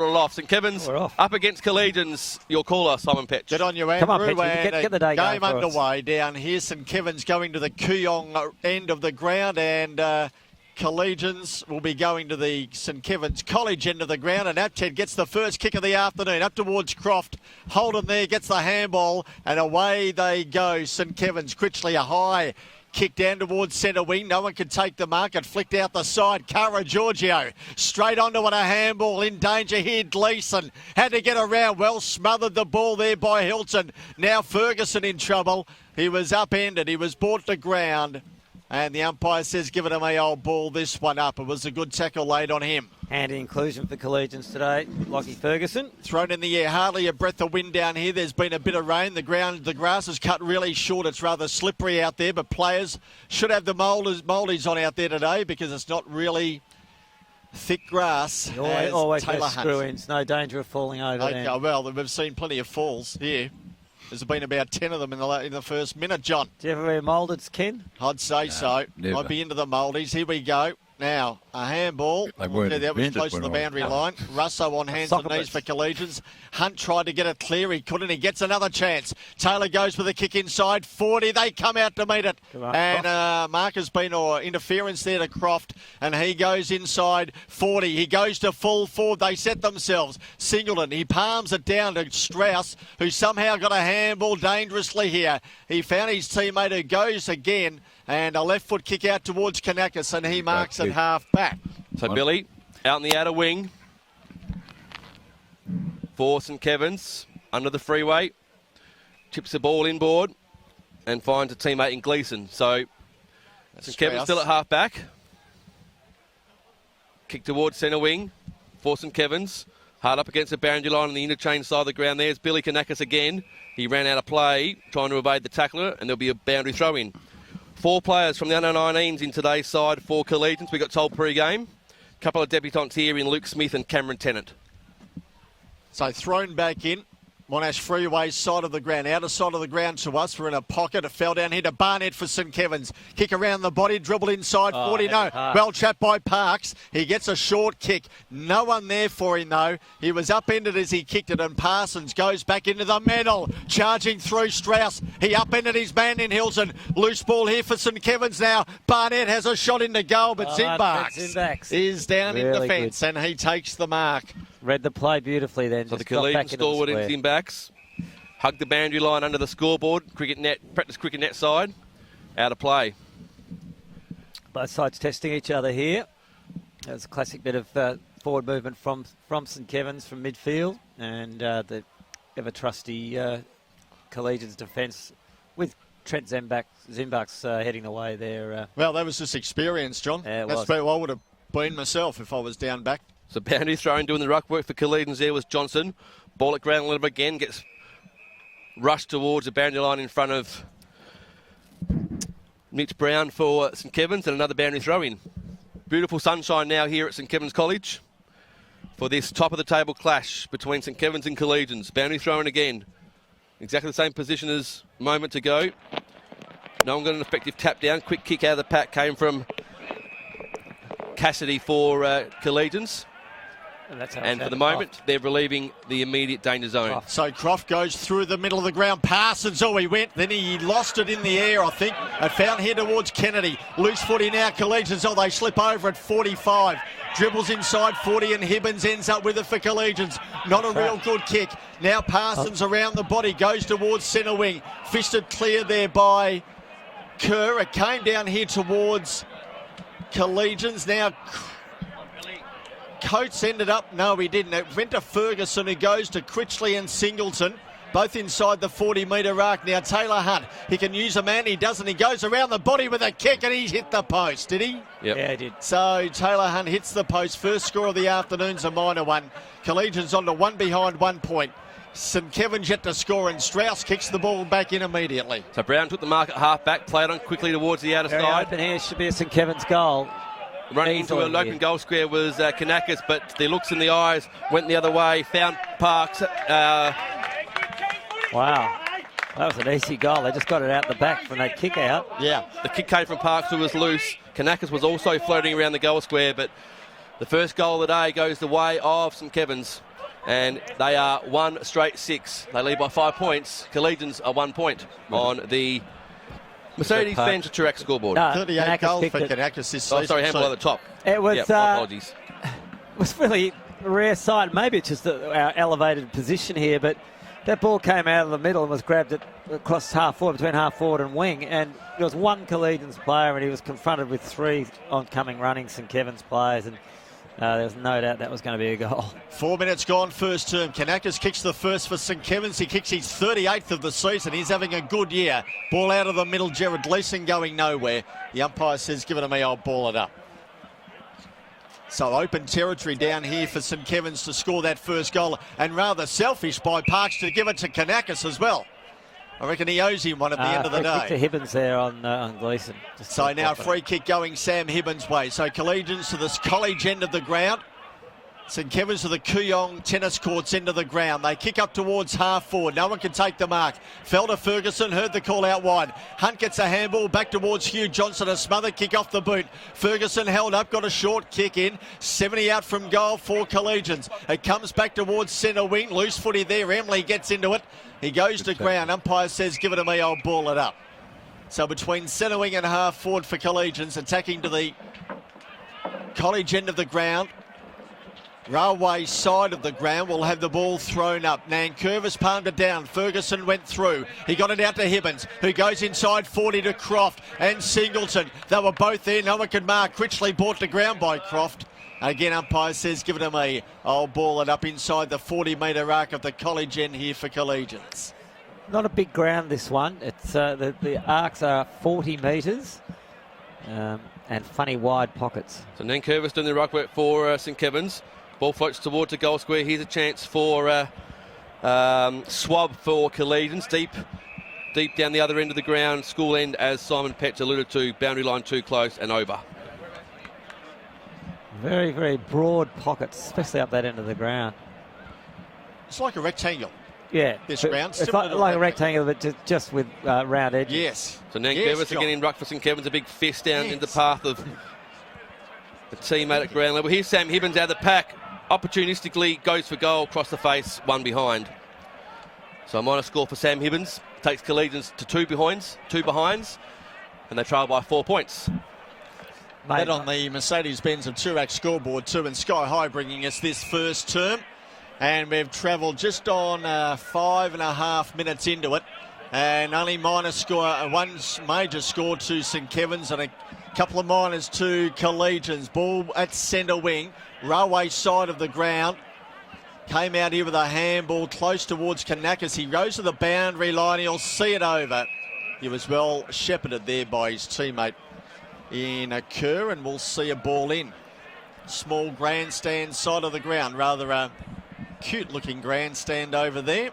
shuffled it off. St Kevin's up against Collegians. Your caller, Simon Petch. Get on your Andrew. Come on, Petch. Get the day game underway down here. St Kevin's going to the Kooyong end of the ground, and Collegians will be going to the St Kevin's College end of the ground, and Apted gets the first kick of the afternoon up towards Croft. Holden there gets the handball, and away they go. St Kevin's. Critchley a high kick down towards centre wing. No one can take the mark. It flicked out the side. Cara Giorgio straight onto it. A handball in danger here. Gleeson had to get around. Well smothered the ball there by Hilton. Now Ferguson in trouble. He was upended. He was brought to ground. And the umpire says, give it a me, old ball this one up. It was a good tackle laid on him. Handy inclusion for Collegians today, Lockie Ferguson. Thrown in the air, hardly a breath of wind down here. There's been a bit of rain. The grass is cut really short. It's rather slippery out there, but players should have the mouldies on out there today because it's not really thick grass. Always has screw-ins. No danger of falling over there. Well, we've seen plenty of falls here. There's been about 10 of them in the first minute, John. Do you ever wear mouldeds, Ken? I'd say so. Never. I'd be into the mouldies. Here we go. Now, a handball. That was close to the boundary line. Russo on hands and knees for Collegians. Hunt tried to get it clear. He couldn't. He gets another chance. Taylor goes with a kick inside. 40. They come out to meet it. And mark has been interference there to Croft. And he goes inside 40. He goes to full forward. They set themselves. Singleton. He palms it down to Strauss, who somehow got a handball dangerously here. He found his teammate who goes again. And a left foot kick out towards Kanakis, and he marks it half back. So Billy, out in the outer wing for St Kevin's, under the freeway, chips the ball inboard and finds a teammate in Gleeson. So St Kevin's still at half back. Kick towards centre wing for St Kevin's. Hard up against the boundary line on the interchange side of the ground. There's Billy Kanakis again. He ran out of play, trying to evade the tackler, and there'll be a boundary throw in. 4 players from the under-19s in today's side for Collegians. We got told pre-game. A couple of debutants here in Luke Smith and Cameron Tennant. So thrown back in. Monash Freeway side of the ground, outer side of the ground to us. We're in a pocket. It fell down here to Barnett for St Kevin's. Kick around the body, dribble inside 40. No, well trapped by Parks. He gets a short kick. No one there for him though. He was upended as he kicked it, and Parsons goes back into the middle, charging through Strauss. He upended his man in Hilton. Loose ball here for St Kevin's now. Barnett has a shot into goal, but Zimbaks is down in defence, and he takes the mark. Read the play beautifully then. So the Collegians stalwart in Zimbaks. Hug the boundary line under the scoreboard. Practice cricket net side. Out of play. Both sides testing each other here. That's a classic bit of forward movement from St Kevin's from midfield. And the ever-trusty Collegians defence with Trent Zimbaks heading the way there. Well, that was just experience, John. That's where I would have been myself if I was down back. So boundary throw doing the ruck work for Collegians there was Johnson. Ball at ground level again, gets rushed towards the boundary line in front of Mitch Brown for St Kevin's, and another boundary throw in. Beautiful sunshine now here at St Kevin's College for this top of the table clash between St Kevin's and Collegians. Boundary throw in again. Exactly the same position as a moment ago. No one got an effective tap down. Quick kick out of the pack came from Cassidy for Collegians. And for the moment, they're relieving the immediate danger zone. So Croft goes through the middle of the ground. Parsons, he went. Then he lost it in the air, I think. And found here towards Kennedy. Loose footy now, Collegians. They slip over at 45. Dribbles inside 40, and Hibbins ends up with it for Collegians. Not a real good kick. Now Parsons around the body, goes towards centre wing. Fisted clear there by Kerr. It came down here towards Collegians. Now Coates ended up, no he didn't, it went to Ferguson, who goes to Critchley and Singleton, both inside the 40-metre arc. Now Taylor Hunt, he can use a man, he doesn't, he goes around the body with a kick and he's hit the post, did he? Yep. Yeah, he did. So Taylor Hunt hits the post, first score of the afternoon's a minor one. Collegians on to 1 behind 1 point. St Kevin's yet to score, and Strauss kicks the ball back in immediately. So Brown took the mark at half back, played on quickly towards the outer side. Open here should be a St Kevin's goal. Running into an open goal square was Kanakis, but the looks in the eyes went the other way, found Parks. Wow, that was an easy goal. They just got it out the back from that kick out. Yeah, the kick came from Parks, who was loose. Kanakis was also floating around the goal square, but the first goal of the day goes the way of St Kevin's. And they are 1 straight 6. They lead by 5 points. Collegians are 1 point on the Mercedes-Benz Toorak scoreboard. 38 goals for Kanakis this season. Oh, sorry, handball at the top. It was, Yep, my apologies. It was really a rare sight. Maybe it's just our elevated position here, but that ball came out of the middle and was grabbed across half forward, between half forward and wing. And there was one Collegians player, and he was confronted with 3 oncoming running St Kevin's players. And there was no doubt that was going to be a goal. 4 minutes gone, first term. Kanakis kicks the first for St Kevin's. He kicks his 38th of the season. He's having a good year. Ball out of the middle. Jared Gleeson going nowhere. The umpire says, give it to me, I'll ball it up. So open territory down here for St Kevin's to score that first goal. And rather selfish by Parks to give it to Kanakis as well. I reckon he owes him one at the end of the day. To Hibbins there on Gleeson. So now free kick going Sam Hibbins' way. So Collegians to the college end of the ground. St Kevin's to the Kooyong tennis courts end of the ground. They kick up towards half forward. No one can take the mark. Fell to Ferguson, heard the call out wide. Hunt gets a handball back towards Hugh Johnson. A smothered kick off the boot. Ferguson held up, got a short kick in. 70 out from goal for Collegians. It comes back towards centre wing. Loose footy there. Emily gets into it. He goes to ground. Umpire says, give it to me, I'll ball it up. So between centre wing and half forward for Collegians, attacking to the college end of the ground. Railway side of the ground will have the ball thrown up. Nankervis palmed it down. Ferguson went through. He got it out to Hibbins, who goes inside 40 to Croft and Singleton. They were both there. No one could mark. Critchley brought to ground by Croft. Again, umpire says, give it to me. I'll ball it up inside the 40-metre arc of the college end here for Collegians. Not a big ground, this one. It's the arcs are 40 metres and funny wide pockets. So Nankervis doing the ruck work for St Kevin's. Ball floats towards the goal square. Here's a chance for Swab for Collegians. Deep down the other end of the ground. School end, as Simon Petch alluded to. Boundary line too close and over. Very, very broad pockets, especially up that end of the ground. It's like a rectangle. Yeah. This ground. It's like a rectangle, but just with round edges. Yes. So Nankervis again in ruck for St Kevin's. A big fist down in the path of the teammate at ground level. Here's Sam Hibbins out of the pack. Opportunistically goes for goal, across the face, one behind. So a minor score for Sam Hibbins. Takes Collegians to two behinds, and they trail by 4 points. That on the Mercedes-Benz of Toorak scoreboard too, and Sky High bringing us this first term. And we've travelled just on 5.5 minutes into it. And only minor score, one major score to St Kevin's and a couple of minors to Collegians. Ball at centre wing, railway side of the ground. Came out here with a handball close towards Kanakis. He goes to the boundary line. He'll see it over. He was well shepherded there by his teammate in a Kerr, and we'll see a ball in. Small grandstand side of the ground. Rather a cute looking grandstand over there.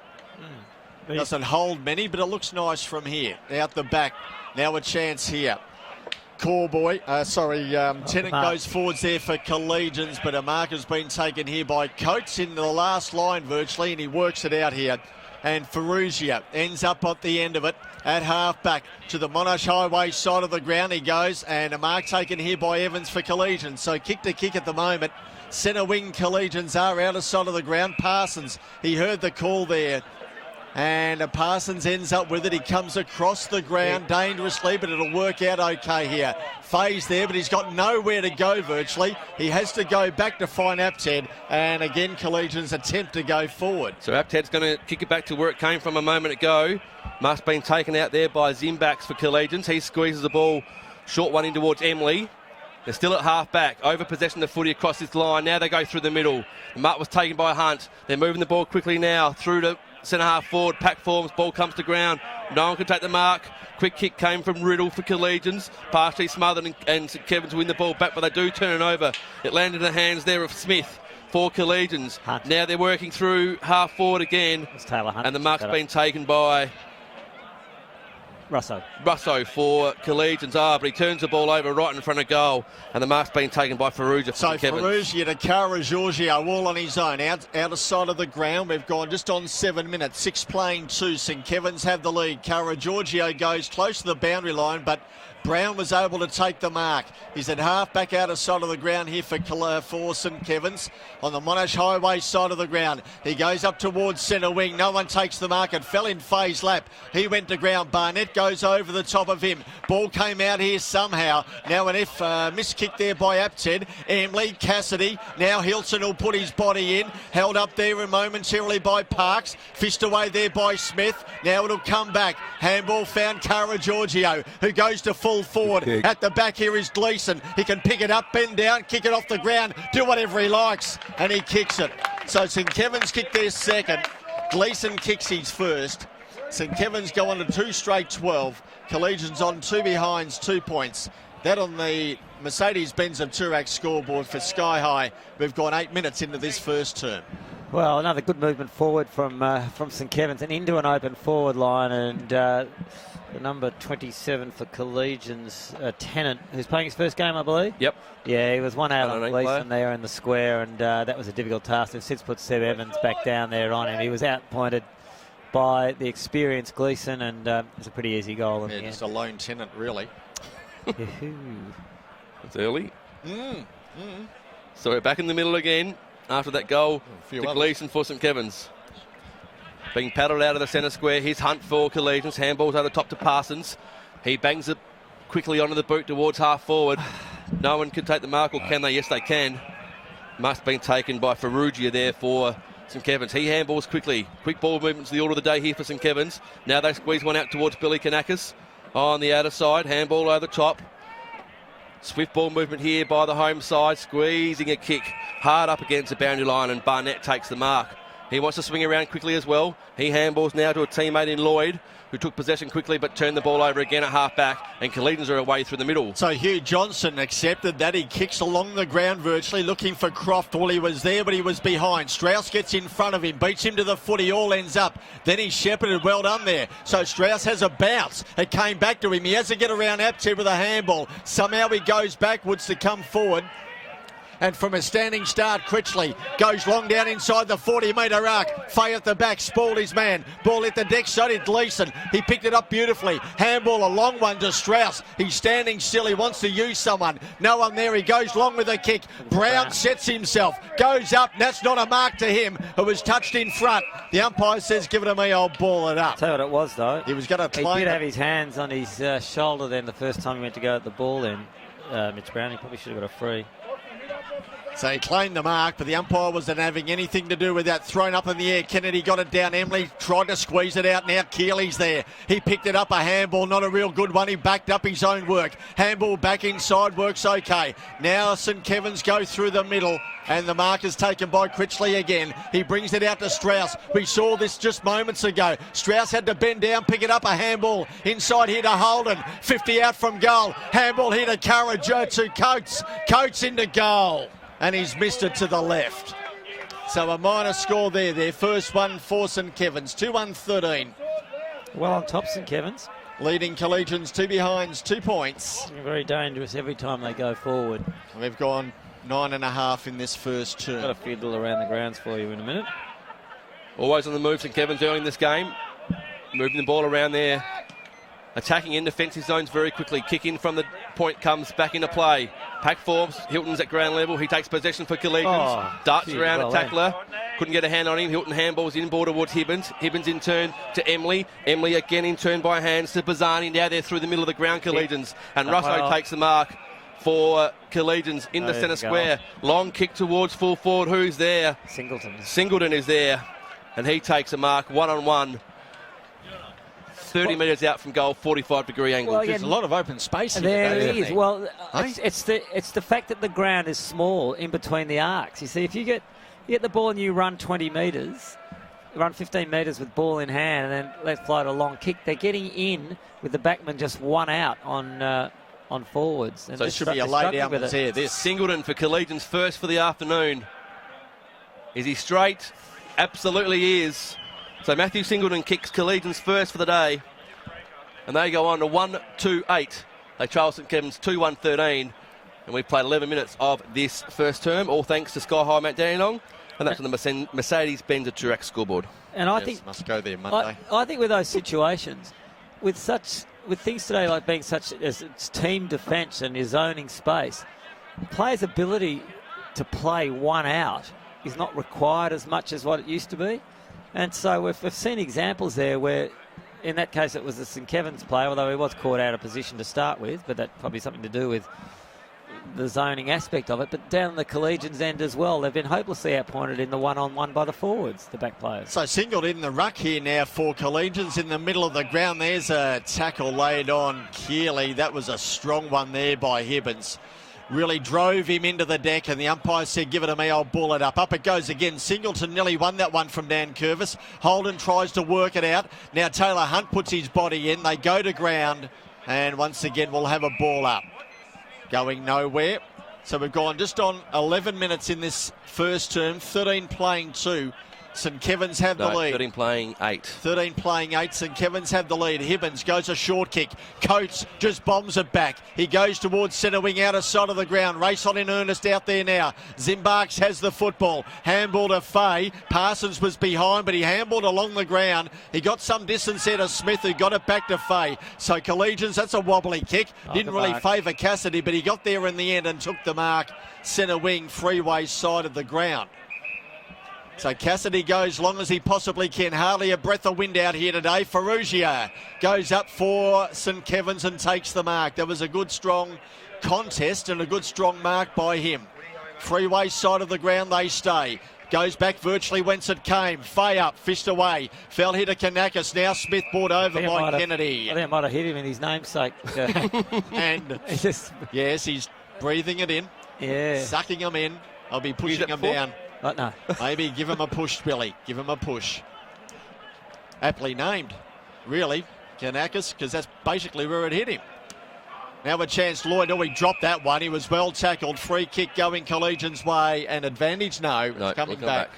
Doesn't hold many, but it looks nice from here. Out the back. Now a chance here. Tennant goes forwards there for Collegians, but a mark has been taken here by Coates in the last line virtually, and he works it out here. And Ferrugia ends up at the end of it at half back to the Monash Highway side of the ground he goes, and a mark taken here by Evans for Collegians. So kick to kick at the moment. Centre wing Collegians are out of side of the ground. Parsons, he heard the call there. And Parsons ends up with it. He comes across the ground dangerously, but it'll work out okay here. Faye's there, but he's got nowhere to go virtually. He has to go back to find Apted. And again, Collegians attempt to go forward. So Apted's going to kick it back to where it came from a moment ago. Must been taken out there by Zimbaks for Collegians. He squeezes the ball, short one in towards Emily. They're still at half back, over possession of footy across this line. Now they go through the middle. The mark was taken by Hunt. They're moving the ball quickly now through to centre half forward. Pack forms, ball comes to ground. No one can take the mark. Quick kick came from Riddle for Collegians. Partially smothered and St Kevin's win the ball back, but they do turn it over. It landed in the hands there of Smith for Collegians. Hunt. Now they're working through half forward again. It's Taylor Hunt. And the mark's been taken by Russo for Collegians. But he turns the ball over right in front of goal, and the mark's been taken by Ferrugia. So Ferrugia to Cara Giorgio, all on his own, out of sight of the ground. We've gone just on 7 minutes, 6 playing 2. St Kevin's have the lead. Cara Giorgio goes close to the boundary line, but Brown was able to take the mark. He's at half back out of side of the ground here for St Kevin's on the Monash Highway side of the ground. He goes up towards centre wing. No one takes the mark. It fell in Faye's lap. He went to ground. Barnett goes over the top of him. Ball came out here somehow. Now an missed kick there by Apted. Emily, Cassidy. Now Hilton will put his body in. Held up there momentarily by Parks. Fished away there by Smith. Now it'll come back. Handball found Cara Giorgio, who goes to full forward. Kick. At the back here is Gleeson. He can pick it up, bend down, kick it off the ground, do whatever he likes, and he kicks it. So St Kevin's kicked their second. Gleeson kicks his first. St Kevin's go on to 2 straight 12. Collegians on 2 behinds, 2 points. That on the Mercedes-Benz of Toorak scoreboard for Sky High. We've gone 8 minutes into this first term. Well, another good movement forward from St Kevin's and into an open forward line, and the number 27 for Collegians, Tennant, who's playing his first game, I believe. Yep. Yeah, he was one out on Gleeson player there in the square, and that was a difficult task. They've since put Seb Evans back down there on him. He was outpointed by the experienced Gleeson, and it was a pretty easy goal in the end. Just a lone Tennant, really. It's early. So we're back in the middle again after that goal to Gleeson for St Kevin's. Being paddled out of the centre square. Here's Hunt for Collegians. Handballs over the top to Parsons. He bangs it quickly onto the boot towards half forward. No one can take the mark, or can they? Yes, they can. Must have been taken by Ferrugia there for St Kevin's. He handballs quickly. Quick ball movements, the order of the day here for St Kevin's. Now they squeeze one out towards Billy Kanakis on the outer side. Handball over the top. Swift ball movement here by the home side. Squeezing a kick hard up against the boundary line, and Barnett takes the mark. He wants to swing around quickly as well. He handballs now to a teammate in Lloyd, who took possession quickly but turned the ball over again at half back, and Collegians are away through the middle. So Hugh Johnson accepted that. He kicks along the ground virtually, looking for Croft. Well, he was there, but he was behind. Strauss gets in front of him, beats him to the foot. He all ends up. Then he's shepherded. Well done there. So Strauss has a bounce. It came back to him. He has to get around Apted with a handball. Somehow he goes backwards to come forward. And from a standing start, Critchley goes long down inside the 40-metre arc. Fay at the back, spoiled his man. Ball hit the deck, so did Gleeson. He picked it up beautifully. Handball, a long one to Strauss. He's standing still. He wants to use someone. No one there. He goes long with a kick. Brown sets himself. Goes up. That's not a mark to him. It was touched in front. The umpire says, give it to me, I'll ball it up. I'll tell you what it was, though. He was going to claim He did it. have his hands on his shoulder then the first time he went to go at the ball then, Mitch Brown. He probably should have got a free. So he claimed the mark, but the umpire wasn't having anything to do with that. Thrown up in the air. Kennedy got it down. Emily tried to squeeze it out. Now Keely's there. He picked it up, a handball, not a real good one. He backed up his own work. Handball back inside, works okay. Now St Kevin's go through the middle, and the mark is taken by Critchley again. He brings it out to Strauss. We saw this just moments ago. Strauss had to bend down, pick it up, a handball inside here to Holden. 50 out from goal. Handball here to Karajo to Coates. Coates into goal. And he's missed it to the left. So a minor score there. Their first one for St Kevin's. 2-1-13. Well on top, St Kevin's. Leading Collegians 2 behinds, 2 points. They're very dangerous every time they go forward. We've gone 9.5 in this first term. Got a fiddle around the grounds for you in a minute. Always on the move, St Kevin's early in this game. Moving the ball around there. Attacking in defensive zones very quickly. Kick in from the point comes back into play. Pack forms. Hilton's at ground level. He takes possession for Collegians. Darts around a tackler. Couldn't get a hand on him. Hilton handballs inboard towards Hibbins. Hibbins in turn to Emily. Emily again in turn by hands to Bazzani. Now they're through the middle of the ground, Collegians. And Russo takes the mark for Collegians in the centre square. Long kick towards full forward. Who's there? Singleton is there. And he takes a mark, 1-on-1. 30 metres out from goal, 45-degree angle. Well, There's a lot of open space here. There today, is. Well, it's the fact that the ground is small in between the arcs. You see, if you get the ball and you run 20 metres, run 15 metres with ball in hand, and then let float a long kick, they're getting in with the backman just one out on forwards. And so it should be a lay down with here. This Singleton for Collegians first for the afternoon. Is he straight? Absolutely he is. So Matthew Singleton kicks Collegians first for the day. And they go on to 1-2-8. They trail St Kevin's 2-1-13. And we've played 11 minutes of this first term, all thanks to Sky High Matt Dandenong. And that's on the Mercedes-Benz Toorak scoreboard. And I think must go there Monday. I think with those situations, with with things today like being such as it's team defence and your zoning space, players' ability to play one out is not required as much as what it used to be. And so we've seen examples there where, in that case, it was a St Kevin's player, although he was caught out of position to start with, but that probably something to do with the zoning aspect of it. But down the Collegians' end as well, they've been hopelessly outpointed in the one-on-one by the forwards, the back players. So singled in the ruck here now for Collegians in the middle of the ground. There's a tackle laid on Keeley. That was a strong one there by Hibbins. Really drove him into the deck, and the umpire said, give it to me, I'll ball it up. Up it goes again. Singleton nearly won that one from Dan Curvis. Holden tries to work it out. Now Taylor Hunt puts his body in. They go to ground, and once again we'll have a ball up. Going nowhere. So we've gone just on 11 minutes in this first term. 13 playing 2. St Kevin's have the lead. 13 playing 8. 13 playing 8. St Kevin's have the lead. Hibbins goes a short kick. Coates just bombs it back. He goes towards centre wing, outer side of the ground. Race on in earnest out there now. Zimbarks has the football. Handball to Fay. Parsons was behind, but he handballed along the ground. He got some distance there to Smith, who got it back to Fay. So Collegians, that's a wobbly kick. Didn't really favour Cassidy, but he got there in the end and took the mark. Centre wing, freeway side of the ground. So Cassidy goes long as he possibly can. Hardly a breath of wind out here today. Ferrugia goes up for St Kevin's and takes the mark. That was a good, strong contest and a good, strong mark by him. Freeway side of the ground they stay. Goes back virtually whence it came. Fay up, fished away. Fell here to Kanakis. Now Smith brought over by Kennedy. I think I might have hit him in his namesake. And yes, he's breathing it in. Yeah. Sucking him in. I'll be pushing him down. No. Maybe give him a push, Billy. Give him a push. Aptly named, really, Kanakis, because that's basically where it hit him. Now a chance, Lloyd. Oh, he dropped that one. He was well tackled. Free kick going Collegians' way. And advantage, no, it's coming back.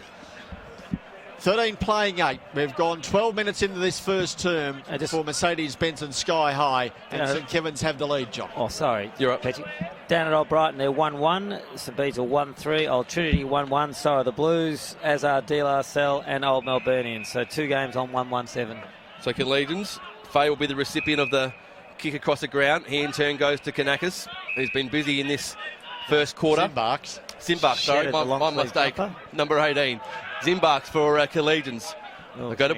13 playing 8. We've gone 12 minutes into this first term for Mercedes-Benz and Sky High. And St Kevin's have the lead, John. Oh, sorry. You're up. Petty. Down at Old Brighton, they're 1-1. St Bede's are 1-3. Old Trinity 1-1. So are the Blues, as are De La Salle and Old Melburnians. So 2 games on 1-1-7. So Collegians, Fay will be the recipient of the kick across the ground. He in turn goes to Kanakis, who's been busy in this first quarter. Zimbarks, sorry, my mistake. Number 18. Zimbarks for Collegians. They go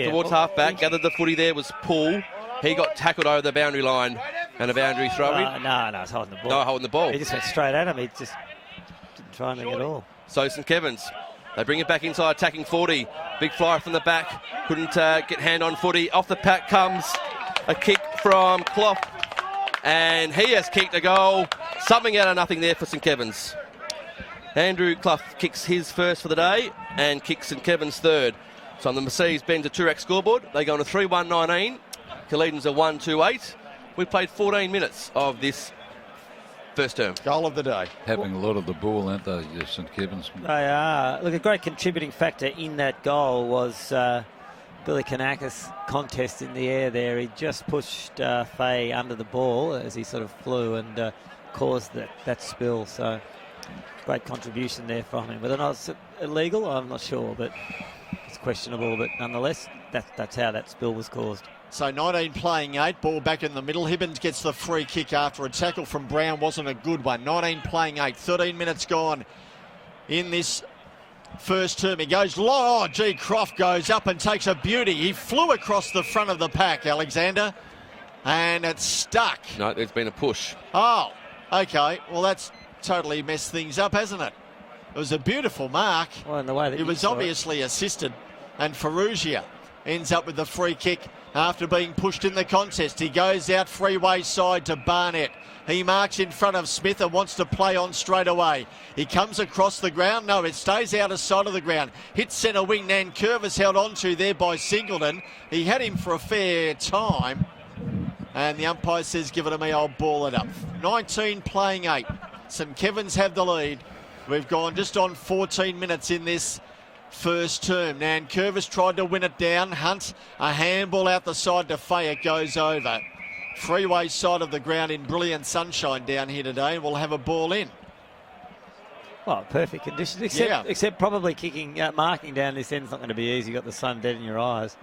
towards half-back, gathered the footy there, was Paul. He got tackled over the boundary line and a boundary throw-in. No, it's holding the ball. No, holding the ball. He just went straight at him. He just didn't try anything at all. So St Kevin's, they bring it back inside, attacking 40. Big flyer from the back, couldn't get hand on footy. Off the pack comes a kick from Clough, and he has kicked a goal. Something out of nothing there for St Kevin's. Andrew Clough kicks his first for the day and kicks St Kevin's third. So on the Mercedes-Benz a 2-rack scoreboard, they go on a 3-1-19. Collegians are 1-2-8. We've played 14 minutes of this first term. Goal of the day. Having a lot of the ball, aren't they, St Kevin's? They are. Look, a great contributing factor in that goal was Billy Kanakis' contest in the air there. He just pushed Fay under the ball as he sort of flew and caused that spill. So great contribution there from him. Whether or not it's illegal, I'm not sure, but it's questionable. But nonetheless, that's how that spill was caused. So 19 playing 8, ball back in the middle. Hibbins gets the free kick after a tackle from Brown. Wasn't a good one. 19 playing 8, 13 minutes gone in this first term. He goes low. Oh, gee, Croft goes up and takes a beauty. He flew across the front of the pack, Alexander, and it's stuck. No, there's been a push. Oh, okay. Well, that's totally messed things up, hasn't it? It was a beautiful mark. Well, in the way that it was obviously assisted, and Ferrugia ends up with the free kick after being pushed in the contest. He goes out freeway side to Barnett. He marks in front of Smith and wants to play on straight away. He comes across the ground. No, it stays out of sight of the ground. Hits centre wing. Nankervis held onto there by Singleton. He had him for a fair time. And the umpire says, give it to me, I'll ball it up. 19 playing 8. St Kevin's have the lead. We've gone just on 14 minutes in this first term. Nankervis tried to win it down. Hunt, a handball out the side to Fay. It goes over. Freeway side of the ground in brilliant sunshine down here today, and we'll have a ball in. Well, perfect conditions, except probably marking down this end's not going to be easy. You've got the sun dead in your eyes.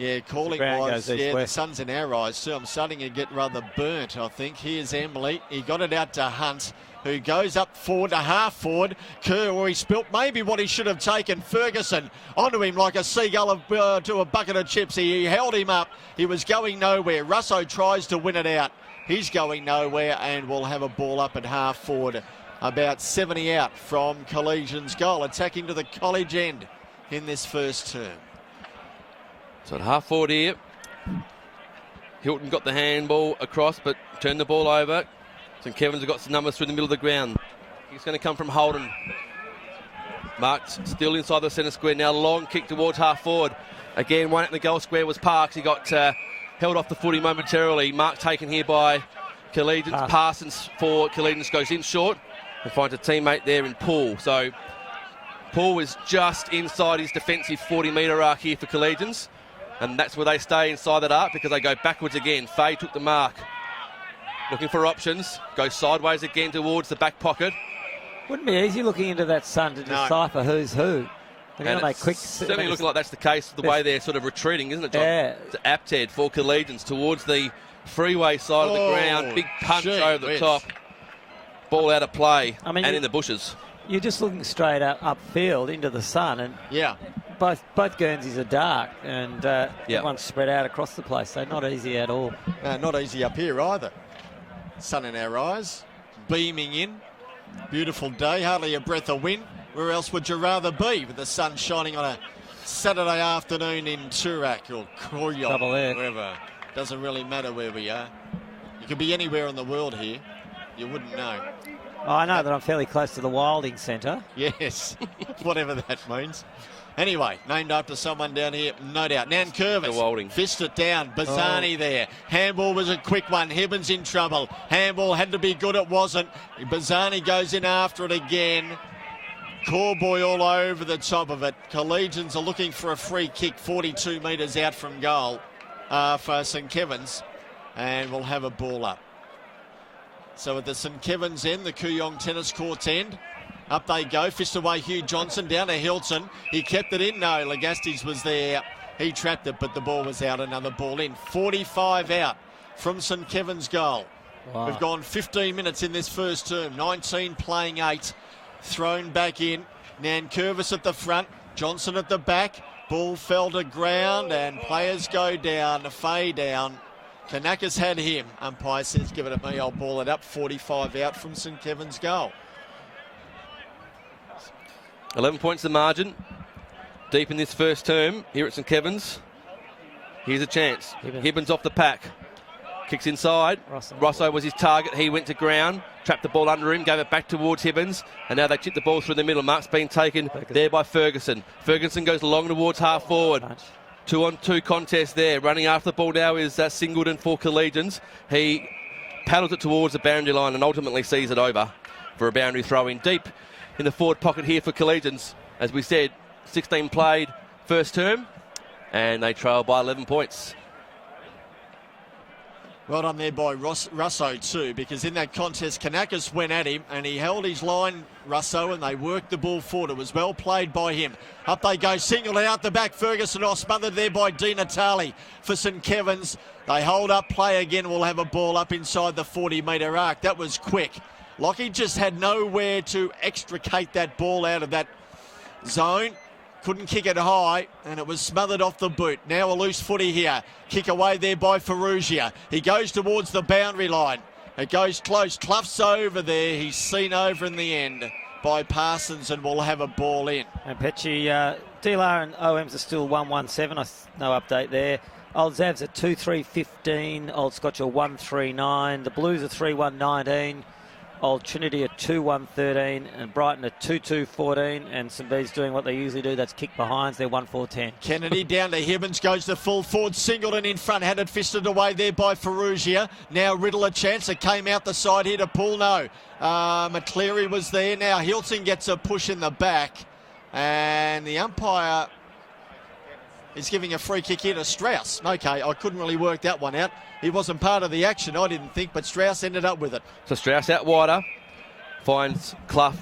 Yeah, calling ground wise, goes yeah, the east-west. sun's in our eyes, so I'm starting to get rather burnt, I think. Here's Emily. He got it out to Hunt, who goes up forward to half forward. Kerr, where he spilt maybe what he should have taken. Ferguson onto him like a seagull to a bucket of chips. He held him up. He was going nowhere. Russo tries to win it out. He's going nowhere, and we'll have a ball up at half forward. About 70 out from Collegians goal, attacking to the College end in this first term. So at half forward here, Hilton got the handball across, but turned the ball over. St Kevin's have got some numbers through the middle of the ground. It's going to come from Holden. Mark's still inside the centre square now. Long kick towards half forward. Again, one at the goal square was Parks. He got held off the footy momentarily. Mark taken here by Collegians. Parsons for Collegians goes in short and finds a teammate there in Paul. So Paul is just inside his defensive 40-metre arc here for Collegians. And that's where they stay inside that arc because they go backwards again. Fay took the mark. Looking for options. Goes sideways again towards the back pocket. Wouldn't be easy looking into that sun to decipher who's who. They're going to make quick... Certainly looking like that's the case, the way they're sort of retreating, isn't it, John? Yeah. It's Apted for Collegians towards the freeway side of the ground. Big punch over the top. Ball out of play and in the bushes. You're just looking straight upfield into the sun, and yeah, both Guernseys are dark, and everyone's spread out across the place, so not easy at all. Not easy up here either. Sun in our eyes, beaming in. Beautiful day, hardly a breath of wind. Where else would you rather be with the sun shining on a Saturday afternoon in Toorak or Coryong, wherever? Doesn't really matter where we are. You could be anywhere in the world here. You wouldn't know. Oh, I know that I'm fairly close to the Wilding Centre. Yes, whatever that means. Anyway, named after someone down here, no doubt. Nankervis, fist it down. Bazzani there. Handball was a quick one. Hibbins in trouble. Handball had to be good, it wasn't. Bazzani goes in after it again. Corboy all over the top of it. Collegians are looking for a free kick 42 metres out from goal for St Kevin's, and we'll have a ball up. So at the St Kevin's end, the Kooyong tennis court end, up they go. Fist away Hugh Johnson down to Hilton. He kept it in. No, Legastis was there. He trapped it, but the ball was out. Another ball in. 45 out from St Kevin's goal. Wow. We've gone 15 minutes in this first term. 19 playing 8. Thrown back in. Nankervis at the front. Johnson at the back. Ball fell to ground and players go down. Fay down. Kanaka's had him. Umpire says, give it to me, I'll ball it up. 45 out from St Kevin's goal. 11 points the margin. Deep in this first term here at St Kevin's. Here's a chance. Hibbins off the pack. Kicks inside. Rosso was his target. He went to ground. Trapped the ball under him. Gave it back towards Hibbins. And now they chip the ball through the middle. Mark's been taken there by Ferguson. Ferguson goes long towards half forward. 2-on-2 contest there. Running after the ball now is Singleton for Collegians. He paddles it towards the boundary line and ultimately sees it over for a boundary throw in. Deep in the forward pocket here for Collegians. As we said, 16 played first term and they trail by 11 points. Well done there by Russo too, because in that contest, Kanakis went at him and he held his line, Russo, and they worked the ball forward. It was well played by him. Up they go, singled out the back. Ferguson off, smothered there by Di Natale for St Kevin's. They hold up play again. We'll have a ball up inside the 40-metre arc. That was quick. Lockie just had nowhere to extricate that ball out of that zone. Couldn't kick it high, and it was smothered off the boot. Now a loose footy here. Kick away there by Ferrugia. He goes towards the boundary line. It goes close. Clough's over there. He's seen over in the end by Parsons, and we'll have a ball in. And Petchy, DLR and OMs are still 1-1-7. No update there. Old Zav's at 2-3-15. Old Scotch are 1-3-9. The Blues are 3-1-19. Old Trinity at 2-1-13 and Brighton at 2-2-14, and St Bede's doing what they usually do, that's kick behinds. They're 1-4-10. Kennedy down to Hibbins, goes to full forward. Singleton in front, had it fisted away there by Ferrugia. Now Riddle a chance. It came out the side here to pull. No. McCleary was there. Now Hilton gets a push in the back, and the umpire is giving a free kick here to Strauss. Okay, I couldn't really work that one out. He wasn't part of the action, I didn't think, but Strauss ended up with it. So Strauss out wider, finds Clough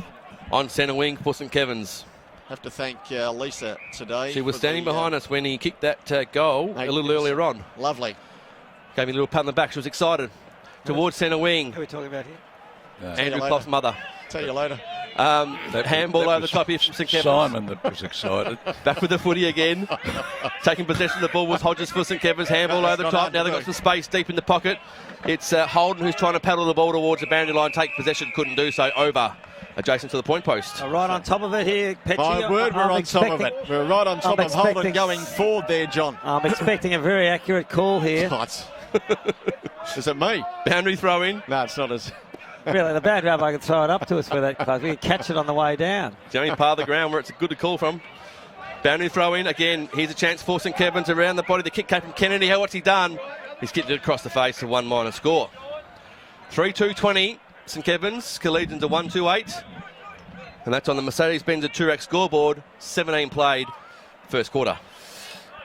on centre wing for St Kevin's. Have to thank Lisa today. She was for standing the, behind us when he kicked that goal a little earlier on. Lovely. Gave me a little pat on the back. She was excited. Towards centre wing. Who are we talking about here? Andrew Clough's mother. Tell you later. Handball over the top here from St Kevin's. Simon that was excited. Back with the footy again. Taking possession of the ball was Hodges for St Kevin's. Handball over the top. Now they've got some space deep in the pocket. It's Holden who's trying to paddle the ball towards the boundary line. Take possession, couldn't do so. Over. Adjacent to the point post. Right on top of it here, Petchy. My word, we're on top of it. We're right on top of Holden going forward there, John. I'm expecting a very accurate call here. Is it me? Boundary throw in. No, it's not as... Really, the bad rub, I could throw it up to us for that close. We could catch it on the way down. It's the only part of the ground where it's good to call from. Boundary throw in. Again, here's a chance for St Kevin's around the body. The kick came from Kennedy. What's he done? He's kicked it across the face for 1- score. 3-2-20. St Kevin's. Collegians are 1-2-8. And that's on the Mercedes-Benz Toorak scoreboard. 17 played. First quarter.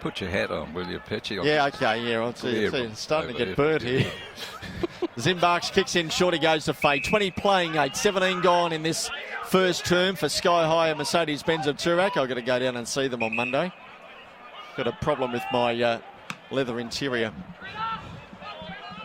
Put your hat on, will you, Petchy? Yeah, okay, yeah. I'll see. It's starting to get burnt here. Zimbarks kicks in short, he goes to Fade. 20 playing 8, 17 gone in this first term for Sky High and Mercedes-Benz of Toorak. I've got to go down and see them on Monday. Got a problem with my leather interior.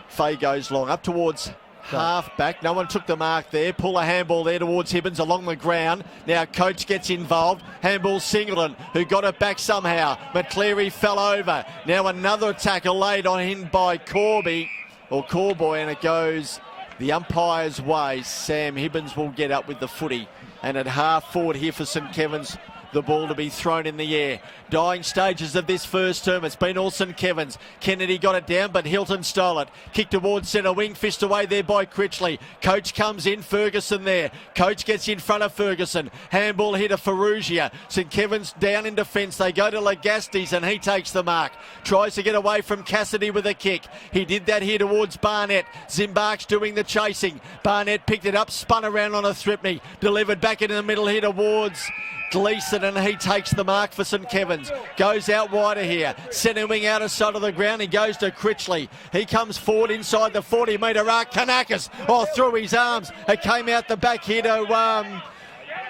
Fade goes long, up towards half back. No one took the mark there. Pull a handball there towards Hibbins along the ground. Now Coach gets involved. Handball Singleton, who got it back somehow. McCleary fell over. Now another tackle laid on him by Corby. Or Corboy, and it goes the umpire's way. Sam Hibbins will get up with the footy. And at half forward here for St Kevin's, the ball to be thrown in the air. Dying stages of this first term. It's been all St Kevin's. Kennedy got it down, but Hilton stole it. Kick towards centre wing, fist away there by Critchley. Coach comes in, Ferguson there. Coach gets in front of Ferguson. Handball hit to Ferrugia. St Kevin's down in defence. They go to Legastes and he takes the mark. Tries to get away from Cassidy with a kick. He did that here towards Barnett. Zimbarks doing the chasing. Barnett picked it up, spun around on a Thripney. Delivered back into the middle here towards Gleeson, and he takes the mark for St Kevin's. Goes out wider here. Centre wing out of sight of the ground. He goes to Critchley. He comes forward inside the 40-metre arc. Kanakis, through his arms. It came out the back here to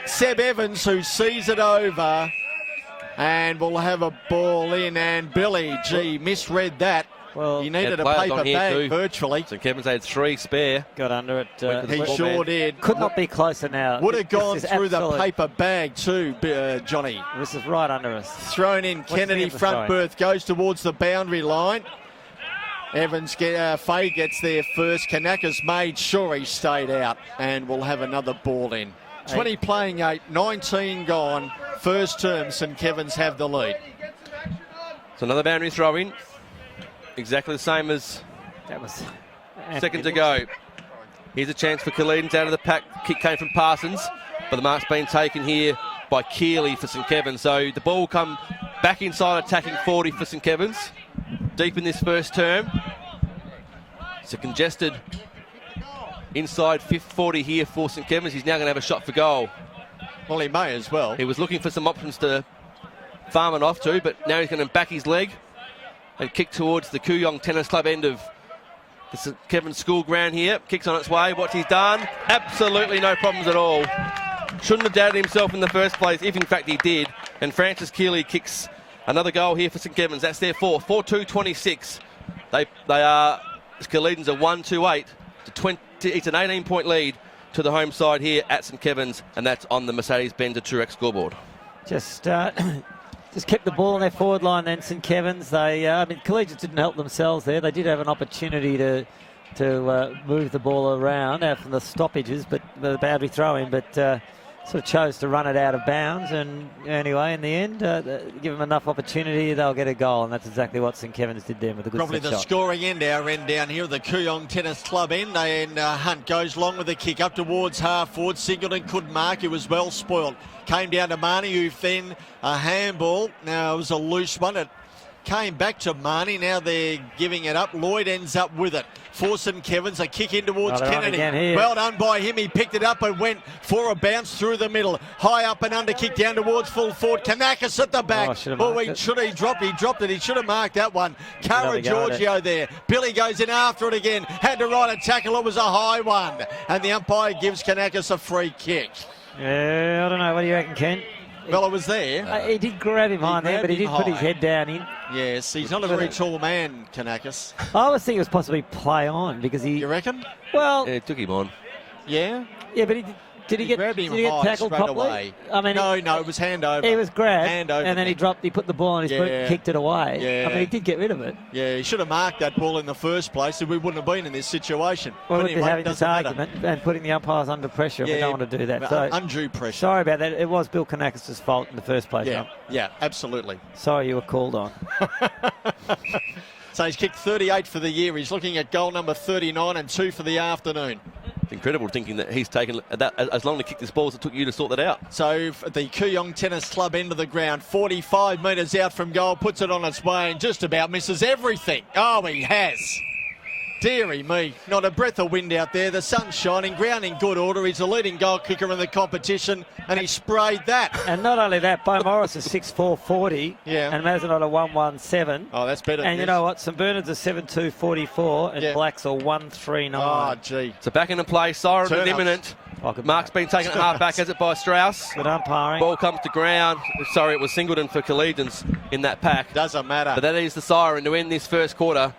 Seb Evans, who sees it over. And we'll have a ball in. And Billy, misread that. Well, he needed a paper bag virtually. St Kevin's had 3 spare. Got under it. He sure did. Could not be closer now. Would have gone through the paper bag too, Johnny. This is right under us. Thrown in. Kennedy front berth goes towards the boundary line. Evans, Fay gets there first. Kanaka's made sure he stayed out, and we'll have another ball in. 20 playing 8, 19 gone. First term, St Kevin's have the lead. So another boundary throw in. Exactly the same as that was seconds ago. Here's a chance for Collegians out of the pack. Kick came from Parsons, but the mark's been taken here by Keeley for St Kevin's. So the ball will come back inside attacking 40 for St Kevin's. Deep in this first term. It's a congested inside 40 here for St Kevin's. He's now going to have a shot for goal. Well, he may as well. He was looking for some options to farm it off to, but now he's going to back his leg and kick towards the Kooyong Tennis Club end of the St Kevin's school ground here. Kicks on its way. What's he done? Absolutely no problems at all. Shouldn't have doubted himself in the first place, if in fact he did. And Francis Keeley kicks another goal here for St Kevin's. That's their 4-2-26. They are, Collegians are 1-2-8 to 20. It's an 18-point lead to the home side here at St Kevin's, and that's on the Mercedes-Benz Toorak scoreboard. Just kept the ball on their forward line then, St Kevin's. Collegians didn't help themselves there. They did have an opportunity to move the ball around out from the stoppages, but the boundary throw-in, but sort of chose to run it out of bounds. And anyway, in the end, give them enough opportunity, they'll get a goal, and that's exactly what St Kevin's did there with a good probably the shot. Scoring end, our end down here, the Kooyong Tennis Club end, and Hunt goes long with the kick up towards half forward. Singleton couldn't mark, it was well spoiled. Came down to Marnie, who then a handball. Now it was a loose one. It came back to Marnie. Now they're giving it up. Lloyd ends up with it. For St Kevin's, a kick in towards Kennedy. Well done by him. He picked it up and went for a bounce through the middle. High up and under kick down towards full forward. Kanakis at the back. He dropped it. He should have marked that one. Cara Giorgio there. Billy goes in after it again. Had to ride a tackle. It was a high one. And the umpire gives Kanakis a free kick. Yeah, I don't know. What do you reckon, Ken? Well, it was there. He did grab him high there, but he did grabbed put him his high. head down in. Yes, he's not a very tall man, Kanakis. I always think it was possibly play on because he. You reckon? Well, Yeah, took him on. Yeah. yeah, but did he get grabbed him did he get high tackled straight properly? away. I mean, No, it was hand over. he was grabbed, Hand over. and then he dropped. He put the ball on his boot Yeah. and kicked it away. Yeah. I mean, he did get rid of it. Yeah, he should have marked that ball in the first place, and we wouldn't have been in this situation. We But would be anyway, having this doesn't matter. argument and putting the umpires under pressure. We don't want to do that. So, Undue pressure. sorry about that. It was Bill Kanakis' fault in the first place. Yeah, John. yeah, absolutely. Sorry you were called on. So he's kicked 38 for the year. He's looking at goal number 39 and 2 for the afternoon. It's incredible thinking that he's taken that as long to kick this ball as it took you to sort that out. So at the Kooyong Tennis Club end of the ground, 45 metres out from goal, puts it on its way and just about misses everything. Oh, he has. Deary me, not a breath of wind out there. The sun's shining, ground in good order. He's the leading goal kicker in the competition, and he sprayed that. And not only that, Bo Morris is 6'4", Yeah. and Mazenot are 117. Oh, that's better. And you know what? St Bernard's are 7'2", and Yeah. Blacks are 139. Oh, gee. So back into play, siren is Turn-ups. imminent. Oh, good Mark's been taken at half back, has it by Strauss. Good umpiring. Ball comes to ground. Sorry, it was Singleton for Collegians in that pack. Doesn't matter. But that is the siren to end this first quarter.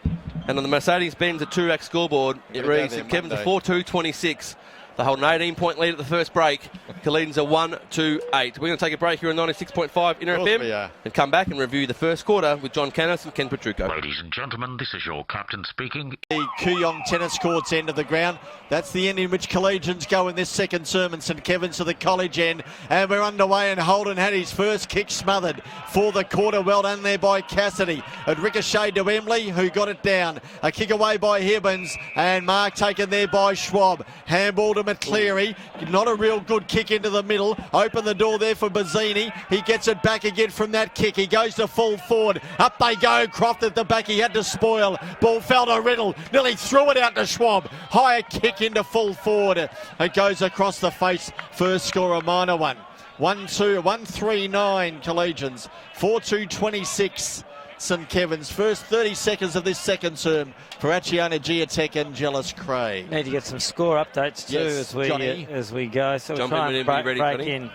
And on the Mercedes-Benz 2X scoreboard, it Gotta go reads there St Kevin's Monday. are 4-2-26. They hold an 18-point lead at the first break. Collegians are 1-2-8. We're going to take a break here on 96.5 Inter Of course we FM are. and come back and review the first quarter with John Canis and Ken Petrucco. Ladies and gentlemen, this is your captain speaking. The Kooyong Tennis Courts end of the ground. That's the end in which Collegians go in this second sermon. St Kevin's to the college end. And we're underway, and Holden had his first kick smothered for the quarter. Well done there by Cassidy. It ricocheted to Emily, who got it down. A kick away by Hibbins, and Mark taken there by Schwab. Handball to McCleary. Not a real good kick into the middle. Open the door there for Bazzini. He gets it back again from that kick. He goes to full forward. Up they go. Croft at the back. He had to spoil. Ball fell to Riddle. Nearly threw it out to Schwab. Higher kick into full forward. It goes across the face. First score a minor one. 1-2-1-3-9 Collegians. 4-2-26 St Kevin's. First 30 seconds of this second term for Acciona Geotech and Jealous Cray. Need to get some score updates too Yes, Johnny. as we go. So we'll Jump try in and whenever you're ready, break Johnny. in.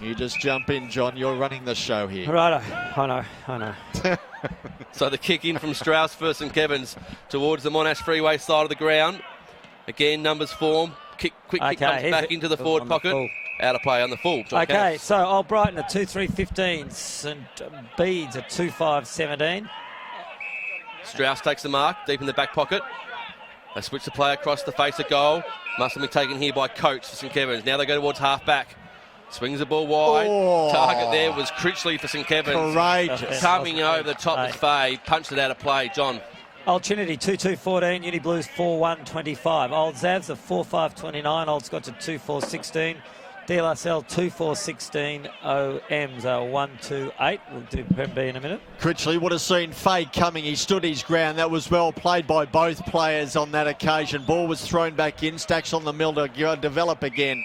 You just jump in, John. You're running the show here. Righto. I know. So the kick in from Strauss for St Kevin's towards the Monash Freeway side of the ground. Again, numbers form. Quick kick Okay, comes here's back it. into the Oh, forward on the pocket. full. Out of play on the full. John Okay, Canis. so Old Brighton at 2-3-15. St Bede's at 2-5-17. Strauss takes the mark deep in the back pocket. They switch the play across the face of goal. Must have been taken here by Coates for St Kevin's. Now they go towards half back. Swings the ball wide. Oh. Target there was Critchley for St Kevin's. Courageous. Coming over the top with Fay. Punched it out of play. John. Old Trinity 2-2-14. Uni Blues 4-1-25. Old Zavs are 4-5-29. Old Scots are 2-4-16. DLSL 2-4-16. OMs are 1-2-8. We'll do Prem B in a minute. Critchley would have seen Fade coming. He stood his ground. That was well played by both players on that occasion. Ball was thrown back in. Stacks on the mill to develop again.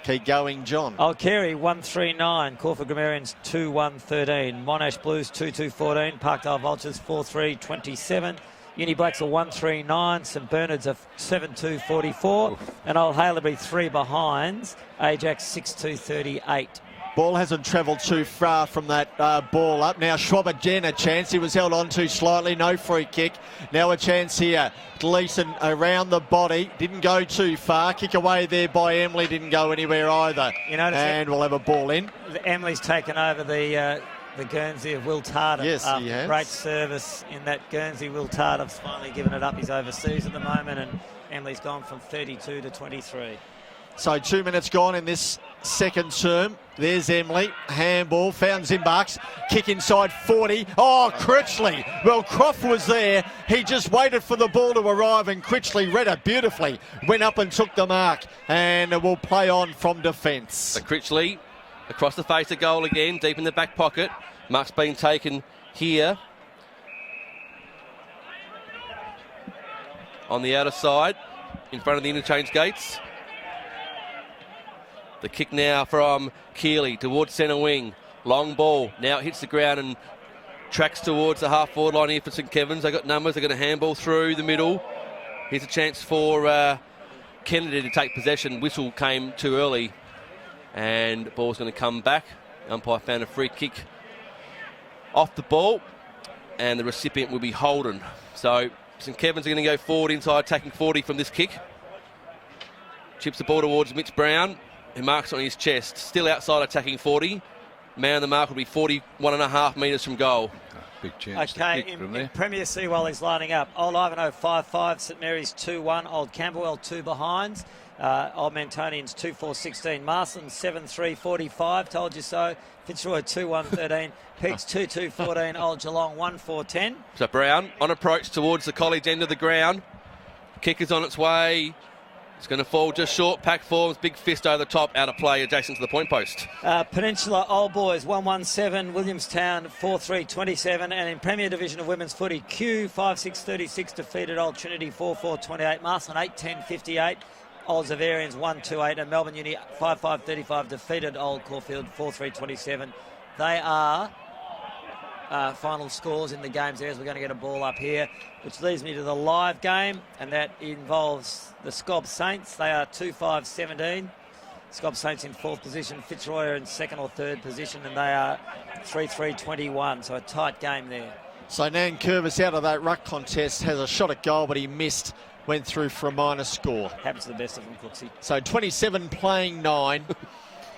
Keep going, John. Old Carey 1-3-9. Corfu Grammarians 2-1-13. Monash Blues 2-2-14. Parkdale Vultures 4-3-27. Uni Blacks are 1-3-9. St Bernard's are 7-2-44. And Old Haileybury 3 behinds. Ajax 6-2-38. Ball hasn't travelled too far from that ball up. Now Schwab again a chance. He was held on too slightly. No free kick. Now a chance here. Gleeson around the body. Didn't go too far. Kick away there by Emily. Didn't go anywhere either. You notice and we'll have a ball in. Emily's taken over the Guernsey of Will Tardif. Yes, he has. Great service in that Guernsey. Will Tardif's finally given it up. He's overseas at the moment, and Emily's gone from 32 to 23. So 2 minutes gone in this second term. There's Emily. Handball. Found Zimbarks. Kick inside 40. Oh, Critchley. Well, Croft was there. He just waited for the ball to arrive, and Critchley read it beautifully. Went up and took the mark. And will play on from defence. So Critchley across the face of goal again, deep in the back pocket. Mark's been taken here. On the outer side, in front of the interchange gates. The kick now from Keeley towards centre wing. Long ball. Now it hits the ground and tracks towards the half forward line here for St Kevin's. They've got numbers. They've got a handball through the middle. Here's a chance for Kennedy to take possession. Whistle came too early. And the ball's going to come back Umpire found a free kick off the ball, and the recipient will be Holden. So St Kevin's are going to go forward inside, attacking 40 from this kick. Chips the ball towards Mitch Brown, who marks on his chest. Still outside, attacking 40. Man on the mark will be 41.5 metres from goal. Big chance Okay, to kick from in there. Premier C while he's lining up, Old Ivanhoe 5-5, St Mary's 2-1, Old Camberwell 2 behinds, Old Mantonians 2-4-16, Marsland 7-3-45, told you so, Fitzroy 2-1-13, Peaks 2-2-14, Old Geelong 1-4-10. So Brown on approach towards the college end of the ground. Kick is on its way. It's going to fall just short. Pack forms, big fist over the top, out of play, adjacent to the point post. Peninsula Old Boys 1-1-7, Williamstown 4-3-27, and in Premier Division of Women's Footy, Q 5-6-36 defeated Old Trinity 4-4-28, Marsland 8-10-58, Old Zavarians 1-2-8, and Melbourne Uni 5-5-35 defeated Old Caulfield 4-3-27. They are final scores in the games there, as we're going to get a ball up here, which leads me to the live game, and that involves the SKOB Saints. They are 2-5-17. SKOB Saints in 4th position, Fitzroy are in 2nd or 3rd position, and they are 3-3-21, so a tight game there. So Nan Curvis out of that ruck contest has a shot at goal, but he missed, went through for a minor score. Happens to the best of them, Cooksey. So 27 playing 9.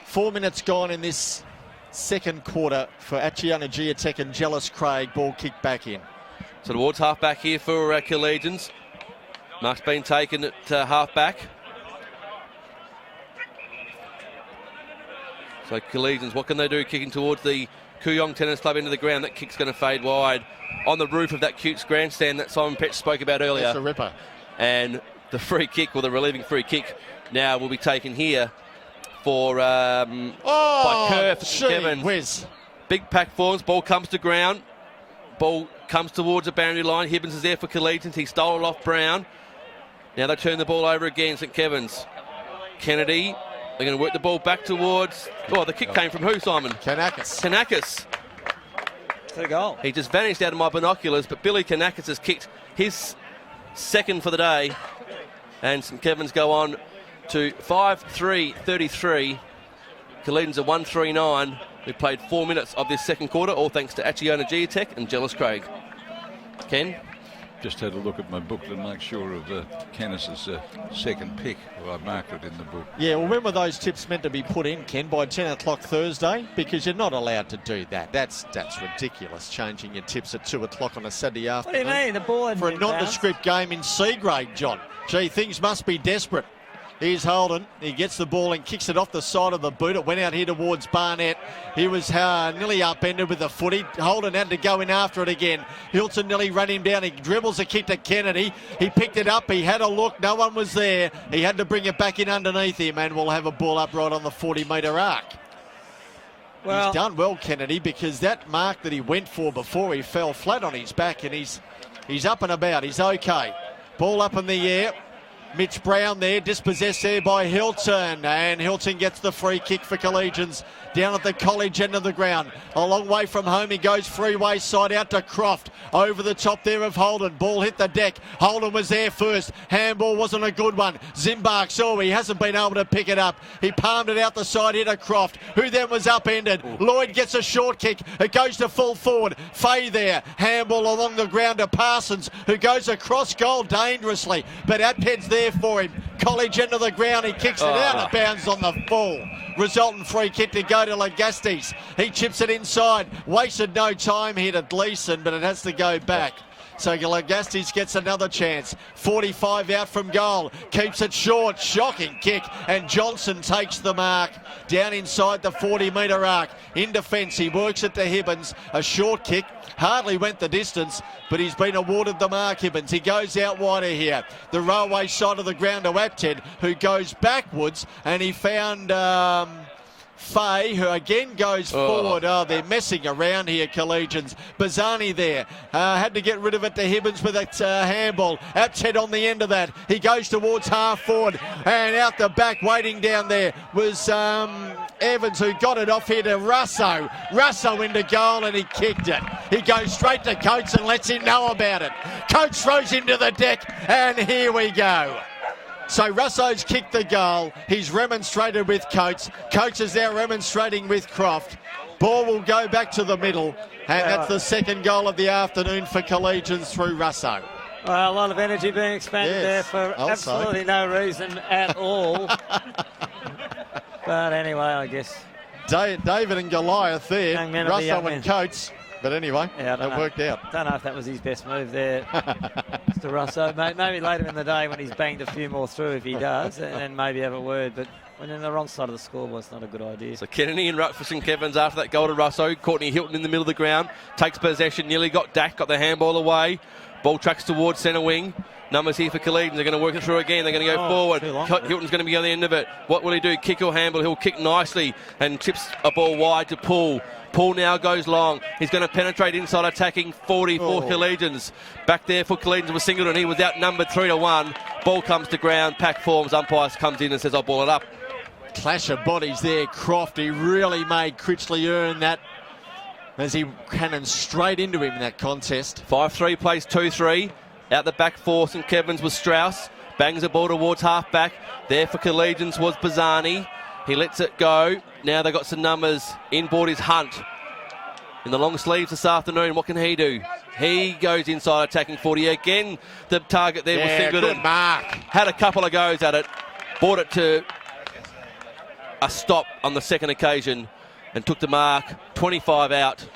4 minutes gone in this second quarter for Achiana Giatek and Jealous Craig. Ball kicked back in. So towards half-back here for Collegians. Mark's been taken at half-back. So Collegians, what can they do? Kicking towards the Kooyong Tennis Club into the ground. That kick's going to fade wide on the roof of that Cutes grandstand that Simon Petch spoke about earlier. That's a ripper. And the free kick, or the relieving free kick, now will be taken here for by Kerr for St Kevin's. Whiz. Big pack forms, ball comes to ground. Ball comes towards the boundary line. Hibbins is there for Collegians. He stole it off Brown. Now they turn the ball over again, St Kevin's. Kennedy, they're going to work the ball back towards... Oh, the kick came from who, Simon? Kanakis. To the goal. He just vanished out of my binoculars, but Billy Kanakis has kicked his second for the day. And St Kevin's go on to 5-3-33. Collegians are 1-3-9. We played 4 minutes of this second quarter, all thanks to Achiona Giatek and Jealous Craig. Ken? Just had a look at my book to make sure of Canis's second pick. Well, I marked it in the book. Yeah, well, when were those tips meant to be put in, Ken? By 10 o'clock Thursday? Because you're not allowed to do that. That's ridiculous, changing your tips at 2 o'clock on a Saturday What do afternoon. you mean? The ball hadn't For a been bounced. nondescript game in C grade, John. Gee, things must be desperate. Here's Holden. He gets the ball and kicks it off the side of the boot. It went out here towards Barnett. He was nearly upended with the footy. Holden had to go in after it again. Hilton nearly ran him down. He dribbles a kick to Kennedy. He picked it up. He had a look. No one was there. He had to bring it back in underneath him, and we'll have a ball up right on the 40-metre arc. Well, He's done well, Kennedy, because that mark that he went for before, he fell flat on his back, and he's up and about. He's okay. Ball up in the air. Mitch Brown there, dispossessed there by Hilton, and Hilton gets the free kick for Collegians down at the college end of the ground. A long way from home, he goes freeway side out to Croft, over the top there of Holden. Ball hit the deck. Holden was there first. Handball wasn't a good one. Zimbark saw he hasn't been able to pick it up. He palmed it out the side here to Croft, who then was upended. Lloyd gets a short kick. It goes to full forward. Fay there. Handball along the ground to Parsons, who goes across goal dangerously, but Atped's there for him. College end of the ground, he kicks it out of bounds on the full. Resultant free kick to go to Lagastis. He chips it inside. Wasted no time here to Gleeson, but it has to go back. So Lagastis gets another chance. 45 out from goal. Keeps it short. Shocking kick. And Johnson takes the mark down inside the 40-metre arc. In defence, he works it to Hibbins. A short kick. Hardly went the distance, but he's been awarded the mark, Hibbins. He goes out wider here. The railway side of the ground to Apted, who goes backwards, and he found Fay, who again goes forward. Oh, they're messing around here, Collegians. Bazzani there. Had to get rid of it to Hibbins with that handball. Apted on the end of that. He goes towards half forward, and out the back, waiting down there was Evans, who got it off here to Russo. Russo into goal, and he kicked it. He goes straight to Coates and lets him know about it. Coates throws him to the deck, and here we go. So Russo's kicked the goal. He's remonstrated with Coates. Coates is now remonstrating with Croft. Ball will go back to the middle. And that's the second goal of the afternoon for Collegians through Russo. Well, a lot of energy being expended there for also absolutely no reason at all. But anyway, I guess. David and Goliath there. Russo and Coates. But anyway, that worked out. Don't know if that was his best move there, Mr. Russo. Maybe later in the day when he's banged a few more through, if he does, and then maybe have a word. But when in the wrong side of the scoreboard, it's not a good idea. So Kennedy and ruck for St Kevin's after that goal to Russo. Courtney Hilton in the middle of the ground. Takes possession, nearly got Dak, got the handball away. Ball tracks towards centre wing. Numbers here for Collegians. They're going to work it through again. They're going to go forward. Hilton's going to be on the end of it. What will he do? Kick or handball? He'll kick nicely and tips a ball wide to Paul. Paul now goes long. He's going to penetrate inside, attacking 40 for Collegians. Back there for Collegians was Singleton. He was outnumbered 3-1. Ball comes to ground. Pack forms. Umpire comes in and says, I'll ball it up. Clash of bodies there. Croft, he really made Critchley earn that as he cannoned straight into him in that contest. 5-3 plays 2-3. Out the back for St Kevin's was Strauss. Bangs the ball towards half-back. There for Collegians was Bazzani. He lets it go. Now they've got some numbers. Inboard is Hunt. In the long sleeves this afternoon, what can he do? He goes inside attacking 40. Again, the target there was Singleton. Good mark. Had a couple of goes at it. Brought it to a stop on the second occasion and took the mark. 25 out.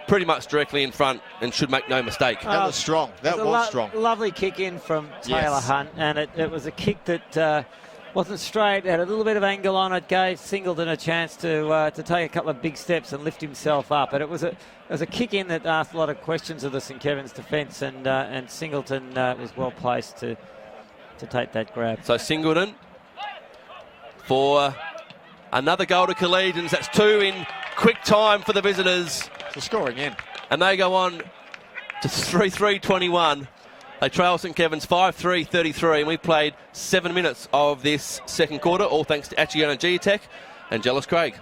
Pretty much directly in front and should make no mistake. That was strong. That was strong. Lovely kick in from Taylor Hunt, and it was a kick that wasn't straight, had a little bit of angle on it, gave Singleton a chance to take a couple of big steps and lift himself up. But it was a kick in that asked a lot of questions of the St Kevin's defence, and Singleton was well placed to take that grab. So Singleton for another goal to Collegians. That's 2 in quick time for the visitors. The scoring end. And they go on to 3-3-21. They trail St Kevin's 5-3-33, and we played 7 minutes of this second quarter, all thanks to Achiana Geotech and Jealous Craig.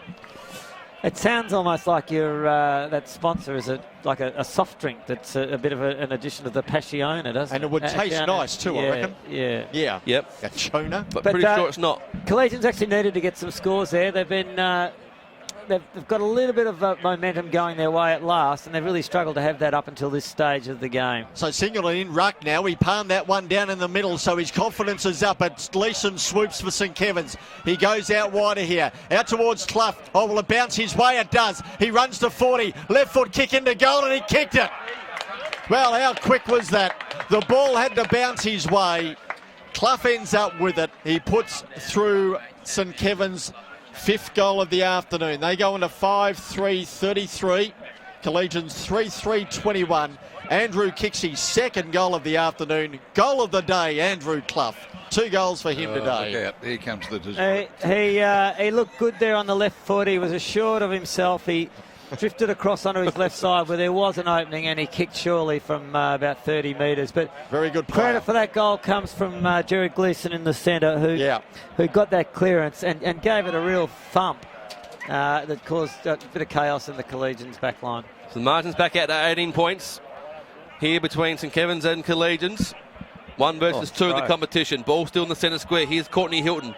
It sounds almost like your that sponsor is like a soft drink that's a bit of an addition to the Passiona, doesn't it? And it would taste nice too, I reckon. Yeah. Yep. A Chona. But pretty sure it's not. Collegians actually needed to get some scores there. They've been... They've got a little bit of momentum going their way at last, and they've really struggled to have that up until this stage of the game. So Singleton in ruck now. He palmed that one down in the middle, so his confidence is up. But Leeson swoops for St Kevin's. He goes out wider here. Out towards Clough. Oh, will it bounce his way? It does. He runs to 40. Left foot kick into goal, and he kicked it. Well, how quick was that? The ball had to bounce his way. Clough ends up with it. He puts through St Kevin's 5th goal of the afternoon. They go into 5-3-33. Collegians 3-3-21. Andrew kicks his 2nd goal of the afternoon. Goal of the day, Andrew Clough. 2 goals for him today. Look out. Here comes the design. He looked good there on the left foot. He was assured of himself. He drifted across onto his left side where there was an opening, and he kicked surely from about 30 metres. But very good player. Credit for that goal comes from Jared Gleeson in the centre, who got that clearance and gave it a real thump that caused a bit of chaos in the Collegians' back line. So the margin's back out to 18 points here between St Kevin's and Collegians. 1 versus 2 in the competition. Ball still in the centre square. Here's Courtney Hilton.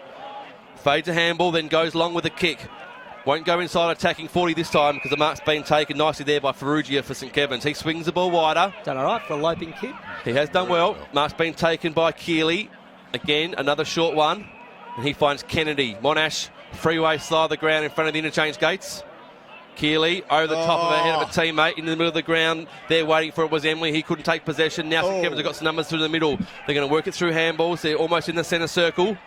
Fades a handball, then goes long with a kick. Won't go inside attacking 40 this time because the mark's been taken nicely there by Ferrugia for St Kevin's. He swings the ball wider. Done all right for a loping kid. He has done well. Mark's been taken by Keeley. Again, another short one. And he finds Kennedy. Monash, freeway side of the ground in front of the interchange gates. Keeley over the top of the head of a teammate in the middle of the ground. There waiting for it was Emily. He couldn't take possession. Now St Kevin's have got some numbers through the middle. They're going to work it through handballs. They're almost in the centre circle.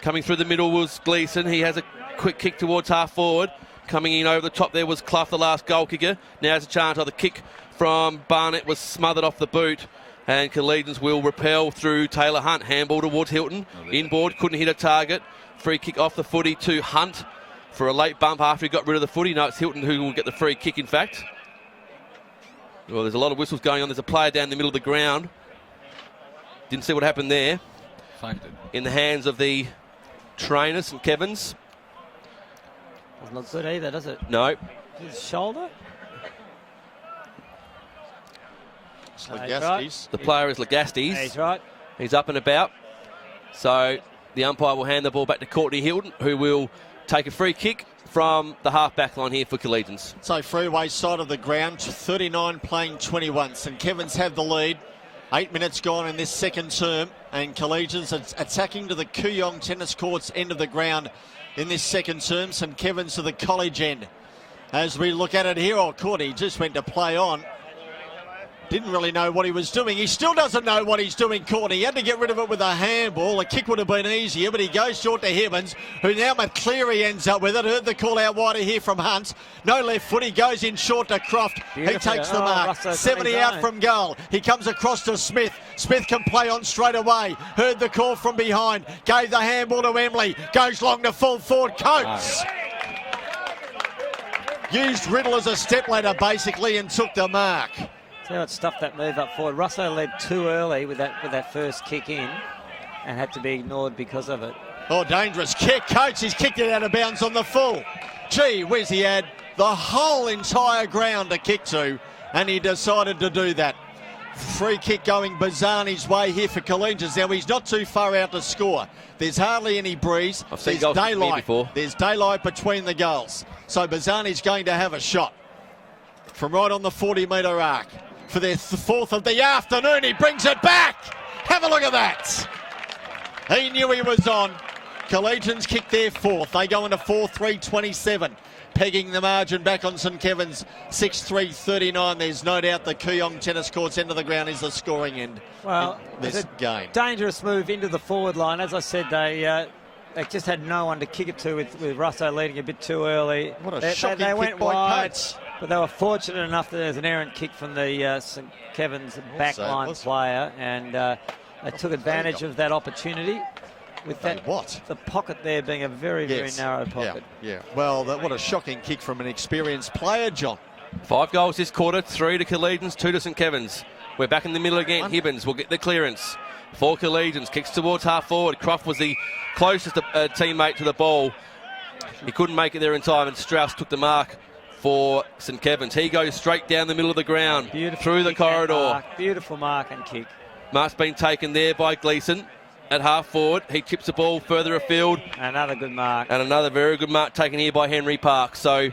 Coming through the middle was Gleeson. He has a quick kick towards half forward. Coming in over the top there was Clough, the last goal kicker. Now there's a chance. The kick from Barnett was smothered off the boot. And Collegians will repel through Taylor Hunt. Handball towards Hilton. Inboard, couldn't hit a target. Free kick off the footy to Hunt for a late bump after he got rid of the footy. No, it's Hilton who will get the free kick, in fact. Well, there's a lot of whistles going on. There's a player down the middle of the ground. Didn't see what happened there. Fainted. In the hands of the trainer, St Kevin's. Doesn't look good either, does it? No. His shoulder? Legastes. The player is Legastes. He's right. He's up and about. So the umpire will hand the ball back to Courtney Hilton, who will take a free kick from the half-back line here for Collegians. So freeway side of the ground, 39 playing 21. St Kevin's have the lead. 8 minutes gone in this second term, and Collegians attacking to the Kooyong tennis courts end of the ground in this second term. St Kevin's to the College end. As we look at it here, Courtney just went to play on. Didn't really know what he was doing. He still doesn't know what he's doing, Courtney. He had to get rid of it with a handball. A kick would have been easier, but he goes short to Hibbins, who now McCleary ends up with it. Heard the call out wider here from Hunt. No left foot. He goes in short to Croft. He takes the mark. 70 out from goal. He comes across to Smith. Smith can play on straight away. Heard the call from behind. Gave the handball to Emily. Goes long to full forward. Coates. Used Riddle as a stepladder, basically, and took the mark. See how it stuffed that move up forward. Russo led too early with that first kick in and had to be ignored because of it. Oh, dangerous kick. Coates, he's kicked it out of bounds on the full. Gee whiz, he had the whole entire ground to kick to, and he decided to do that. Free kick going Bazzani's way here for Collegians. Now, he's not too far out to score. There's hardly any breeze. I've seen goals from here before. There's daylight between the goals. So Bazzani's going to have a shot from right on the 40-metre arc. For their fourth of the afternoon, he brings it back. Have a look at that. He knew he was on. Collegians kick their fourth. They go into 4-3-27, pegging the margin back on St Kevin's 6-3-39. There's no doubt the Kooyong tennis courts end of the ground is the scoring end. Well, this game. Dangerous move into the forward line. As I said, they just had no one to kick it to with Russo leading a bit too early. What a shocking they kick went by wide. Coates. But they were fortunate enough that there's an errant kick from the St Kevin's backline player, and they took advantage of that opportunity with the pocket there being a very, very narrow pocket. Yeah. Well, what a shocking kick from an experienced player, John. 5 goals this quarter, 3 to Collegians, 2 to St Kevin's. We're back in the middle again. Hibbins will get the clearance. For Collegians, kicks towards half forward. Croft was the closest teammate to the ball. He couldn't make it there in time, and Strauss took the mark for St Kevin's. He goes straight down the middle of the ground, through the corridor. Beautiful mark and kick. Mark's been taken there by Gleeson at half forward. He chips the ball further afield. Another good mark. And another very good mark taken here by Henry Park. So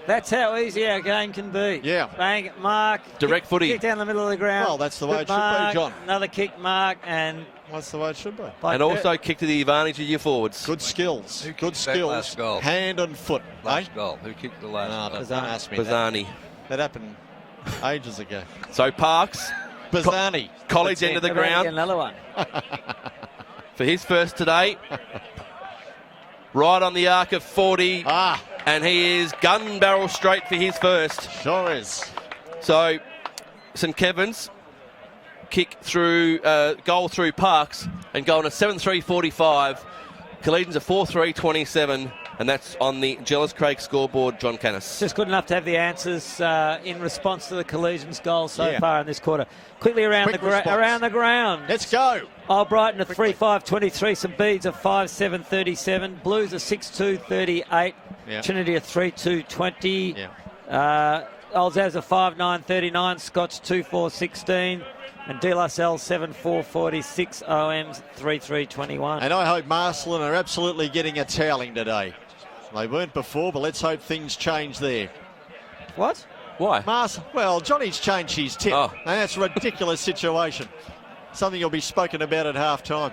that's how easy our game can be. Yeah. Bang, mark. Direct footy. Kick down the middle of the ground. Well, that's the way it should be, John. Another kick, mark, and that's the way it should be. And also kick to the advantage of your forwards. Good skills. Good skills. Last goal? Hand and foot. Last goal. Who kicked the last goal? Don't ask me Bazzani. That happened ages ago. So Parks. Bazzani. College end of the ground. Another one. For his first today. Right on the arc of 40. And he is gun barrel straight for his first. Sure is. So St Kevin's kick through, goal through Parks and go on a 7-3-45. Collegians are 4-3-27, and that's on the Jellis Craig scoreboard, John Canis. Just good enough to have the answers in response to the Collegians' goal so far in this quarter. Quickly around the ground. Let's go. Oh, Brighton are 3-5-23. St Bede's are 5-7-37. Blues are 6-2-38. Yeah. Trinity are 3-2-20. Yeah. Old Zaz are 5-9-39. Scotch 2-4-16. And De La Salle 7-4-46. OM's 3-3-21. And I hope Marcelin are absolutely getting a toweling today. They weren't before, but let's hope things change there. What? Why? Well, Johnny's changed his tip. Oh. And that's a ridiculous situation. Something will be spoken about at half-time.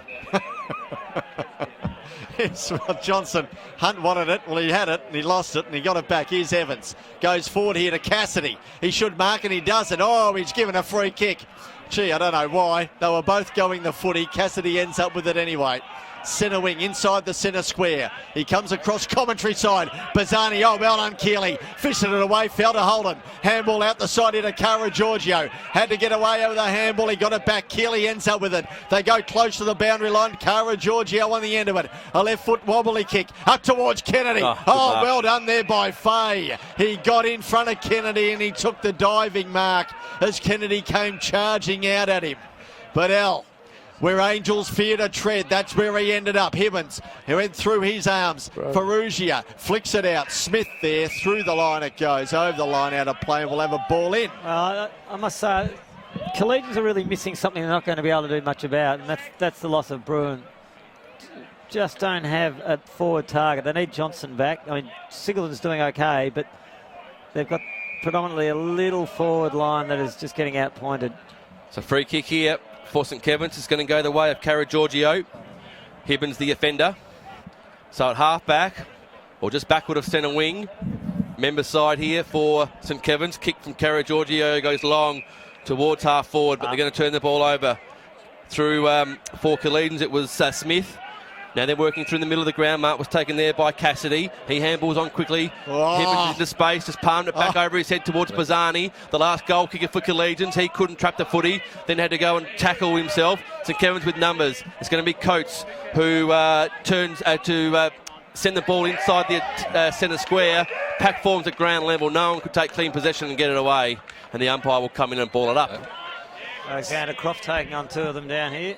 Yes, well, Johnson, Hunt wanted it. Well, he had it and he lost it and he got it back. Here's Evans. Goes forward here to Cassidy. He should mark and he doesn't. Oh, he's given a free kick. Gee, I don't know why. They were both going the footy. Cassidy ends up with it anyway. Centre wing inside the centre square. He comes across commentary side. Bazzani, oh, well done, Keeley. Fishing it away, fell to Holden. Handball out the side here to Cara Giorgio. Had to get away over the handball. He got it back. Keeley ends up with it. They go close to the boundary line. Cara Giorgio on the end of it. A left foot wobbly kick up towards Kennedy. Oh, well done there by Fay. He got in front of Kennedy and he took the diving mark as Kennedy came charging out at him. But where Angels fear to tread, that's where he ended up. Hibbins, he went through his arms. Ferrugia flicks it out. Smith there, through the line it goes. Over the line, out of play, and we'll have a ball in. I must say, Collegians are really missing something they're not going to be able to do much about, and that's the loss of Bruin. just don't have a forward target. They need Johnson back. I mean, Sigelden's doing okay, but they've got predominantly a little forward line that is just getting outpointed. So free kick here for St Kevin's is going to go the way of Cara Giorgio. Hibbins the offender. So at half back, or just backward of centre wing. Member side here for St Kevin's. Kick from Cara Giorgio goes long towards half forward, but they're going to turn the ball over. Through for Collegians, it was Smith. Now they're working through the middle of the ground. Mark was taken there by Cassidy. He handballs on quickly. Hibbins into space, just palmed it back over his head towards Bazzani. The last goal kicker for Collegians. He couldn't trap the footy, then had to go and tackle himself. St Kevin's with numbers. It's going to be Coates who turns to send the ball inside the centre square. Pack forms at ground level. No one could take clean possession and get it away. And the umpire will come in and ball it up. Alexander Croft taking on two of them down here.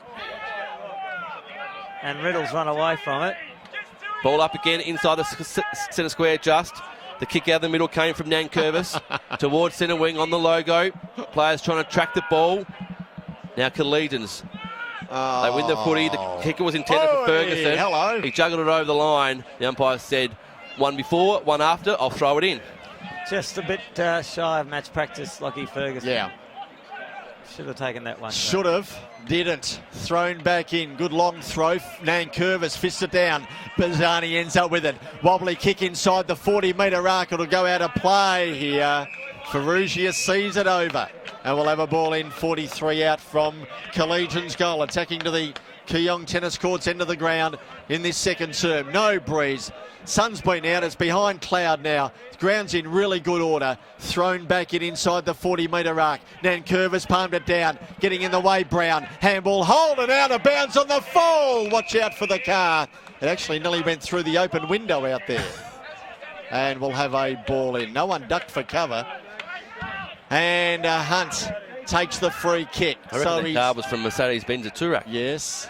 And Riddle's run away from it. Ball up again inside the centre square just. The kick out of the middle came from Nankervis towards centre wing on the logo. Players trying to track the ball. Now Collegians. They win the footy. The kicker was intended for Ferguson. Hello. He juggled it over the line. The umpire said, one before, one after, I'll throw it in. Just a bit shy of match practice, Lockie Ferguson. Yeah. Should have taken that one. Should have. Didn't. Thrown back in. Good long throw. Nankervis fists it down. Bazzani ends up with it. Wobbly kick inside the 40-metre arc. It'll go out of play here. Ferrugia sees it over. And we'll have a ball in, 43 out from Collegians goal. Attacking to the Kooyong tennis courts end of the ground in this second term. No breeze. Sun's been out. It's behind cloud now. The ground's in really good order. Thrown back in inside the 40-metre arc. Nankervis palmed it down. Getting in the way, Brown. Handball Holden out of bounds on the full. Watch out for the car. It actually nearly went through the open window out there. And we'll have a ball in. No one ducked for cover. And Hunt takes the free kick. I reckon the car was from Mercedes-Benz at Turak. Yes.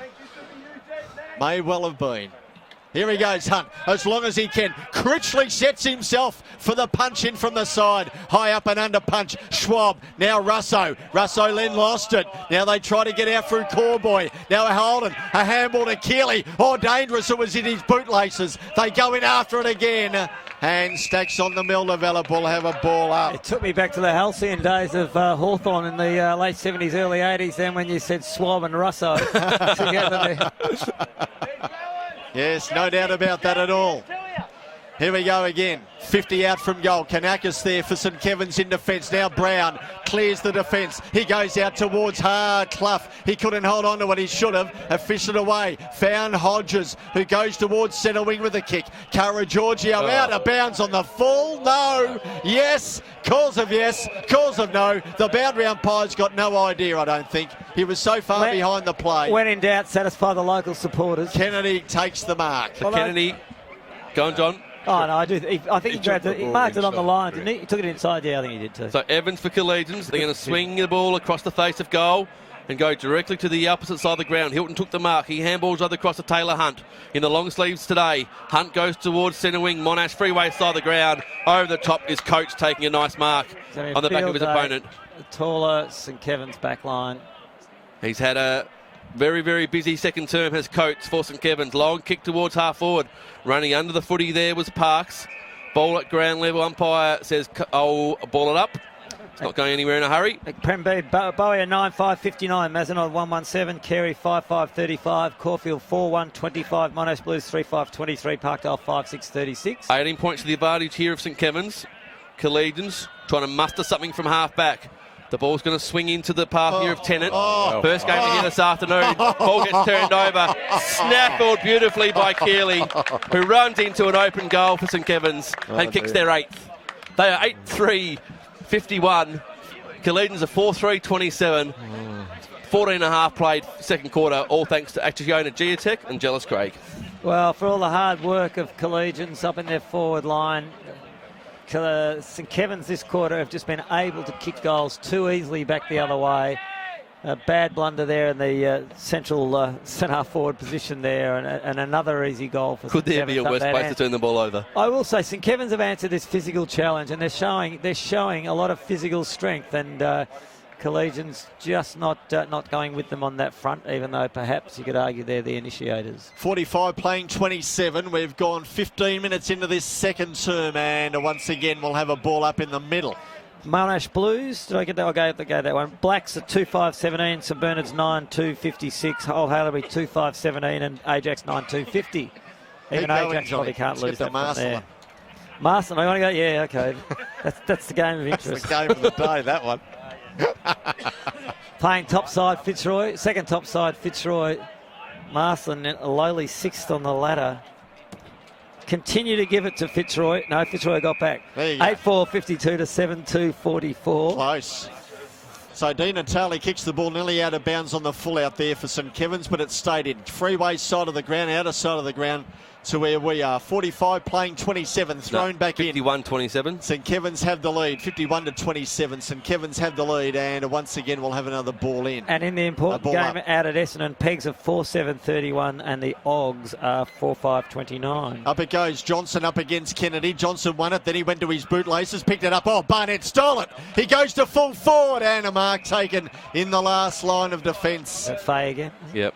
May well have been. Here he goes, Hunt, as long as he can. Critchley sets himself for the punch in from the side. High up and under punch. Schwab, now Russo. Russo then lost it. Now they try to get out through Corboy. Now Holden, a handball to Keeley. Oh, dangerous, it was in his bootlaces. They go in after it again. And Stacks on the mill develop will have a ball up. It took me back to the halcyon days of Hawthorn in the late 70s, early 80s, then when you said Swab and Russo together there. Yes, no doubt about that at all. Here we go again. 50 out from goal. Kanakis there for St Kevin's in defence. Now Brown clears the defence. He goes out towards Clough. He couldn't hold on to what he should have. A fish it away. Found Hodges, who goes towards centre wing with a kick. Cara Giorgio out of bounds on the full. No. Yes. Calls of yes. Calls of no. The boundary umpire's got no idea, I don't think. He was so far behind the play. When in doubt, satisfy the local supporters. Kennedy takes the mark. So Kennedy, go on, John. Oh, no, I do. I think he grabbed it. He marked it on the line, didn't he? He took it inside. Yeah, I think he did too. So Evans for Collegians. They're going to swing the ball across the face of goal and go directly to the opposite side of the ground. Hilton took the mark. He handballs other across to Taylor Hunt in the long sleeves today. Hunt goes towards centre wing. Monash freeway side of the ground. Over the top is Coates taking a nice mark on the back of his opponent. A taller St Kevin's back line. He's had a very, very busy second term, has Coates for St Kevin's. Long kick towards half forward. Running under the footy there was Parks. Ball at ground level. Umpire says, I'll ball it up. It's not going anywhere in a hurry. Premby, Bowie 9.5.59, Mazanod 1.17, Carey 5.5.35, Caulfield 4.1.25, Monash Blues 3.5.23, Parkdale 5.6.36. 18 points to the advantage here of St Kevin's. Collegians trying to muster something from half back. The ball's going to swing into the path here of Tennant. First game here this afternoon. Ball gets turned over. Snaffled beautifully by Keeley, who runs into an open goal for St Kevin's and kicks their eighth. They are 8-3-51. Collegians are 4-3-27. 14.5 played second quarter, all thanks to Actiona Geotech and Jealous Craig. Well, for all the hard work of Collegians up in their forward line, St Kevin's this quarter have just been able to kick goals too easily back the other way. A bad blunder there in the central centre forward position there, and another easy goal for Could St. there be a worse place to turn the ball over? I will say St Kevin's have answered this physical challenge, and they're showing a lot of physical strength. And Collegians just not going with them on that front, even though perhaps you could argue they're the initiators. 45 playing 27. We've gone 15 minutes into this second term, and once again we'll have a ball up in the middle. Monash Blues, did I get that? I'll go that one. Blacks at 2.5.17, St Bernard's 9.2.56, Old Haileybury 2.5.17, and Ajax 9.2.50. Even Ajax probably can't lose that from there. Marston, I want to go, yeah, okay. That's the game of interest. That's the game of the day, that one. Playing top side, Fitzroy. Second top side, Fitzroy. Marston, a lowly 6th on the ladder. Continue to give it to Fitzroy. No, Fitzroy got back. 8.4.52 to 7.2.44. Close. So Di Natale kicks the ball nearly out of bounds on the full out there for St Kevin's, but it stayed in. Freeway side of the ground, outer side of the ground to where we are. 45 playing 27, thrown back 51-27. St Kevin's have the lead, 51-27. St Kevin's have the lead, and once again we'll have another ball in. And in the important game out at Essendon, Pegs are 4.7.31 and the Ogs are 4.5.29. Up it goes, Johnson up against Kennedy. Johnson won it, then he went to his bootlaces, picked it up. Oh, Barnett stole it. He goes to full forward, and a mark taken in the last line of defence. Fay again. Yep.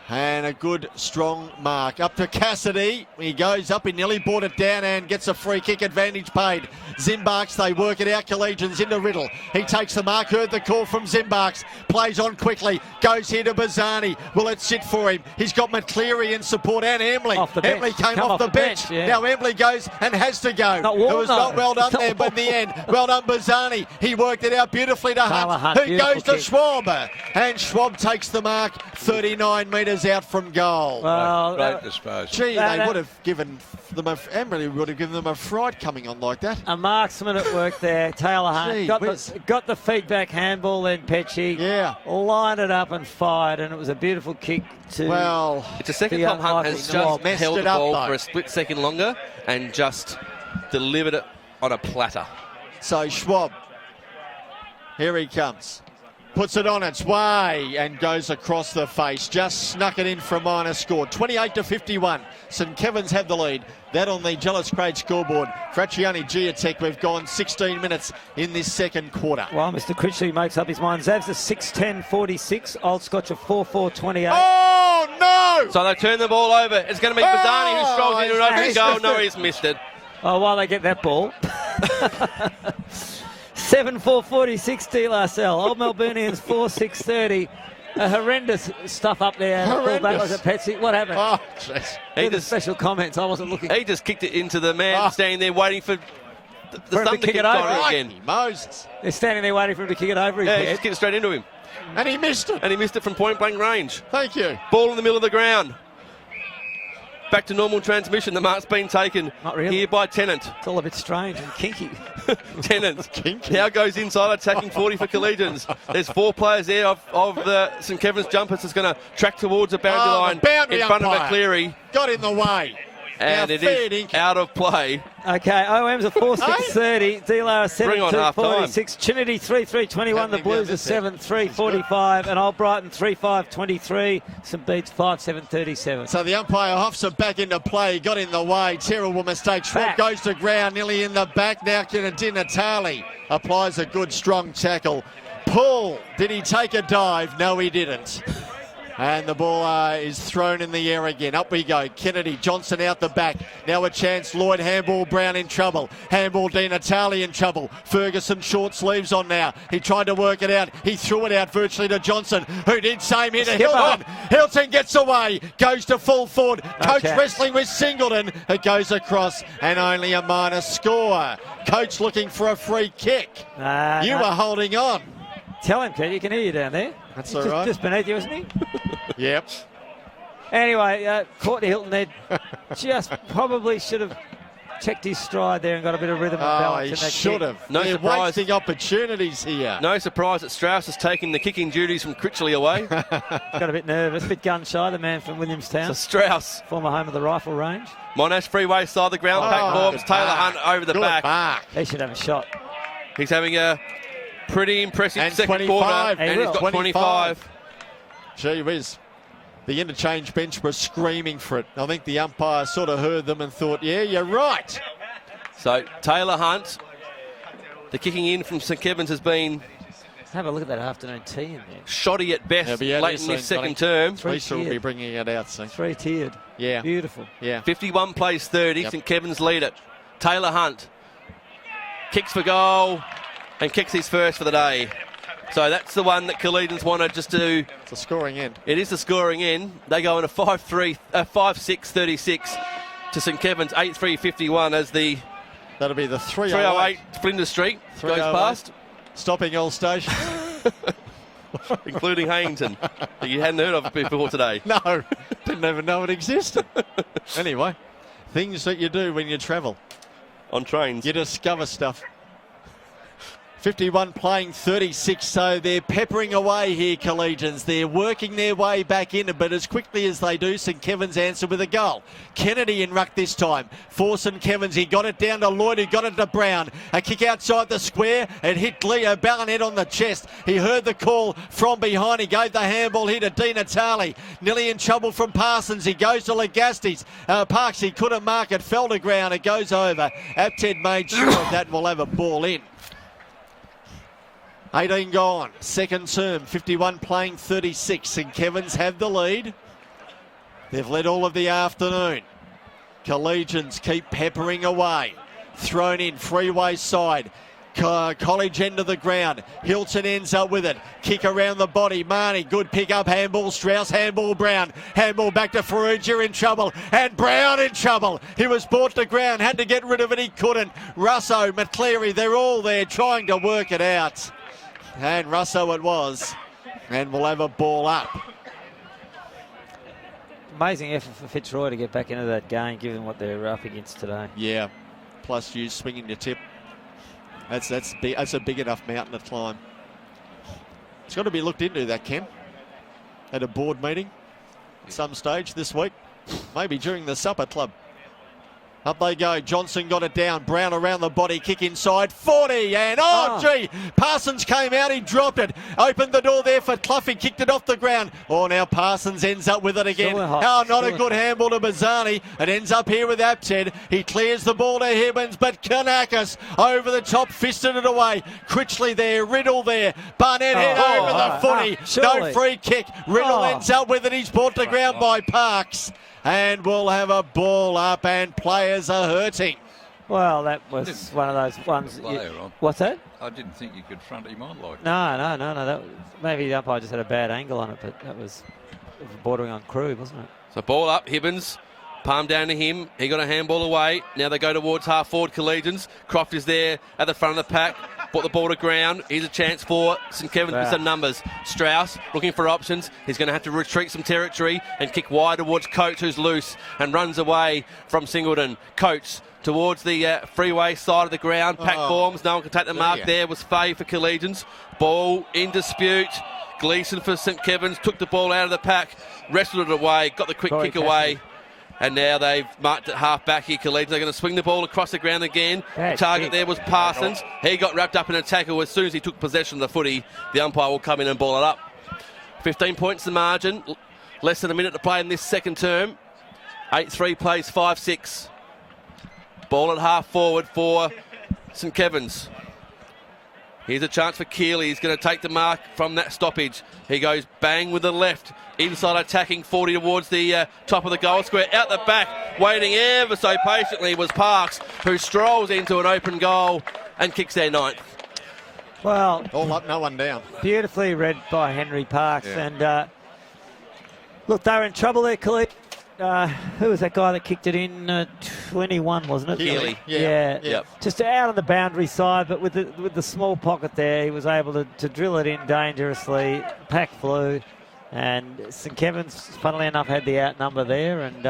And a good, strong mark. Up to Cassidy. He goes up. He nearly brought it down and gets a free kick advantage paid. Zimbarks, they work it out. Collegians into Riddle. He takes the mark. Heard the call from Zimbarks. Plays on quickly. Goes here to Bazzani. Will it sit for him? He's got McCleary in support and Embley. Embley came off the bench. Yeah. Now Embley goes and has to go. Not warm, it was not well done there, but in the end, well done Bazzani. He worked it out beautifully to Hunt, who goes to Schwab. And Schwab takes the mark 39 metres out from goal. Well, great disposal. Gee, they would have given them Emily would have given them a fright coming on like that. A marksman at work there. Taylor Hunt got the feedback handball, then Petchy. Yeah. Lined it up and fired, and it was a beautiful kick to. Well, it's a second time Hunt has just held the ball for a split second longer and just delivered it on a platter. So Schwab, here he comes. Puts it on its way and goes across the face. Just snuck it in for a minor score. 28-51. St Kevin's have the lead. That on the Jealous Crate scoreboard. Fracciani Geotech, we've gone 16 minutes in this second quarter. Well, Mr. Critchley makes up his mind. Zav's a 6.10.46. Old Scotch a 4.4.28. Oh, no! So they turn the ball over. It's going to be Bazzani who strolls into an open goal. No, he's missed it. Oh, while they get that ball. 7.4.46 De La Salle. Old Melburnians 4.6.30. Horrendous stuff up there. That was a Petsy. What happened? Oh, jeez. He just special comments. I wasn't looking. He just kicked it into the man standing there waiting for the thumb to kick it over again. Moses. They're standing there waiting for him to kick it over his head. He just kicked it straight into him. And he missed it. And he missed it from point blank range. Thank you. Ball in the middle of the ground. Back to normal transmission. The mark's been taken here by Tennant. It's all a bit strange and kinky. Tennant now goes inside, attacking 40 for Collegians. There's 4 players there of the St Kevin's jumpers that's going to track towards the boundary line in front of McCleary. Got in the way. And now it is out of play. Okay, OM's a 4.6.30. D-Lar 7.2.46. Trinity 3.3.21. The Blues are 7.3.45. And Old Brighton 3.5.23. St Bede's 5.7.37. So the umpire Hoffs are back into play. Got in the way. Terrible mistake. Schwab goes to ground, nearly in the back. Now Di Natale applies a good strong tackle. Pull. Did he take a dive? No, he didn't. And the ball is thrown in the air again. Up we go. Kennedy, Johnson out the back. Now a chance. Lloyd handball. Brown in trouble. Handball Di Natale in trouble. Ferguson short sleeves on now. He tried to work it out. He threw it out virtually to Johnson, who did same here to Hilton. Hilton gets away. Goes to full forward. Coach wrestling with Singleton. It goes across and only a minor score. Coach looking for a free kick. You were holding on. Tell him, Kate. You can hear you down there. That's all right. Just beneath you, isn't he? Yep. Anyway, Courtney Hilton there just probably should have checked his stride there and got a bit of rhythm and balance. He in that should kick. have. No They're surprise. wasting opportunities here. No surprise that Strauss is taking the kicking duties from Critchley away. Got a bit nervous, a bit gun shy, the man from Williamstown. So Strauss. Former home of the rifle range. Monash freeway side of the ground. Pack Forbes. Taylor Hunt over the back. He should have a shot. He's having a pretty impressive And second 25. quarter. And he's got 25. Gee whiz. The interchange bench was screaming for it. I think the umpire sort of heard them and thought, yeah, you're right. So Taylor Hunt, the kicking in from St Kevin's has been Have a look at that afternoon tea in there. Shoddy at best late in this second term. Lisa will be bringing it out soon. 3-tiered. Yeah. Beautiful. Yeah. 51 plays 30. Yep. St Kevin's lead it. Taylor Hunt kicks for goal and kicks his first for the day. So that's the one that Collegians wanted just to... It's a scoring end. It is the scoring end. They go in a 5-6-36 to St Kevin's 8-3-51 as the... That'll be the 308. 308 Flinders Street goes 308. past. Stopping all stations. Including Hayington, that you hadn't heard of before today. No, didn't even know it existed. Anyway, things that you do when you travel. On trains. You discover stuff. 51 playing 36, so they're peppering away here, Collegians. They're working their way back in, but as quickly as they do, St Kevin's answer with a goal. Kennedy in ruck this time for St Kevin's. He got it down to Lloyd, who got it to Brown. A kick outside the square. It hit Leo Ballinet on the chest. He heard the call from behind. He gave the handball here to Di Natale. Nearly in trouble from Parsons. He goes to Legastis. Parks, he couldn't mark it. Fell to ground. It goes over. Apted made sure that will have a ball in. 18 gone, second term, 51 playing 36. St Kevin's have the lead. They've led all of the afternoon. Collegians keep peppering away. Thrown in, freeway side. College end of the ground. Hilton ends up with it. Kick around the body. Marnie, good pick up. Handball Strauss. Handball Brown. Handball back to Ferrugia in trouble. And Brown in trouble. He was brought to ground. Had to get rid of it. He couldn't. Russo, McCleary, they're all there trying to work it out. And Russo it was. And we'll have a ball up. Amazing effort for Fitzroy to get back into that game, given what they're up against today. Yeah. Plus you swinging your tip. That's a big enough mountain to climb. It's got to be looked into, that, Ken. At a board meeting at some stage this week. Maybe during the supper club. Up they go. Johnson got it down. Brown around the body. Kick inside. 40. And gee. Parsons came out. He dropped it. Opened the door there for Cluffy. Kicked it off the ground. Oh, now Parsons ends up with it again. Not a good handball to Bazzani. It ends up here with Apted. He clears the ball to Hibbins. But Kanakis over the top. Fisted it away. Critchley there. Riddle there. Barnett head over the footy. No free kick. Riddle ends up with it. He's brought to ground by Parks. And we'll have a ball up and players are hurting. Well, that was one of those ones. What's that? I didn't think you could front him on like that. No. That was, maybe the umpire just had a bad angle on it, but that was bordering on crude, wasn't it? So ball up, Hibbins. Palm down to him. He got a handball away. Now they go towards half forward Collegians. Croft is there at the front of the pack. Brought the ball to ground. Here's a chance for St Kevin's with some numbers. Strauss looking for options. He's going to have to retreat some territory and kick wide towards Coates, who's loose and runs away from Singleton. Coates towards the freeway side of the ground. Pack forms. No one can take the mark there. Was Fay for Collegians. Ball in dispute. Gleeson for St Kevin's. Took the ball out of the pack. Wrestled it away. Got the quick kick away. And now they've marked it half back here, Collegians. They're going to swing the ball across the ground again. The target there was Parsons. He got wrapped up in a tackle. As soon as he took possession of the footy, the umpire will come in and ball it up. 15 points the margin. Less than a minute to play in this second term. 8-3 plays 5-6. Ball at half forward for St Kevin's. Here's a chance for Keeley. He's going to take the mark from that stoppage. He goes bang with the left. Inside attacking 40 towards the top of the goal square. Out the back, waiting ever so patiently was Parks, who strolls into an open goal and kicks their ninth. Well, all up, no one down. Beautifully read by Henry Parks. Yeah. And look, they were in trouble there, Collegians. Who was that guy that kicked it in 21, wasn't it? Keeley. Yeah. Yep. Just out on the boundary side, but with the small pocket there, he was able to drill it in dangerously. Pack flew, and St Kevin's, funnily enough, had the outnumber there, and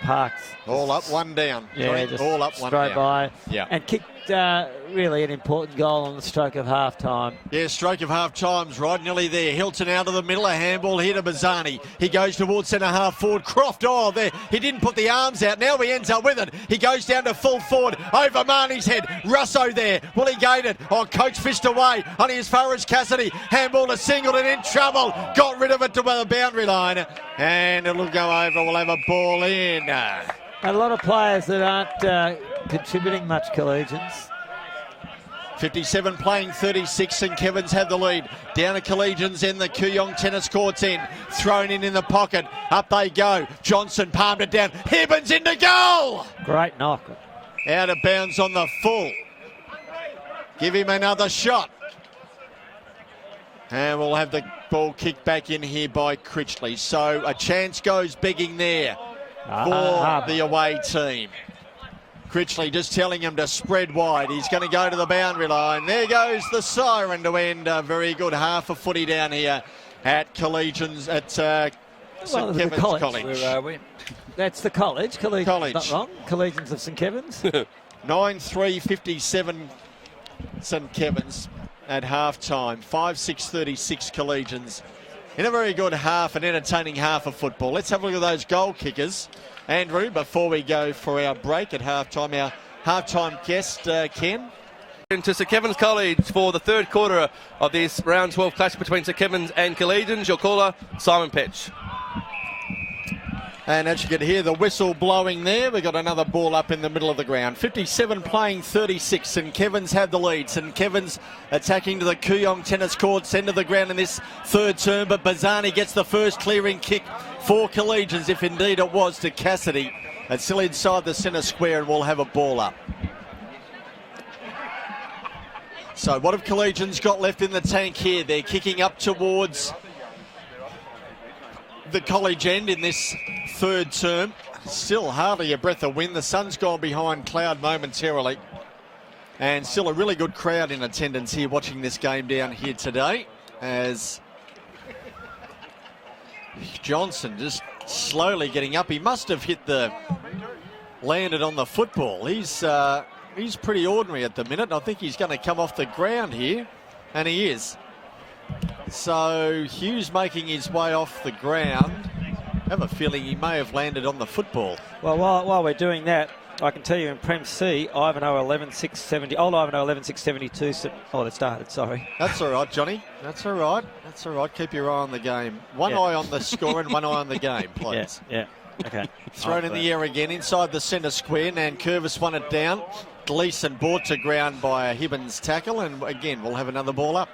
Parks. All up, one down. Yeah, just all up, one straight down. by. Yeah. And kicked really an important goal on the stroke of half time. Yeah, stroke of half time's right, nearly there. Hilton out of the middle, a handball here to Bazzani. He goes towards centre half forward. Croft, there. He didn't put the arms out. Now he ends up with it. He goes down to full forward over Marnie's head. Russo there. Will he gain it? Coach fished away. Only as far as Cassidy. Handball to Singleton in trouble. Got rid of it to the boundary line. And it'll go over. We'll have a ball in. A lot of players that aren't contributing much, Collegians. 57 playing 36, St Kevin's have the lead. Down at Collegians in the Kooyong tennis courts end. Thrown in the pocket. Up they go. Johnson palmed it down. Hibbins into goal! Great knock. Out of bounds on the full. Give him another shot. And we'll have the ball kicked back in here by Critchley. So a chance goes begging there for the away team. Critchley just telling him to spread wide. He's going to go to the boundary line. There goes the siren to end a very good half a footy down here at Collegians at St Kevin's College. Where are we? That's the College. Collegians, College. not wrong. Collegians of St Kevin's. 9-3-57 St Kevin's at half-time. 5-6-36 Collegians. In a very good half, an entertaining half of football. Let's have a look at those goal kickers. Andrew, before we go for our break at half-time, our half-time guest, Ken. Into St Kevin's College for the third quarter of this round 12 clash between St Kevin's and Collegians. Your caller, Simon Petch. And as you can hear the whistle blowing there, we've got another ball up in the middle of the ground. 57 playing 36. St Kevin's have the lead. St Kevin's attacking to the Kooyong tennis courts, end of the ground in this third term. But Bazani gets the first clearing kick for Collegians, if indeed it was, to Cassidy. It's still inside the centre square and we'll have a ball up. So what have Collegians got left in the tank here? They're kicking up towards the college end in this third term. Still hardly a breath of wind. The sun's gone behind cloud momentarily. And still a really good crowd in attendance here watching this game down here today. As Johnson just slowly getting up. He must have landed on the football. He's pretty ordinary at the minute. I think he's going to come off the ground here. And he is. So Hughes making his way off the ground. I have a feeling he may have landed on the football. Well, while we're doing that, I can tell you in Prem C, Ivanhoe 11-6-70, old Ivanhoe 11-6-72. Oh, that started, sorry. That's all right, Johnny. That's all right. That's all right. Keep your eye on the game. One eye on the score and one eye on the game, please. Yeah. Okay. Thrown in the air again inside the centre square. Nankervis won it down. Gleeson brought to ground by a Hibbins tackle. And again, we'll have another ball up.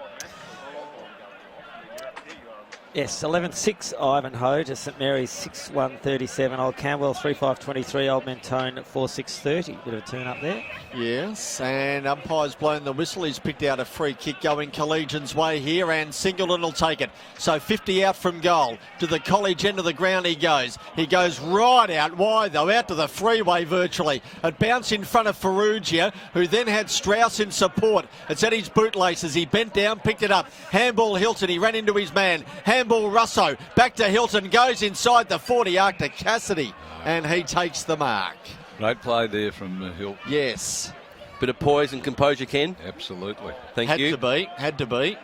Yes, 11-6 Ivanhoe to St Mary's 6-1-37. Old Camwell 3-5-23. Old Mentone 4-6-30. Bit of a turn up there. Yes, and umpire's blown the whistle. He's picked out a free kick going Collegians' way here, and Singleton will take it. So 50 out from goal. To the college end of the ground he goes. He goes right out wide, though, out to the freeway virtually. It bounced in front of Ferrugia, who then had Strauss in support. It's at his bootlaces. He bent down, picked it up. Handball Hilton. He ran into his man. Handball Russo. Back to Hilton. Goes inside the 40 arc to Cassidy, and he takes the mark. Great play there from Hilton. Yes. Bit of poise and composure, Ken. Absolutely. Thank you. Had to be.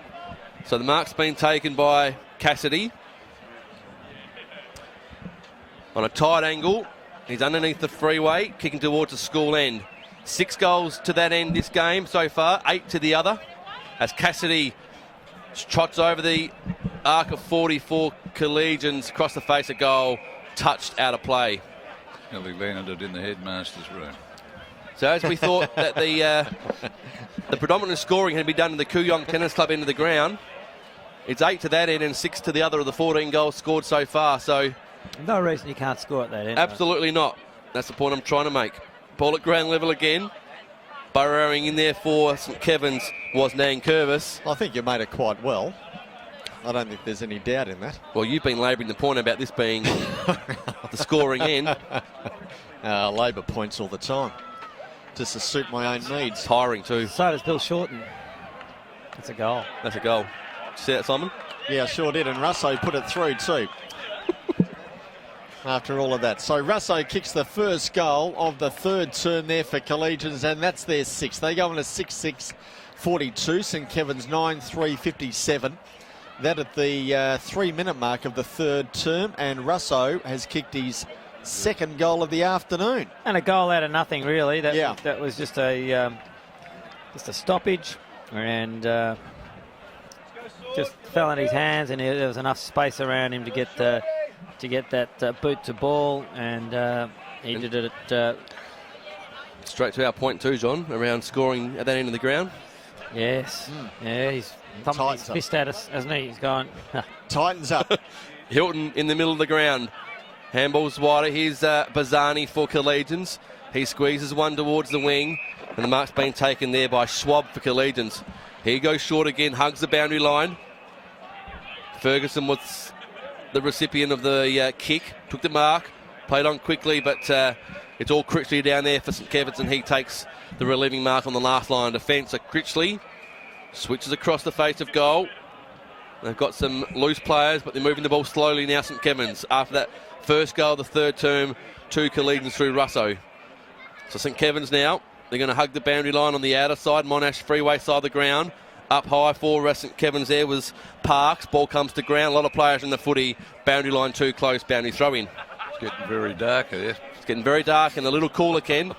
So the mark's been taken by Cassidy. On a tight angle. He's underneath the freeway, kicking towards the school end. 6 goals to that end this game so far, 8 to the other. As Cassidy trots over the arc of 44 Collegians across the face of goal, touched out of play. Nearly landed it in the headmaster's room. So as we thought that the predominant scoring had been done in the Kooyong Tennis Club end of the ground, it's 8 to that end and 6 to the other of the 14 goals scored so far. So no reason you can't score at that end. Absolutely not. That's the point I'm trying to make. Ball at ground level again. Burrowing in there for St Kevin's was Nankervis. I think you made it quite well. I don't think there's any doubt in that. Well, you've been labouring the point about this being the scoring end. Labour points all the time, just to suit my own needs. Tiring too. So does Bill Shorten. That's a goal. That's a goal. Did you see that, Simon? Yeah, I sure did. And Russo put it through too. After all of that. So Russo kicks the first goal of the third term there for Collegians, and that's their 6th. They go on a 6-6-42. St Kevin's 9-3-57. That at the 3-minute mark of the third term, and Russo has kicked his second goal of the afternoon. And a goal out of nothing, really. Yeah. That was just a stoppage, and just fell in his hands, and there was enough space around him to get that boot to ball, and he did it. Straight to our point too, John, around scoring at that end of the ground. Yes. Yeah, he's thumping his Tightens up. fist at us, hasn't he? He's going, Tightens up. Hilton in the middle of the ground. Handball's wider. Here's Bazzani for Collegians. He squeezes one towards the wing, and the mark's been taken there by Schwab for Collegians. He goes short again, hugs the boundary line. Ferguson was the recipient of the kick, took the mark, played on quickly, but it's all Critchley down there for St Kevin's, and he takes the relieving mark on the last line of defence. So Critchley switches across the face of goal. They've got some loose players, but they're moving the ball slowly now, St Kevin's, after that first goal of the third term, 2 Collegians through Russo. So St Kevin's now, they're going to hug the boundary line on the outer side, Monash freeway side of the ground. Up high for St Kevin's there was Parks. Ball comes to ground. A lot of players in the footy. Boundary line too close. Boundary throw in. It's getting very dark there. It's getting very dark and a little cooler, Ken,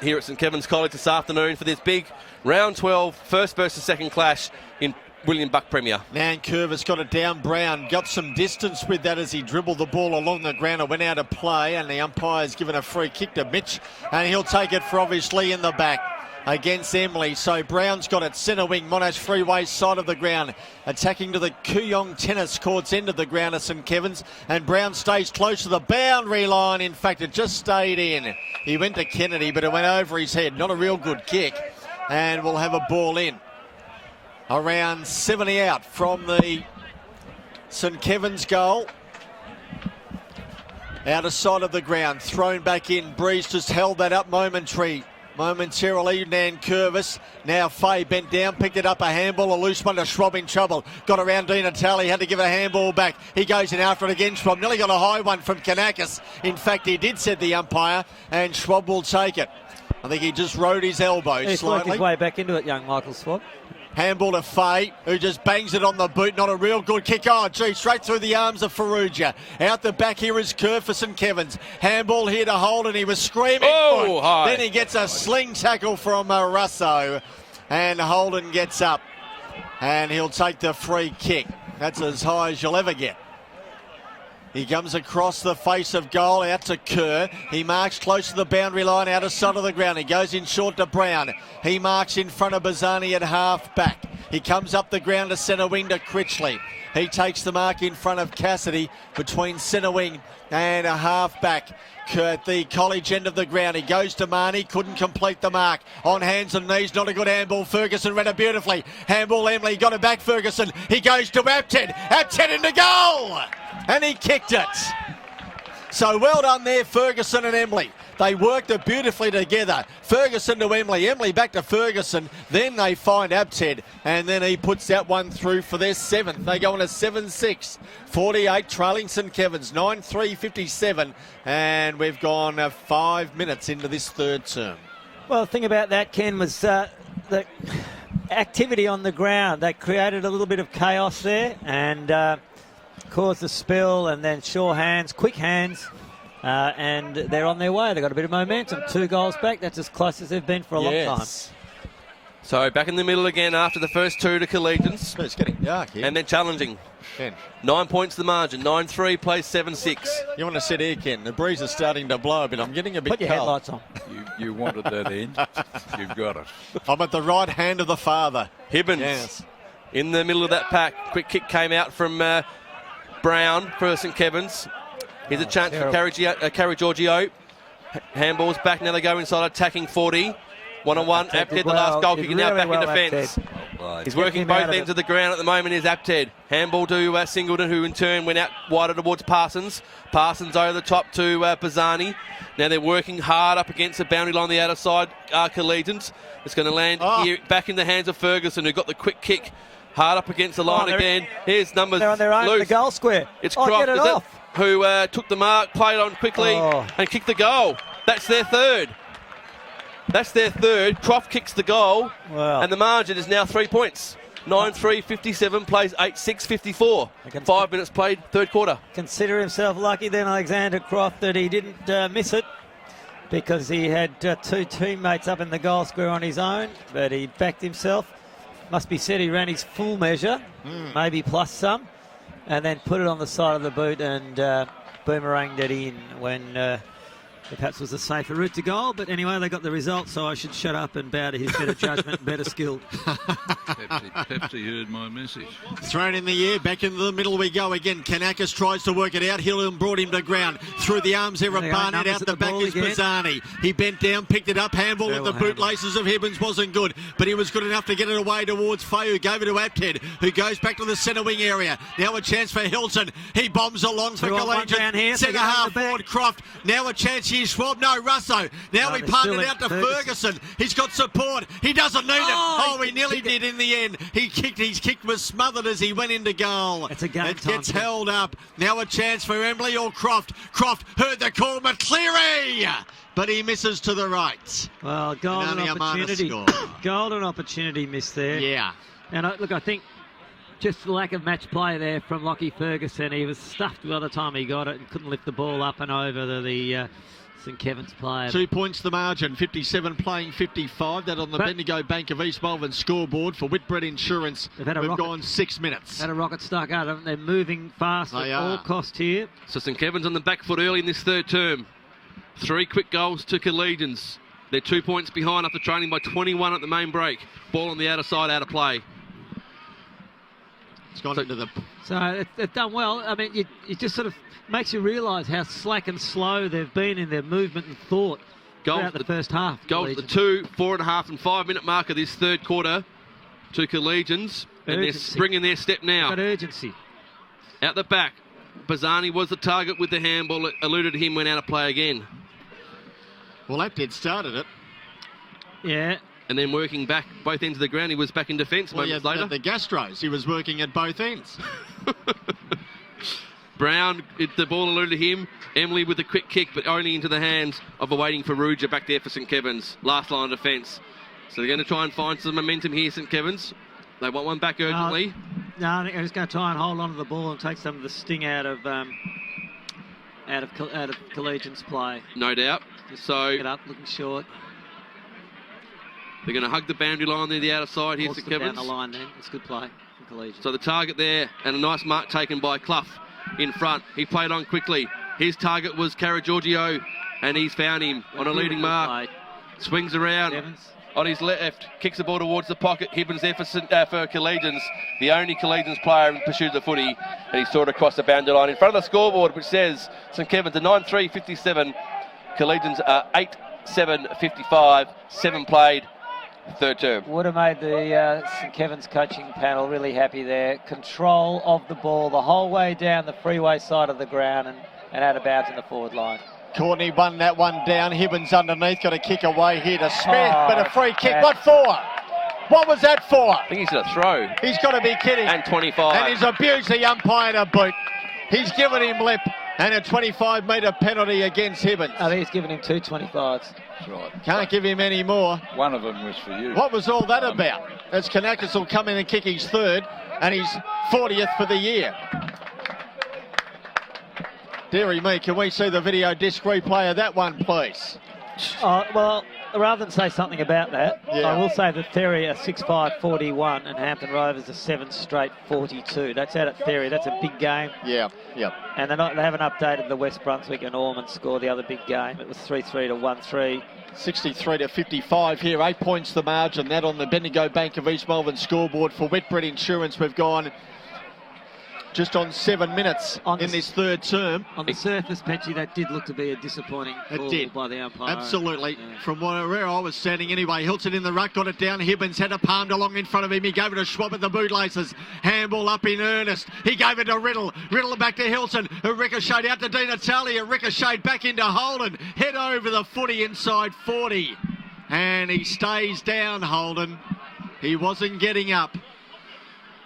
here at St Kevin's College this afternoon for this big round 12 first versus second clash in William Buck Premier. Nankervis got it down. Brown got some distance with that as he dribbled the ball along the ground. It went out of play, and the umpire's given a free kick to Mitch, and he'll take it for obviously in the back against Emily. So Brown's got it centre wing, Monash freeway side of the ground, attacking to the Kooyong tennis courts end of the ground of St Kevin's, and Brown stays close to the boundary line. In fact, it just stayed in. He went to Kennedy, but it went over his head. Not a real good kick, and we'll have a ball in. Around 70 out from the St Kevin's goal. Outer side of the ground, thrown back in. Breeze just held that up momentarily. Nankervis. Now Fay bent down, picked it up, a handball, a loose one to Schwab in trouble. Got around Di Natale, had to give a handball back. He goes in after it again. Schwab nearly got a high one from Kanakis. In fact, he did, said the umpire, and Schwab will take it. I think he just rode his elbow he's slightly. worked his way back into it, young Michael Schwab. Handball to Fay, who just bangs it on the boot. Not a real good kick. Oh, gee, straight through the arms of Farrugia. Out the back here is Kerr for St Kevin's. Handball here to Holden. He was screaming. Oh, high. Then he gets a sling tackle from Russo. And Holden gets up. And he'll take the free kick. That's as high as you'll ever get. He comes across the face of goal, out to Kerr. He marks close to the boundary line, out of sight of the ground. He goes in short to Brown. He marks in front of Bazzani at half back. He comes up the ground to centre wing to Critchley. He takes the mark in front of Cassidy between centre wing and a half back. At the college end of the ground, he goes to Marnie, couldn't complete the mark. On hands and knees, not a good handball. Ferguson read it beautifully. Handball Emily, got it back Ferguson. He goes to Apted. Apted into goal! And he kicked it. So well done there, Ferguson and Emily. They worked it beautifully together. Ferguson to Emily, Emily back to Ferguson. Then they find Apted, and then he puts that one through for their 7th. They go on a 7-6. 48 trailing St Kevin's, 9-3-57. And we've gone 5 minutes into this third term. Well, the thing about that, Ken, was the activity on the ground. They created a little bit of chaos there and caused a spill, and then sure hands, quick hands. And they're on their way. They've got a bit of momentum. 2 goals back. That's as close as they've been for a long time. So back in the middle again after the first 2 to Collegians. It's getting dark here. And they're challenging. Ken, 9 points the margin. 9-3 plays 7-6. you want to sit here, Ken? The breeze is starting to blow a bit. I'm getting a bit Put your cold. headlights on. You wanted that end. You've got it. I'm at the right hand of the father. Hibbins Yes. in the middle of that pack. Quick kick came out from Brown for St Kevin's. Here's a chance for Carrie Giorgio. Handball's back. Now they go inside attacking 40. One-on-one. Apted, the last goal kicker, now back in defence. He's working both ends of the ground at the moment is Apted. Handball to Singleton, who in turn went out wider towards Parsons. Parsons over the top to Bazzani. Now they're working hard up against the boundary line on the outer side. Collegians. It's going to land here back in the hands of Ferguson, who got the quick kick hard up against the line again. Here's numbers. They're on their own, loose. the goal square. It's Croft, get it off. who took the mark, played on quickly, and kicked the goal. That's their third. Croft kicks the goal, and the margin is now 3 points. 9-3-57 plays 8-6-54. 5 minutes played, third quarter. Consider himself lucky then, Alexander Croft, that he didn't miss it, because he had 2 teammates up in the goal square on his own, but he backed himself. Must be said he ran his full measure, maybe plus some, and then put it on the side of the boot and boomeranged it in when perhaps was a safer route to goal. But anyway, they got the result, so I should shut up and bow to his better judgment and better skill. Perhaps he heard my message. Thrown in the air, back into the middle we go again. Kanakis tries to work it out. Hillen brought him to ground. Through the arms there of Barnett, out the back is Bazzani. He bent down, picked it up, handball at the bootlaces of Hibbins wasn't good, but he was good enough to get it away towards Faye, who gave it to Apted, who goes back to the centre wing area. Now a chance for Hilton. He bombs along for Collegians. Centre half forward, Croft. Now a chance here, Schwab. No, Russo. Now he parted it out to Ferguson. He's got support. He doesn't need it. Oh, he nearly did in the end. His kick was smothered as he went into goal. It's a game it gets held up. Now a chance for Embley or Croft. Croft heard the call, McCleary, but he misses to the right. Well, golden opportunity. Golden opportunity missed there. Yeah. And look, I think just the lack of match play there from Lockie Ferguson. He was stuffed by the time he got it and couldn't lift the ball up and over the St Kevin's player. 2 points the margin, 57 playing 55. That on the Bendigo Bank of East Melbourne scoreboard for Whitbread Insurance. We've gone 6 minutes. Had a rocket stuck out of them. They're moving fast at all cost here. So St Kevin's on the back foot early in this third term. 3 quick goals to Collegians. They're 2 points behind after trailing by 21 at the main break. Ball on the outer side, out of play. It's gone into the... So they've done well. I mean, it just sort of makes you realise how slack and slow they've been in their movement and thought throughout the first half. Goals at the 2, 4.5 and 5 minute mark of this third quarter to Collegians. And they're springing their step now. Got urgency. Out the back, Bazzani was the target with the handball. It eluded him, went out of play again. Well, that did started it. Yeah. And then working back both ends of the ground, he was back in defence moments later. The Gastros, he was working at both ends. Brown, the ball eluded him. Emily with a quick kick, but only into the hands of a waiting Faruja back there for St Kevin's. Last line of defence. So they're going to try and find some momentum here, St Kevin's. They want one back urgently. No, I think they're just going to try and hold on to the ball and take some of the sting out of Collegians' play. No doubt. So get up, looking short. They're going to hug the boundary line there, the outer side here, St Kevin's. Down the line then. It's good play from Collegians. So the target there, and a nice mark taken by Clough in front. He played on quickly. His target was Caragiorgio, and he's found him on a leading mark. Swings around on his left, kicks the ball towards the pocket. Hibbins there for Collegians, the only Collegians player in pursuit of the footy, and he saw it across the boundary line in front of the scoreboard, which says St Kevin's are 9-3-57, Collegians are 8-7-55, 7 played. Third term. Would have made the St Kevin's coaching panel really happy there. Control of the ball the whole way down the freeway side of the ground and out of bounds in the forward line. Courtney won that one down. Hibbins underneath, got a kick away here to Smith, but a free kick. What for? What was that for? I think he's a throw. He's got to be kidding. And 25. And he's abused the umpire to boot. He's given him lip. And a 25-metre penalty against Hibbins. I think he's given him 2 25s. That's right. Can't give him any more. One of them was for you. What was all that about? As Kanakis will come in and kick his third, and he's 40th for the year. Deary me, can we see the video disc replay of that one, please? Well, rather than say something about that, I will say that Theory are 6-5 41 and Hampton Rovers are 7 straight 42. That's out at Theory. That's a big game. Yeah. And they haven't updated the West Brunswick and Ormond score, the other big game. It was 3-3 to 1-3. 63-55 here, 8 points the margin. That on the Bendigo Bank of East Melbourne scoreboard for Whitbread Insurance. We've gone just on 7 minutes in this third term. On the surface, Petchy, that did look to be a disappointing call by the umpire. Absolutely. Yeah. From where I was standing anyway. Hilton in the ruck, got it down. Hibbins had a palmed along in front of him. He gave it to Schwab at the bootlaces. Handball up in earnest. He gave it to Riddle. Riddle back to Hilton. A ricocheted out to Di Natale. A ricocheted back into Holden. Head over the footy inside 40. And he stays down, Holden. He wasn't getting up.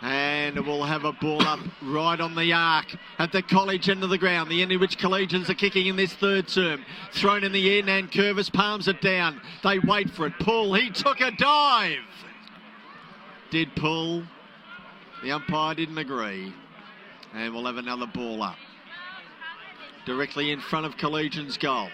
And we'll have a ball up right on the arc at the college end of the ground, the end in which Collegians are kicking in this third term. Thrown in the air, Nankervis palms it down. They wait for it. Pull. He took a dive. Did pull. The umpire didn't agree. And we'll have another ball up. Directly in front of Collegians' goal.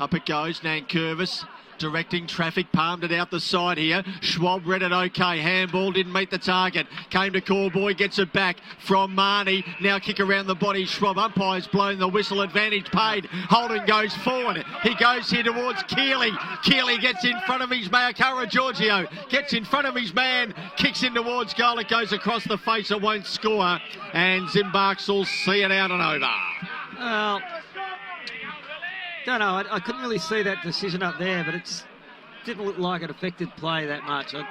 Up it goes, Nankervis. directing traffic, palmed it out the side here. Schwab read it okay. Handball didn't meet the target. Came to Callboy, gets it back from Marnie. Now kick around the body. Schwab umpire's blown the whistle. Advantage paid. Holden goes forward. He goes here towards Keeley. Keeley gets in front of his man. Cara Giorgio gets in front of his man. Kicks in towards goal. It goes across the face. It won't score. And Zimbarks will see it out and over. Well, don't know. I couldn't really see that decision up there, but it didn't look like it affected play that much. I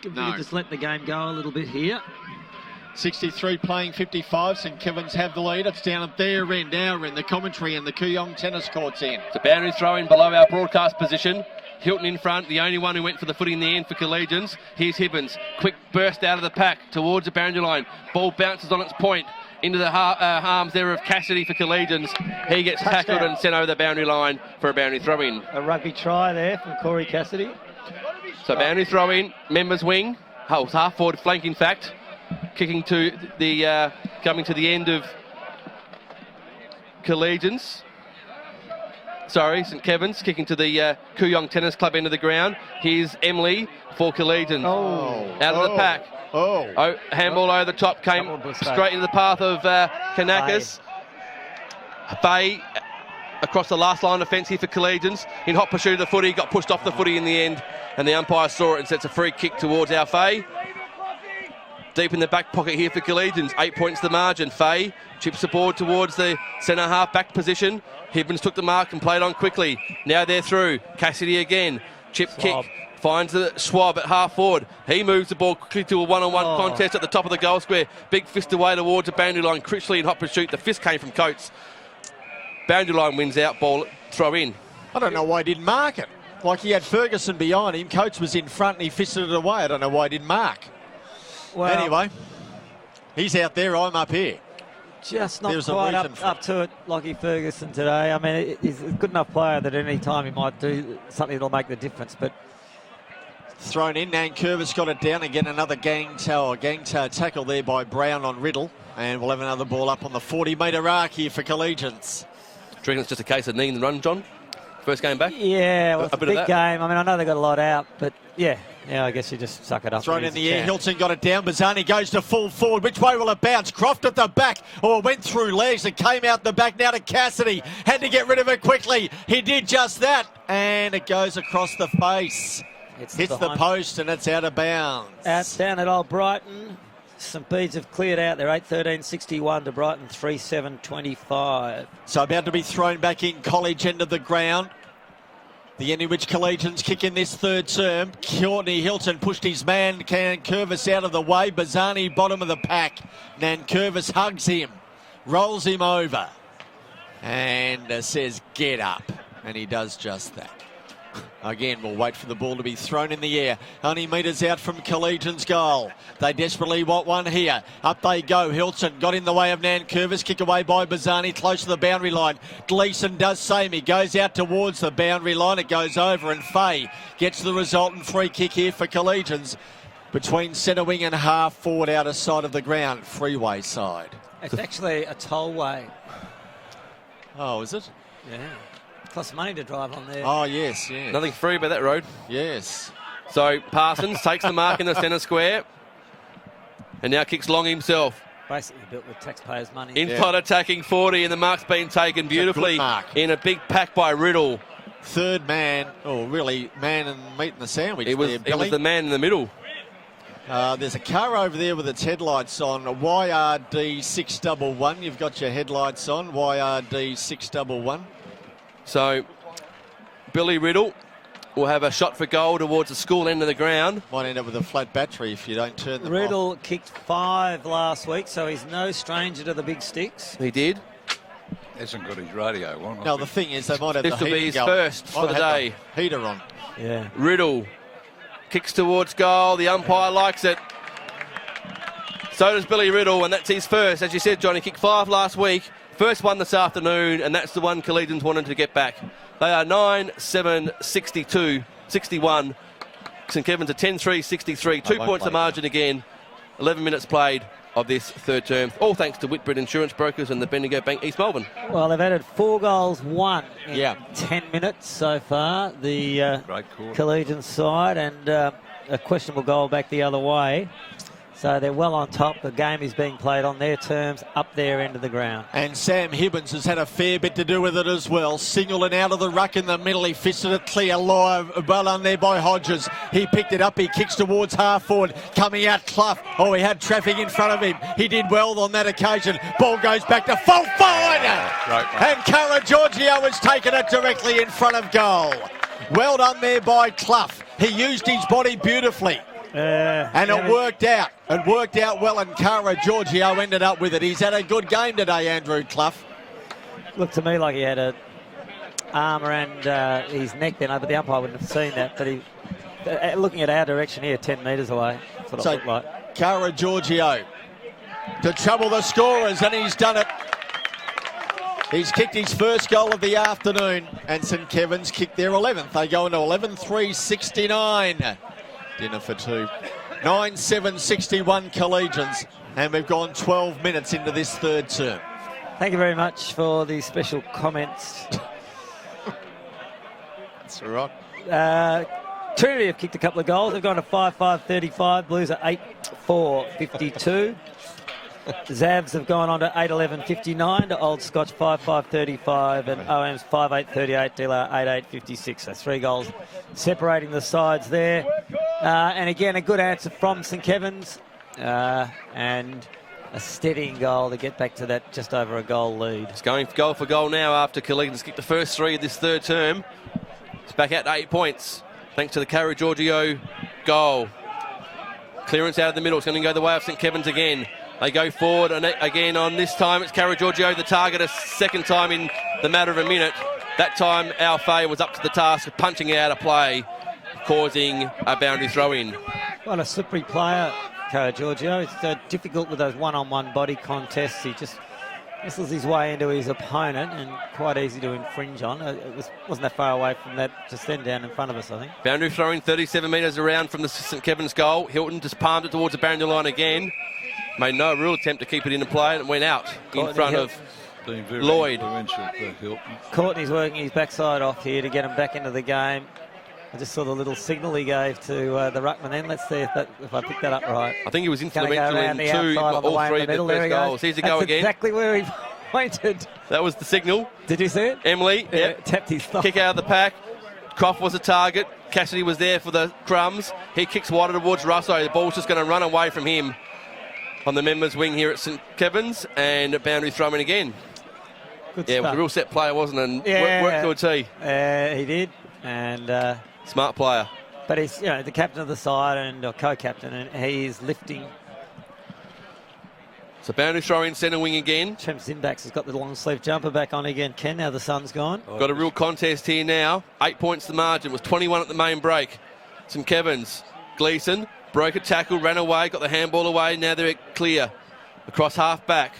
could just let the game go a little bit here. 63 playing 55. St Kevin's have the lead. It's down at their end, our end, the commentary and the Kooyong tennis courts end. It's a boundary throw in below our broadcast position. Hilton in front, the only one who went for the footy in the end for Collegians. Here's Hibbins. Quick burst out of the pack towards the boundary line. Ball bounces on its point into the arms there of Cassidy for Collegians. He gets tackled and sent over the boundary line for a boundary throw in. A rugby try there from Corey Cassidy. So boundary throw in, members wing. Oh, half forward flank in fact. Kicking to the, coming to the end of Collegians. Sorry, St Kevin's kicking to the Kooyong Tennis Club end of the ground. Here's Emily for Collegians. Out of the pack. Handball over the top, came straight into the path of Kanakis. Faye across the last line of fence here for Collegians. In hot pursuit of the footy, got pushed off the footy in the end, and the umpire saw it and sets a free kick towards our Faye. Deep in the back pocket here for Collegians, 8 points the margin. Faye chips the board towards the centre half back position. Hibbins took the mark and played on quickly. Now they're through. Cassidy again. Chip kick. Finds the Schwab at half forward. He moves the ball quickly to a one-on-one contest at the top of the goal square. Big fist away towards the boundary line. Critchley in hot pursuit. The fist came from Coates. Boundary line wins out. Ball throw in. I don't know why he didn't mark it. Like he had Ferguson behind him. Coates was in front and he fisted it away. I don't know why he didn't mark. Well, anyway, he's out there. I'm up here. Just not quite up to it, Lockie Ferguson today. I mean, he's a good enough player that at any time he might do something that'll make the difference. But thrown in, Nankervis got it down again. Another gang tackle there by Brown on Riddle. And we'll have another ball up on the 40-metre arc here for Collegians. Do you reckon it's just a case of kneeing the run, John? First game back? Yeah, well, it's a big game. I mean, I know they got a lot out, but yeah, I guess you just suck it up. Thrown in the air, Hilton got it down. Bazzani goes to full forward. Which way will it bounce? Croft at the back. It went through legs and came out the back. Now to Cassidy. Had to get rid of it quickly. He did just that. And it goes across the face. Hits the post and it's out of bounds. Out down at Old Brighton. St Bede's have cleared out. They're 8-13-61 to Brighton 3-7-25. So about to be thrown back in College end of the ground. The end in which Collegians kick in this third term. Courtney Hilton pushed his man Nankervis out of the way. Bazzani bottom of the pack. Nankervis hugs him, rolls him over and says get up, and he does just that. Again, we'll wait for the ball to be thrown in the air. Only metres out from Collegians' goal. They desperately want one here. Up they go. Hilton got in the way of Nankervis. Kick away by Bazzani, close to the boundary line. Gleeson does same. He goes out towards the boundary line. It goes over, and Faye gets the resultant free kick here for Collegians. Between centre wing and half forward out of sight of the ground. Freeway side. It's actually a tollway. Oh, is it? Yeah. Costs money to drive on there. Oh, yes, yes. Nothing free about that road. Yes. So Parsons takes the mark in the centre square and now kicks long himself. Basically built with taxpayers' money. Inside attacking 40, and the mark's been taken beautifully in a big pack by Riddle. Third man, really man and meat in the sandwich. It was the man in the middle. There's a car over there with its headlights on. YRD 611. You've got your headlights on. YRD 611. So Billy Riddle will have a shot for goal towards the school end of the ground. Might end up with a flat battery if you don't turn them Riddle off. kicked 5 last week, so he's no stranger to the big sticks. He did. Hasn't got his radio on. No, the thing is they might have this the will heater be his going. first for the day. Heater on. Yeah. Riddle kicks towards goal. The umpire likes it. So does Billy Riddle, and that's his first. As you said, Johnny, kicked 5 last week. First one this afternoon, and that's the one Collegians wanted to get back. They are 9-7-62, 61. St Kevin's are 10-3, 63. 2 points the margin again. 11 minutes played. of this third term, all thanks to Whitbread Insurance Brokers and the Bendigo Bank East Melbourne. Well, they've added 4 goals, 1 in Yeah. 10 minutes so far, the Great call. Collegians side, and a questionable goal back the other way. So they're well on top. The game is being played on their terms, up their end of the ground. And Sam Hibbins has had a fair bit to do with it as well. Single and out of the ruck in the middle. He fisted it clear. Well done there by Hodges. He picked it up. He kicks towards half forward. Coming out Clough. Oh, he had traffic in front of him. He did well on that occasion. Ball goes back to full forward. And Cara Giorgio has taken it directly in front of goal. Well done there by Clough. He used his body beautifully. And it worked out. It worked out well, and Cara Giorgio ended up with it. He's had a good game today, Andrew Clough. Looked to me like he had a arm around his neck then, but the umpire wouldn't have seen that. But he, looking at our direction here, 10 metres away, that's what it looked like. Cara Giorgio to trouble the scorers, and he's done it. He's kicked his first goal of the afternoon, and St Kevin's kicked their 11th. They go into 11-3-69. Dinner for 2. 9-7-61 Collegians, and we've gone 12 minutes into this third term. Thank you very much for the special comments. That's all right. Trinity have kicked a couple of goals. They've gone to 5-5-35. Blues are 8-4-52. Zavs have gone on to 8-11-59 to Old Scotch 5-5-35, and OM's 5-8-38, Dilla 8-8-56. So 3 goals separating the sides there. And again, a good answer from St Kevin's, and a steadying goal to get back to that just over a goal lead. It's going goal for goal now after Collegians kicked the first 3 of this third term. It's back out to 8 points thanks to the Cara Giorgio goal. Clearance out of the middle. It's going to go the way of St Kevin's again. They go forward, and again on this time it's Cara Giorgio the target, a second time in the matter of a minute. That time Al Fay was up to the task of punching it out of play, causing a boundary throw-in. Well, a slippery player, Cara Giorgio. It's difficult with those one-on-one body contests. He just whistles his way into his opponent, and quite easy to infringe on. It wasn't that far away from that just then down in front of us, I think. Boundary throw-in 37 metres around from the St Kevin's goal. Hilton just palmed it towards the boundary line again. Made no real attempt to keep it into play, and it went out in front of Lloyd. Courtney's working his backside off here to get him back into the game. I just saw the little signal he gave to the ruckman then. Let's see if I picked that up right. I think he was influential in all 3 of the first goals. Here's the go again. That's exactly where he pointed. That was the signal. Did you see it? Emily, tapped his thigh. Kick out of the pack. Croft was a target. Cassidy was there for the crumbs. He kicks wider towards Russo. The ball's just going to run away from him on the members' wing here at St Kevin's, and a boundary throw in again. Good it stuff. was a real set play, wasn't it? And worked to a tee. He did, and smart player. But he's the captain of the side and co-captain, and he is lifting. So boundary throw in centre wing again. Trem Zinbacks has got the long sleeve jumper back on again. Ken, now the sun's gone. Got a real contest here now. 8 points the margin. It was 21 at the main break. St Kevin's. Gleeson broke a tackle, ran away, got the handball away. Now they're clear across half back.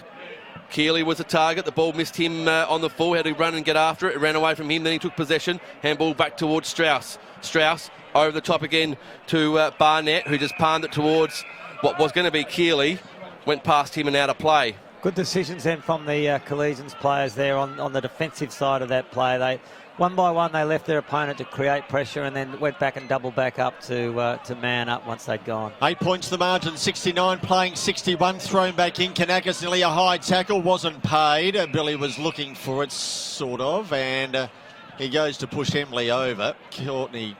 Keeley was a target. The ball missed him on the full. Had to run and get after it. It ran away from him. Then he took possession. Handball back towards Strauss. Strauss over the top again to Barnett, who just palmed it towards what was going to be Keeley. Went past him and out of play. Good decisions then from the Collegians players there on the defensive side of that play. They one by one they left their opponent to create pressure, and then went back and doubled back up to man up once they'd gone. 8 points the margin. 69 playing 61. Thrown back in. Kanakis nearly a high tackle. Wasn't paid. Billy was looking for it, sort of, and he goes to push Emily over. Courtney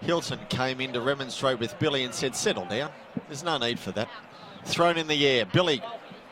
Hilton came in to remonstrate with Billy and said, "Settle down. There's no need for that." Thrown in the air. Billy,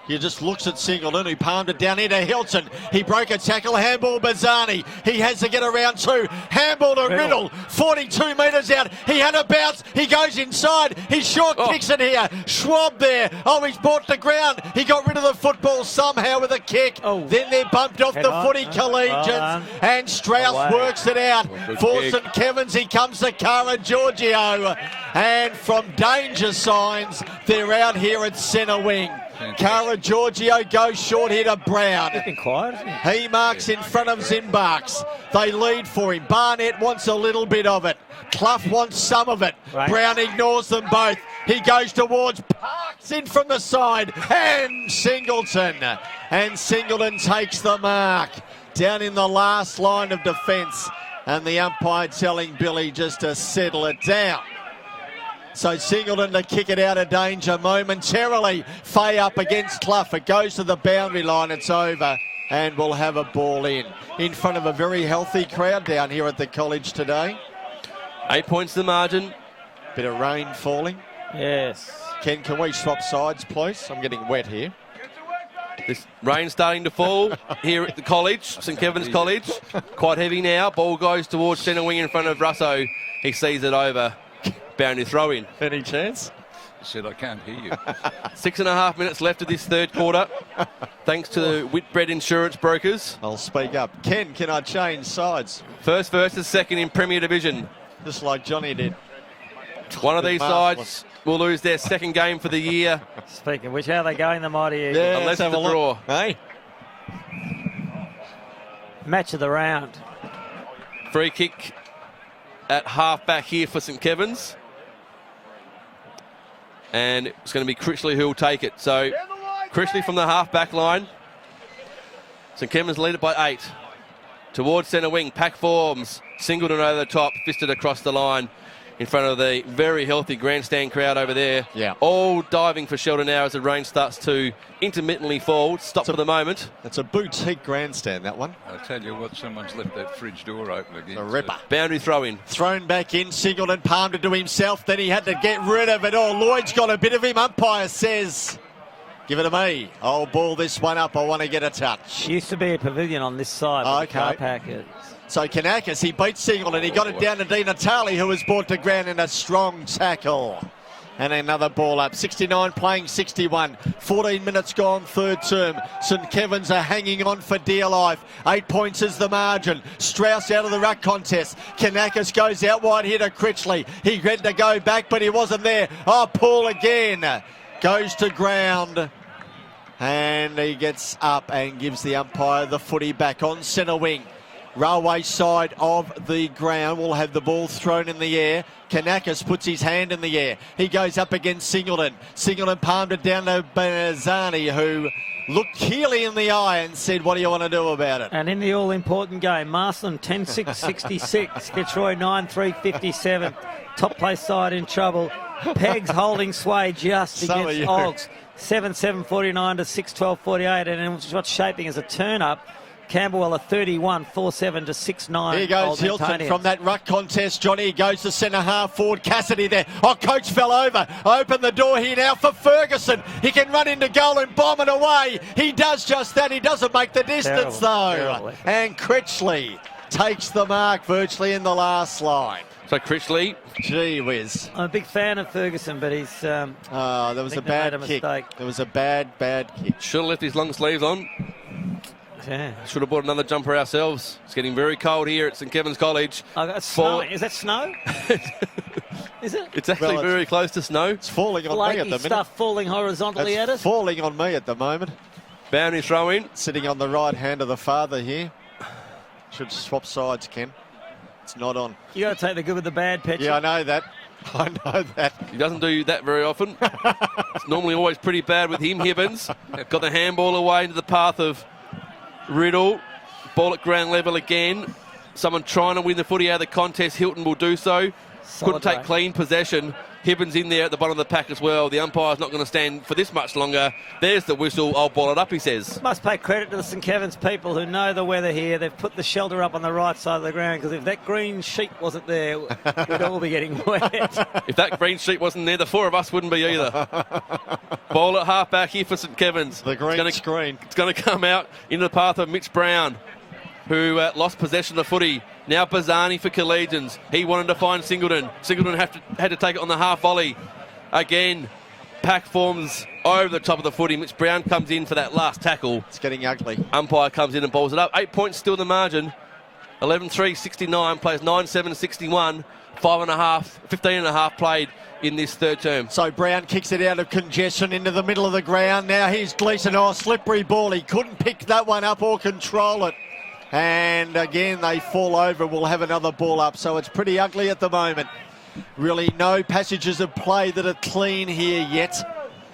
he just looks at Singleton, who palmed it down into Hilton. He broke a tackle. Handball Bazzani. He has to get around 2. Handball to Riddle. 42 metres out. He had a bounce. He goes inside. He short kicks it here. Schwab there. Oh, he's brought to ground. He got rid of the football somehow with a kick. Then they're bumped off the footy, Collegians. And Strauss works it out. For St Kevin's, he comes to Cara Giorgio. And from danger signs, they're out here at centre wing. Cara Giorgio goes short here to Brown. He's been quiet, hasn't he? He marks in front of Zimbarks. They lead for him. Barnett wants a little bit of it. Clough wants some of it. Right. Brown ignores them both. He goes towards Parks in from the side. And Singleton. And Singleton takes the mark. Down in the last line of defence. And the umpire telling Billy just to settle it down. So Singleton to kick it out of danger momentarily. Fay up against Clough. It goes to the boundary line. It's over. And we'll have a ball in front of a very healthy crowd down here at the College today. 8 points the margin. Bit of rain falling. Yes. Ken, can we swap sides, please? I'm getting wet here. This rain starting to fall here at the College, St Kevin's College. Quite heavy now. Ball goes towards centre wing in front of Russo. He sees it over. Boundary throw in. Any chance? I said I can't hear you. 6.5 minutes left of this third quarter. Thanks to the Whitbread Insurance Brokers. I'll speak up. Ken, can I change sides? First versus second in Premier Division. Just like Johnny did. One of these Marvellous. sides will lose their second game for the year. Speaking of which, how are they going, the Mighty Eagles? Yeah, Unless let's have it's a a look. draw. Hey? Match of the round. Free kick at half back here for St Kevin's. And it's going to be Critchley who will take it. So Critchley from the half back line. St Kevin's lead it by 8. Towards centre wing, pack forms. Singleton over the top, fisted across the line in front of the very healthy grandstand crowd over there. Yeah. All diving for shelter now as the rain starts to intermittently fall. Stop for the moment. It's a boutique grandstand, that one. I tell you what, someone's left that fridge door open again. A ripper. Boundary throw in. Thrown back in, Singleton palmed it to himself, then he had to get rid of it all. Lloyd's got a bit of him. Umpire says, give it to me. I'll ball this one up. I want to get a touch. Used to be a pavilion on this side with the car Okay. packers. So Kanakis, he beat Singleton. He got it down to Di Natale, who was brought to ground in a strong tackle. And another ball up. 69 playing 61. 14 minutes gone, third term. St Kevin's are hanging on for dear life. 8 points is the margin. Strauss out of the ruck contest. Kanakis goes out wide here to Critchley. He had to go back, but he wasn't there. Oh, Paul again. Goes to ground. And he gets up and gives the umpire the footy back on centre wing. Railway side of the ground will have the ball thrown in the air. Kanakis puts his hand in the air. He goes up against Singleton. Singleton palmed it down to Bazzani, who looked Keeley in the eye and said, what do you want to do about it? And in the all-important game, Marsland 10-6-66, Fitzroy 9-3-57. Top place side in trouble. Pegs holding sway just So are against you. Ogs. 7-7-49 to 6-12-48, and what's shaping as a turn-up. Camberwell a 31, 4-7 to 6-9. Here goes Hilton from that ruck contest. Johnny goes to centre half forward. Cassidy there. Oh, coach fell over. Open the door here now for Ferguson. He can run into goal and bomb it away. He does just that. He doesn't make the distance though. And Critchley takes the mark virtually in the last line. So Critchley. Gee whiz. I'm a big fan of Ferguson, but he's... There was a think they made bad a kick. mistake. There was a bad kick. Should have left his long sleeves on. Yeah. Should have bought another jumper ourselves. It's getting very cold here at St Kevin's College. Oh, that's snowing. Is that snow? Is it? It's actually Well, very close to snow. It's falling on me at the Flaky minute. stuff falling horizontally at It's us. falling on me at the moment. Boundary throw in. Sitting on the right hand of the father here. Should swap sides, Ken. It's not on. You got to take the good with the bad, Petchy. Yeah, I know that. I know that. He doesn't do that very often. It's normally always pretty bad with him, Hibbins. Got the handball away into the path of Riddle. Ball at ground level again. Someone trying to win the footy out of the contest. Hilton will do so. Couldn't take clean possession. Hibbins in there at the bottom of the pack as well. The umpire's not going to stand for this much longer. There's the whistle. I'll ball it up, he says. Must pay credit to the St Kevin's people who know the weather here. They've put the shelter up on the right side of the ground, because if that green sheet wasn't there, we'd all be getting wet. If that green sheet wasn't there, the four of us wouldn't be either. Ball at half back here for St Kevin's. The green screen. It's going to come out in the path of Mitch Brown, who lost possession of the footy. Now Bazzani for Collegians. He wanted to find Singleton. Singleton had to take it on the half volley. Again, pack forms over the top of the footy. Mitch Brown comes in for that last tackle. It's getting ugly. Umpire comes in and balls it up. 8 points still the margin. 11-3-69, plays 9-7-61. 15 and a half played in this third term. So Brown kicks it out of congestion into the middle of the ground. Now here's Gleeson. Oh, slippery ball. He couldn't pick that one up or control it. And again, they fall over. We'll have another ball up. So it's pretty ugly at the moment. Really no passages of play that are clean here yet.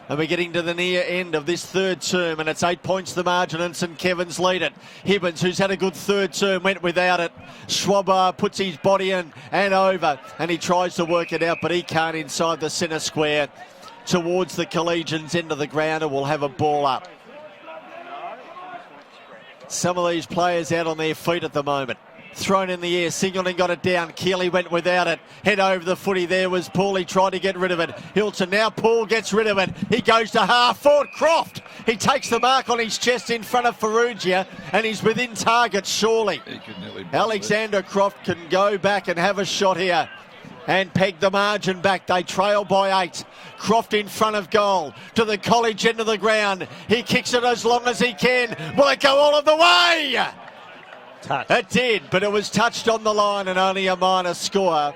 And we're getting to the near end of this third term, and it's 8 points the margin, and St Kevin's lead it. Hibbins, who's had a good third term, went without it. Schwab puts his body in and over, and he tries to work it out, but he can't inside the centre square towards the Collegians end of the ground, and we'll have a ball up. Some of these players out on their feet at the moment. Thrown in the air, Singleton got it down. Keeley went without it. Head over the footy. There was Paul. He tried to get rid of it. Hilton, now Paul gets rid of it. He goes to half forward. Croft. He takes the mark on his chest in front of Ferrugia, and he's within target, surely. Alexander Croft can go back and have a shot here and peg the margin back. They trail by 8. Croft in front of goal to the College end of the ground. He kicks it as long as he can. Will it go all of the way? Touch. It did, but it was touched on the line and only a minor score.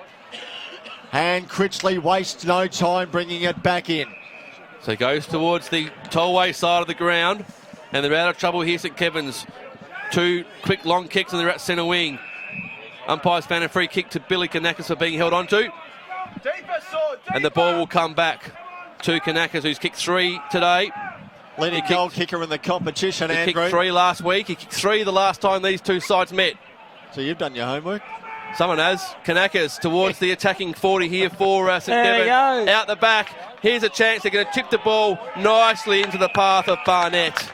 And Critchley wastes no time bringing it back in. So he goes towards the tollway side of the ground, and they're out of trouble here, St Kevin's. 2 quick long kicks and they're at centre wing. Umpires found a free kick to Billy Kanakis for being held onto. And the ball will come back to Kanakis, who's kicked 3 today. Leading goal kicker in the competition, He Andrew. kicked 3 last week. He kicked 3 the last time these two sides met. So you've done your homework. Someone has. Kanakis towards the attacking 40 here for St There he Kevin. goes. Out the back. Here's a chance. They're going to tip the ball nicely into the path of Barnett.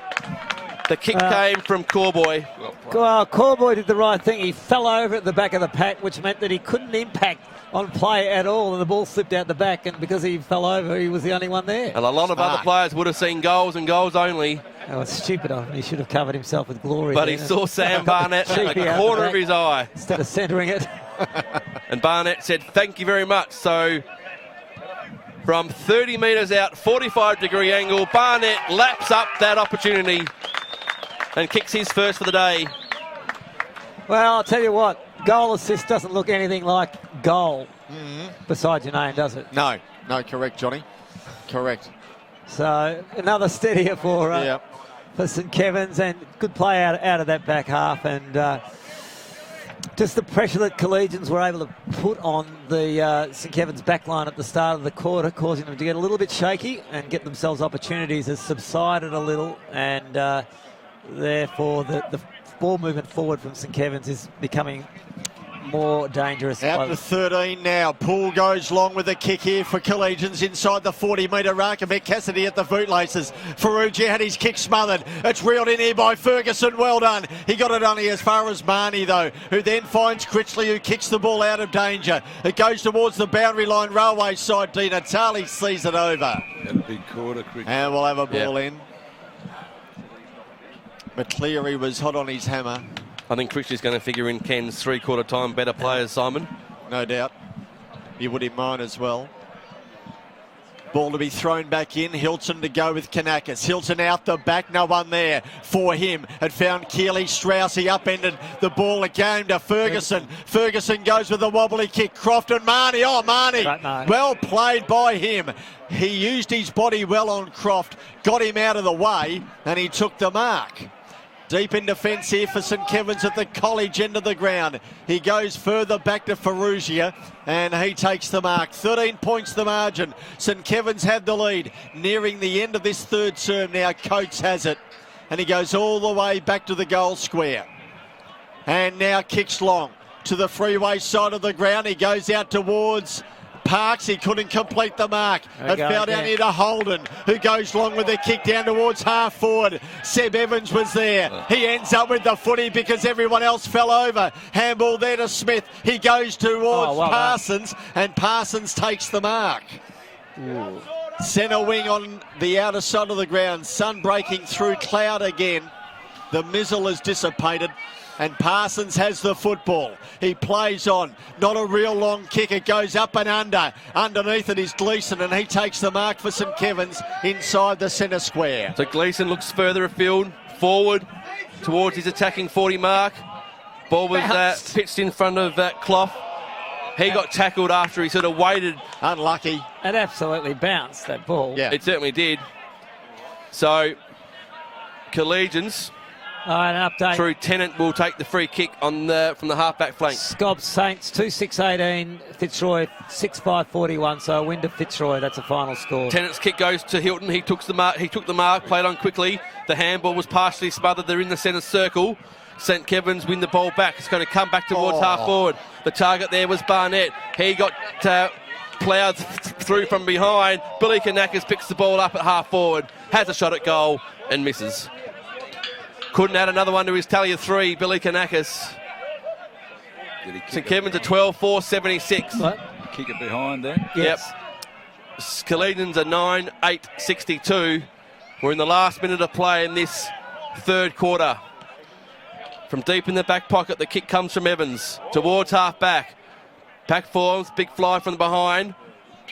The kick came from Corboy. Well, Corboy did the right thing. He fell over at the back of the pack, which meant that he couldn't impact on play at all, and the ball slipped out the back, and because he fell over, he was the only one there. And a lot of other players would have seen goals and goals only. That was stupid of him. He should have covered himself with glory. But he saw Sam Barnett at the corner of his eye. Instead of centering it. And Barnett said, thank you very much. So from 30 metres out, 45-degree angle, Barnett laps up that opportunity and kicks his first for the day. Well, I'll tell you what, goal assist doesn't look anything like goal besides your name, does it? No, correct, Johnny. Correct. So another steadier for St Kevin's, and good play out of that back half, and just the pressure that Collegians were able to put on the St Kevin's back line at the start of the quarter, causing them to get a little bit shaky and get themselves opportunities, has subsided a little, and therefore the ball movement forward from St Kevin's is becoming more dangerous. Out to 13 now. Poole goes long with a kick here for Collegians inside the 40-metre arc. Mick Cassidy at the bootlaces. Ferrugia had his kick smothered. It's reeled in here by Ferguson. Well done. He got it only as far as Marnie, though, who then finds Critchley, who kicks the ball out of danger. It goes towards the boundary line railway side. Di Natale sees it over. And a big quarter, Critchley. And we'll have a ball in. McCleary was hot on his hammer. I think Critchley's going to figure in Ken's three-quarter time better players, Simon. No doubt. You would in mine as well. Ball to be thrown back in. Hilton to go with Kanakis. Hilton out the back. No one there for him. It found Keeley. Strauss. He upended the ball. It came to Ferguson. Ferguson goes with a wobbly kick. Croft and Marnie. Oh, Marnie. Right, well played by him. He used his body well on Croft. Got him out of the way. And he took the mark. Deep in defence here for St Kevin's at the College end of the ground. He goes further back to Ferrugia and he takes the mark. 13 points the margin. St Kevin's had the lead. Nearing the end of this third term now, Coates has it. And he goes all the way back to the goal square. And now kicks long to the freeway side of the ground. He goes out towards Parks. He couldn't complete the mark. It fell down here to Holden, who goes long with the kick down towards half forward. Seb Evans was there. He ends up with the footy because everyone else fell over. Handball there to Smith. He goes towards Parsons, and Parsons takes the mark. Centre wing on the outer side of the ground. Sun breaking through cloud again. The mizzle is dissipated. And Parsons has the football. He plays on. Not a real long kick. It goes up and under. Underneath it is Gleeson, and he takes the mark for St Kevin's inside the centre square. So Gleeson looks further afield, forward, towards his attacking 40 mark. Ball was pitched in front of Clough. He got tackled after he sort of waited. Unlucky. It absolutely bounced, that ball. Yeah. It certainly did. So, Collegians An update. through Tennant will take the free kick on from the half-back flank. SKOB Saints 2-6-18, Fitzroy 6-5-41. So a win to Fitzroy. That's a final score. Tennant's kick goes to Hilton. He took the mark, played on quickly. The handball was partially smothered. They're in the centre circle. St Kevin's win the ball back. It's going to come back towards half forward. The target there was Barnett. He got ploughed through from behind. Billy Kanakis picks the ball up at half forward, has a shot at goal and misses. Couldn't add another one to his tally of 3, Billy Kanakis. St Kevin's a 12-4-76. What? Kick it behind there. Yes. Yep. Collegians are 9-8-62. We're in the last minute of play in this third quarter. From deep in the back pocket, the kick comes from Evans towards half back. Pack forms, big fly from behind.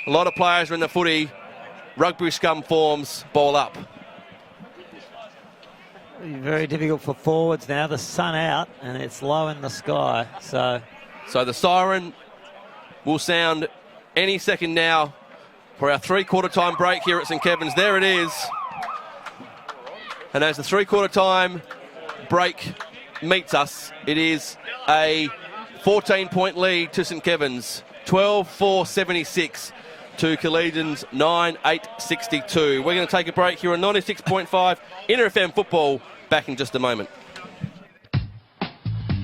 A lot of players are in the footy. Rugby scum forms, ball up. Very difficult for forwards now. The sun out and it's low in the sky. So the siren will sound any second now for our three-quarter time break here at St Kevin's. There it is. And as the three-quarter time break meets us, it is a 14-point lead to St Kevin's. 12-4-76 to Collegians 9-8-62. We're going to take a break here on 96.5 Inter FM Football. Back in just a moment.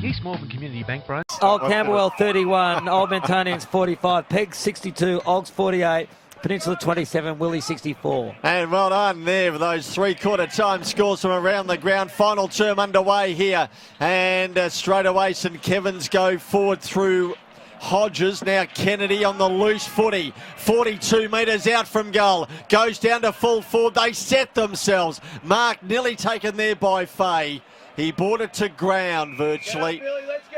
East Melbourne Community Bank, bro. Old Camberwell 31, Old Mentonians 45, Peg 62, Ogs 48, Peninsula 27, Willie 64. And well done there for those three-quarter time scores from around the ground. Final term underway here. And straight away St Kevin's go forward through Hodges. Now Kennedy on the loose footy. 42 metres out from goal. Goes down to full forward. They set themselves. Mark nearly taken there by Fay. He brought it to ground virtually.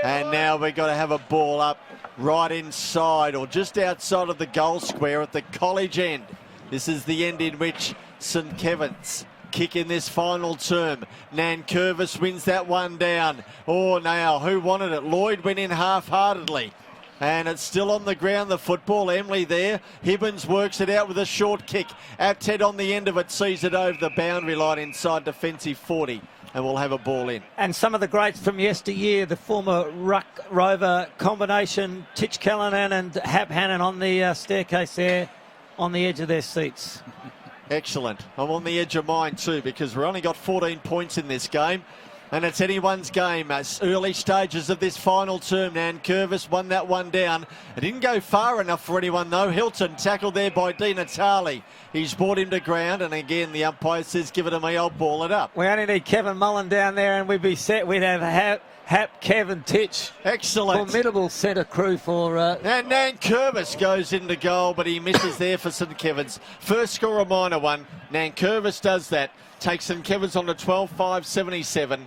And now we've got to have a ball up right inside or just outside of the goal square at the college end. This is the end in which St Kevin's kick in this final term. Nankervis wins that one down. Oh, now who wanted it? Lloyd went in half-heartedly. And it's still on the ground, the football. Emily there. Hibbins works it out with a short kick. Apted on the end of it, sees it over the boundary line inside defensive 40. And we'll have a ball in. And some of the greats from yesteryear, the former Ruck Rover combination, Titch Callanan and Hap Hannon on the staircase there, on the edge of their seats. Excellent. I'm on the edge of mine too because we've only got 14 points in this game. And it's anyone's game. Early stages of this final term. Nankervis won that one down. It didn't go far enough for anyone though. Hilton tackled there by Di Natale. He's brought him to ground, and again the umpire says, give it to me, I'll ball it up. We only need Kevin Mullen down there and we'd be set. We'd have Hap, Kevin, Titch. Excellent. Formidable centre crew for... And Nankervis goes into goal, but he misses there for St Kevin's. First score a minor one. Nankervis does that. Takes St Kevin's on to 12-5-77.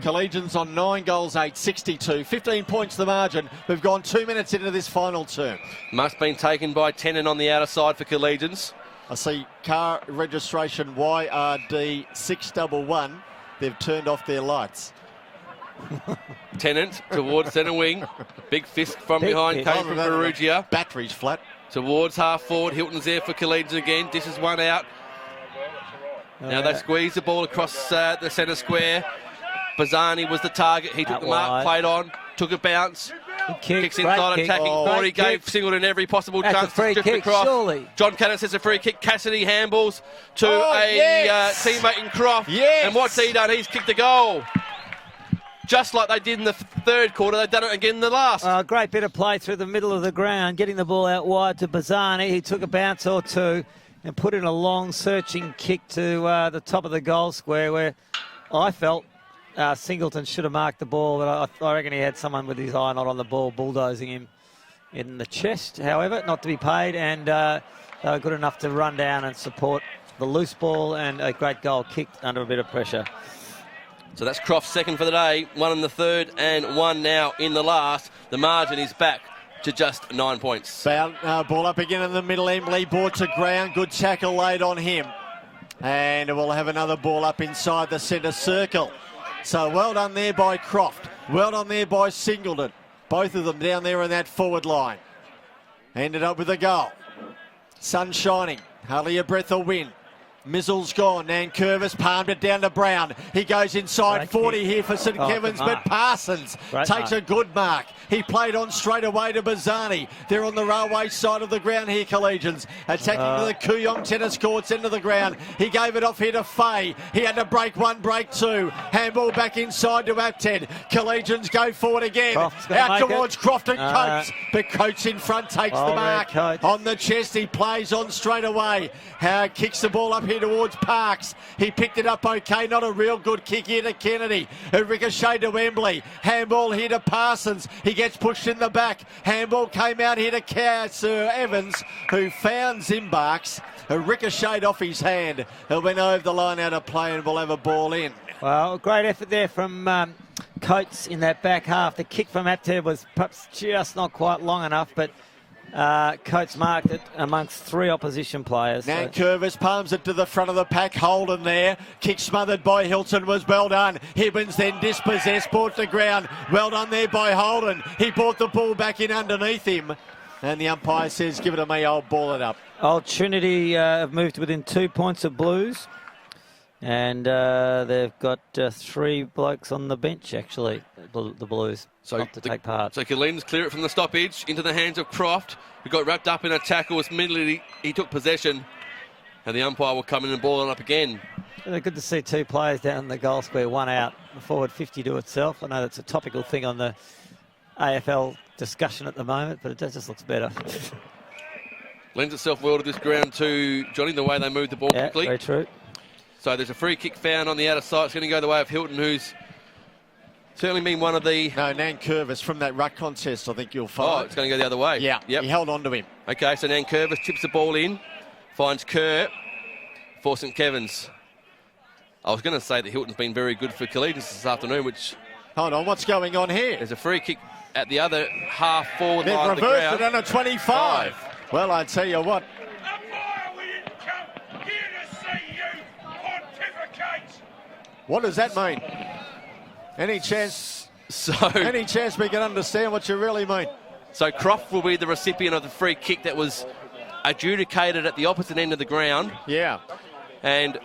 Collegians on 9 goals, 8-62. 15 points the margin. We've gone 2 minutes into this final term. Must have been taken by Tennant on the outer side for Collegians. I see car registration YRD 611. They've turned off their lights. Tennant towards centre wing. Big fist from behind came from Perugia. Battery's flat. Towards half forward. Hilton's there for Collegians again. This is one out. Now they squeeze the ball across the centre square. Bazzani was the target. He took the mark, played on, took a bounce. Kicks inside, attacking 40, gave Singleton every possible chance to strip across. Surely. John Cannon says a free kick. Cassidy handballs to teammate in Croft. Yes. And what's he done? He's kicked a goal. Just like they did in the third quarter, they've done it again in the last. Great bit of play through the middle of the ground, getting the ball out wide to Bazzani. He took a bounce or two and put in a long searching kick to the top of the goal square where I felt Singleton should have marked the ball, but I reckon he had someone with his eye not on the ball, bulldozing him in the chest, however, not to be paid, and they were good enough to run down and support the loose ball and a great goal kicked under a bit of pressure. So that's Croft's second for the day, one in the third and one now in the last. The margin is back to just 9 points. Ball up again in the middle. Emily brought to ground. Good tackle laid on him. And we'll have another ball up inside the centre circle. So well done there by Croft. Well done there by Singleton. Both of them down there in that forward line. Ended up with a goal. Sun shining. Hardly a breath of wind. Mizzle's gone. Nankervis palmed it down to Brown. He goes inside. Great 40 kick. here for St Kevin's, but Parsons Great takes mark. a good mark. He played on straight away to Bazzani. They're on the railway side of the ground here, Collegians. Attacking to the Kooyong tennis courts, end of the ground. He gave it off here to Fay. He had to break one, break two. Handball back inside to Apted. Collegians go forward again. Croft's gonna Out make towards it. Croft and Coates. But Coates in front takes the mark. Coates. On the chest, he plays on straight away. Howard kicks the ball up here towards Parks. He picked it up okay, not a real good kick here to Kennedy. A ricochet to Wembley. Handball here to Parsons. He gets pushed in the back. Handball came out here to Sir Evans, who found Zimbarks. A ricochet off his hand. It went over the line out of play and will have a ball in. Well, great effort there from Coates in that back half. The kick from Apted was perhaps just not quite long enough, but Coates marked it amongst 3 opposition players. Nankervis palms it to the front of the pack. Holden there. Kick smothered by Hilton was well done. Hibbins then dispossessed, brought to ground. Well done there by Holden. He brought the ball back in underneath him. And the umpire says, give it to me, I'll ball it up. Old Trinity have moved within 2 points of Blues. And they've got 3 blokes on the bench, actually, the Blues, not to take part. So Collegians clear it from the stoppage into the hands of Croft, who got wrapped up in a tackle. Immediately he took possession, and the umpire will come in and ball it up again. It's good to see 2 players down in the goal square, 1 out, the forward 50 to itself. I know that's a topical thing on the AFL discussion at the moment, but it just looks better. Lends itself well to this ground too, Johnny, the way they move the ball quickly. Very true. So there's a free kick found on the outer side. It's going to go the way of Hilton, who's certainly been one of the... No, Nankervis from that ruck contest, I think you'll find. Oh, it's going to go the other way. Yeah, yep. He held on to him. Okay, so Nankervis tips the ball in, finds Kerr for St Kevin's. I was going to say that Hilton's been very good for Collegians this afternoon, which... Hold on, what's going on here? There's a free kick at the other half forward They've line of the reversed ground. it under 25. Well, I tell you what. What does that mean? Any chance we can understand what you really mean? So Croft will be the recipient of the free kick that was adjudicated at the opposite end of the ground. Yeah. And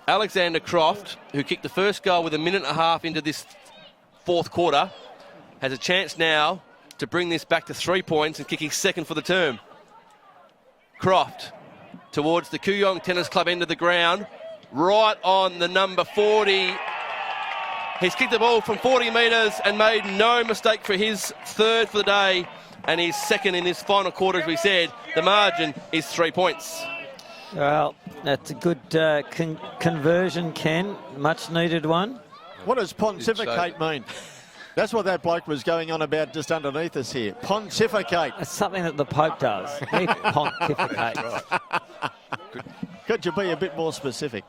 Alexander Croft, who kicked the first goal with 1.5 minutes into this 4th quarter, has a chance now to bring this back to 3 points and kick his second for the term. Croft towards the Kooyong Tennis Club end of the ground, right on the number 40. He's kicked the ball from 40 metres and made no mistake for his 3rd for the day and his 2nd in this final quarter, as we said. The margin is 3 points. Well, that's a good conversion, Ken. Much needed one. What does pontificate mean? That's what that bloke was going on about just underneath us here. Pontificate. It's something that the Pope does. He pontificates. Could you be a bit more specific?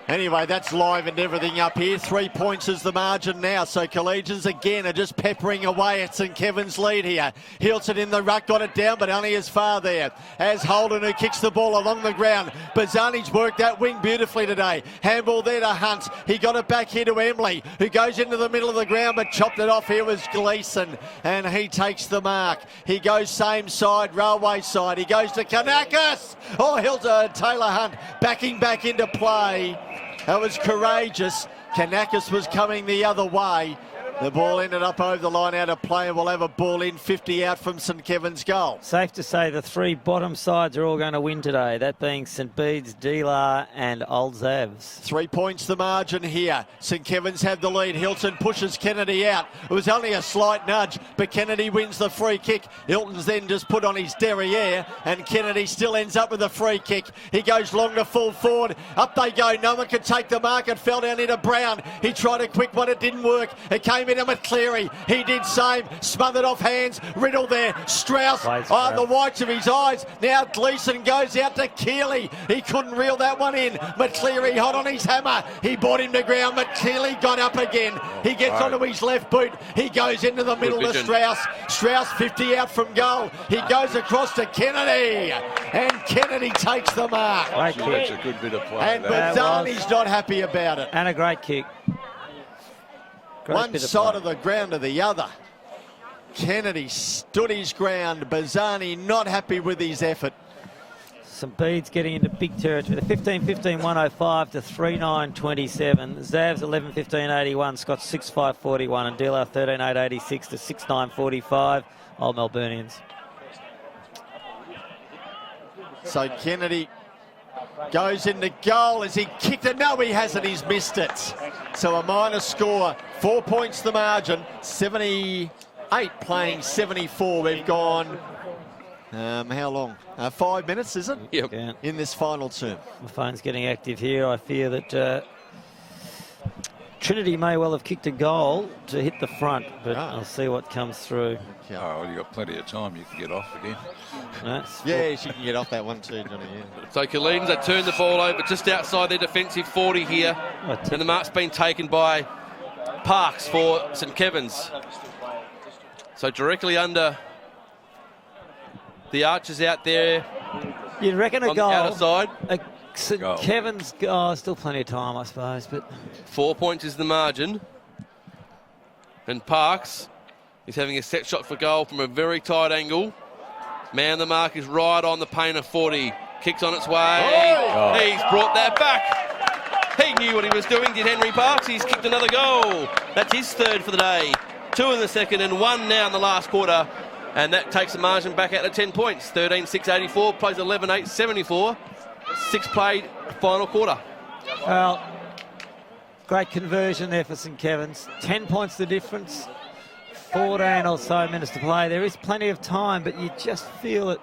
Anyway, that's live and everything up here. 3 points is the margin now. So Collegians again are just peppering away at St Kevin's lead here. Hilton in the ruck got it down, but only as far there as Holden, who kicks the ball along the ground. Bazzani's worked that wing beautifully today. Handball there to Hunt. He got it back here to Emily, who goes into the middle of the ground, but chopped it off. Here was Gleeson, and he takes the mark. He goes same side, railway side. He goes to Kanakis. Oh, Hilton, Taylor Hunt backing back into play. That was courageous. Kanakis was coming the other way. The ball ended up over the line out of play, and we'll have a ball in, 50 out from St Kevin's goal. Safe to say the 3 bottom sides are all going to win today, that being St Bede's, Delar and Old Zavs. 3 points the margin here. St Kevin's have the lead. Hilton pushes Kennedy out. It was only a slight nudge, but Kennedy wins the free kick. Hilton's then just put on his derriere, and Kennedy still ends up with a free kick. He goes long to full forward. Up they go. No one could take the mark. It fell down into Brown. He tried a quick one. It didn't work. It came into McCleary. He did same. Smothered off hands. Riddle there. Strauss. Oh, the whites of his eyes. Now Gleeson goes out to Keeley. He couldn't reel that one in. McCleary hot on his hammer. He brought him to ground. McKeely got up again. He gets onto his left boot. He goes into the middle to Strauss. Strauss 50 out from goal. He goes across to Kennedy. And Kennedy takes the mark. That's a good bit of play. And Bazzani's not happy about it. And a great kick. One side of the ground to the other. Kennedy stood his ground. Bazzani not happy with his effort. St Bede's getting into big territory. The 15-15-105 to 3-9-27. Zav's 11-15-81. Scott 6-5-41. And Dealer 13-8-86 to 6-9-45. Old Melburnians. So Kennedy goes into goal. Has he kicked it? No, he hasn't. He's missed it. So a minor score. 4 points the margin. 78 playing 74. We've gone... how long? 5 minutes, is it? Yep. Yeah. In this final term. My phone's getting active here. I fear that Trinity may well have kicked a goal to hit the front, but I'll see what comes through. Yeah. Oh, well, you've got plenty of time. You can get off again. Yeah, she can get off that one too, Johnny. Yeah. So Collegians, they turn the ball over just outside their defensive 40 here. And the mark's been taken by Parks for St Kevin's. So directly under the Archers out there. You'd reckon a on goal. the outer side. St Kevin's, still plenty of time, I suppose. But 4 points is the margin. And Parks is having a set shot for goal from a very tight angle. Man, the mark is right on the paint of 40. Kicks on its way. Oh. He's brought that back. He knew what he was doing, did Henry Parks. He's kicked another goal. That's his third for the day. 2 in the second and 1 now in the last quarter. And that takes the margin back out to 10 points. 13-6-84, plays 11-8-74. 6 played, final quarter. well, great conversion there for St Kevin's. 10 points the difference. 14 or so minutes to play. There is plenty of time, but you just feel that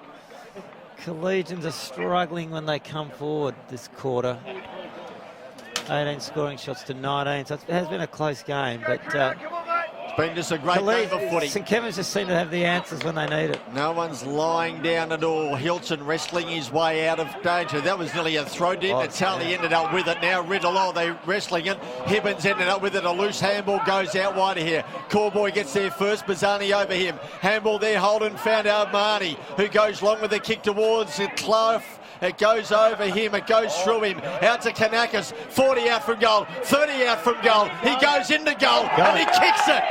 Collegians are struggling when they come forward this quarter. 18 scoring shots to 19, so it has been a close game, but It's been just a great game of footy. St Kevin's just seem to have the answers when they need it. No one's lying down at all. Hilton wrestling his way out of danger. That was nearly a throw. Natali ended up with it. Now Riddle, they wrestling it. Hibbins ended up with it. A loose handball goes out wide of here. Corboy gets there first. Bazzani over him. Handball there. Holden found Armani, who goes long with the kick towards Clough. It goes over him, it goes through him, out to Kanakis, 40 out from goal, 30 out from goal, he goes into goal, and he kicks it!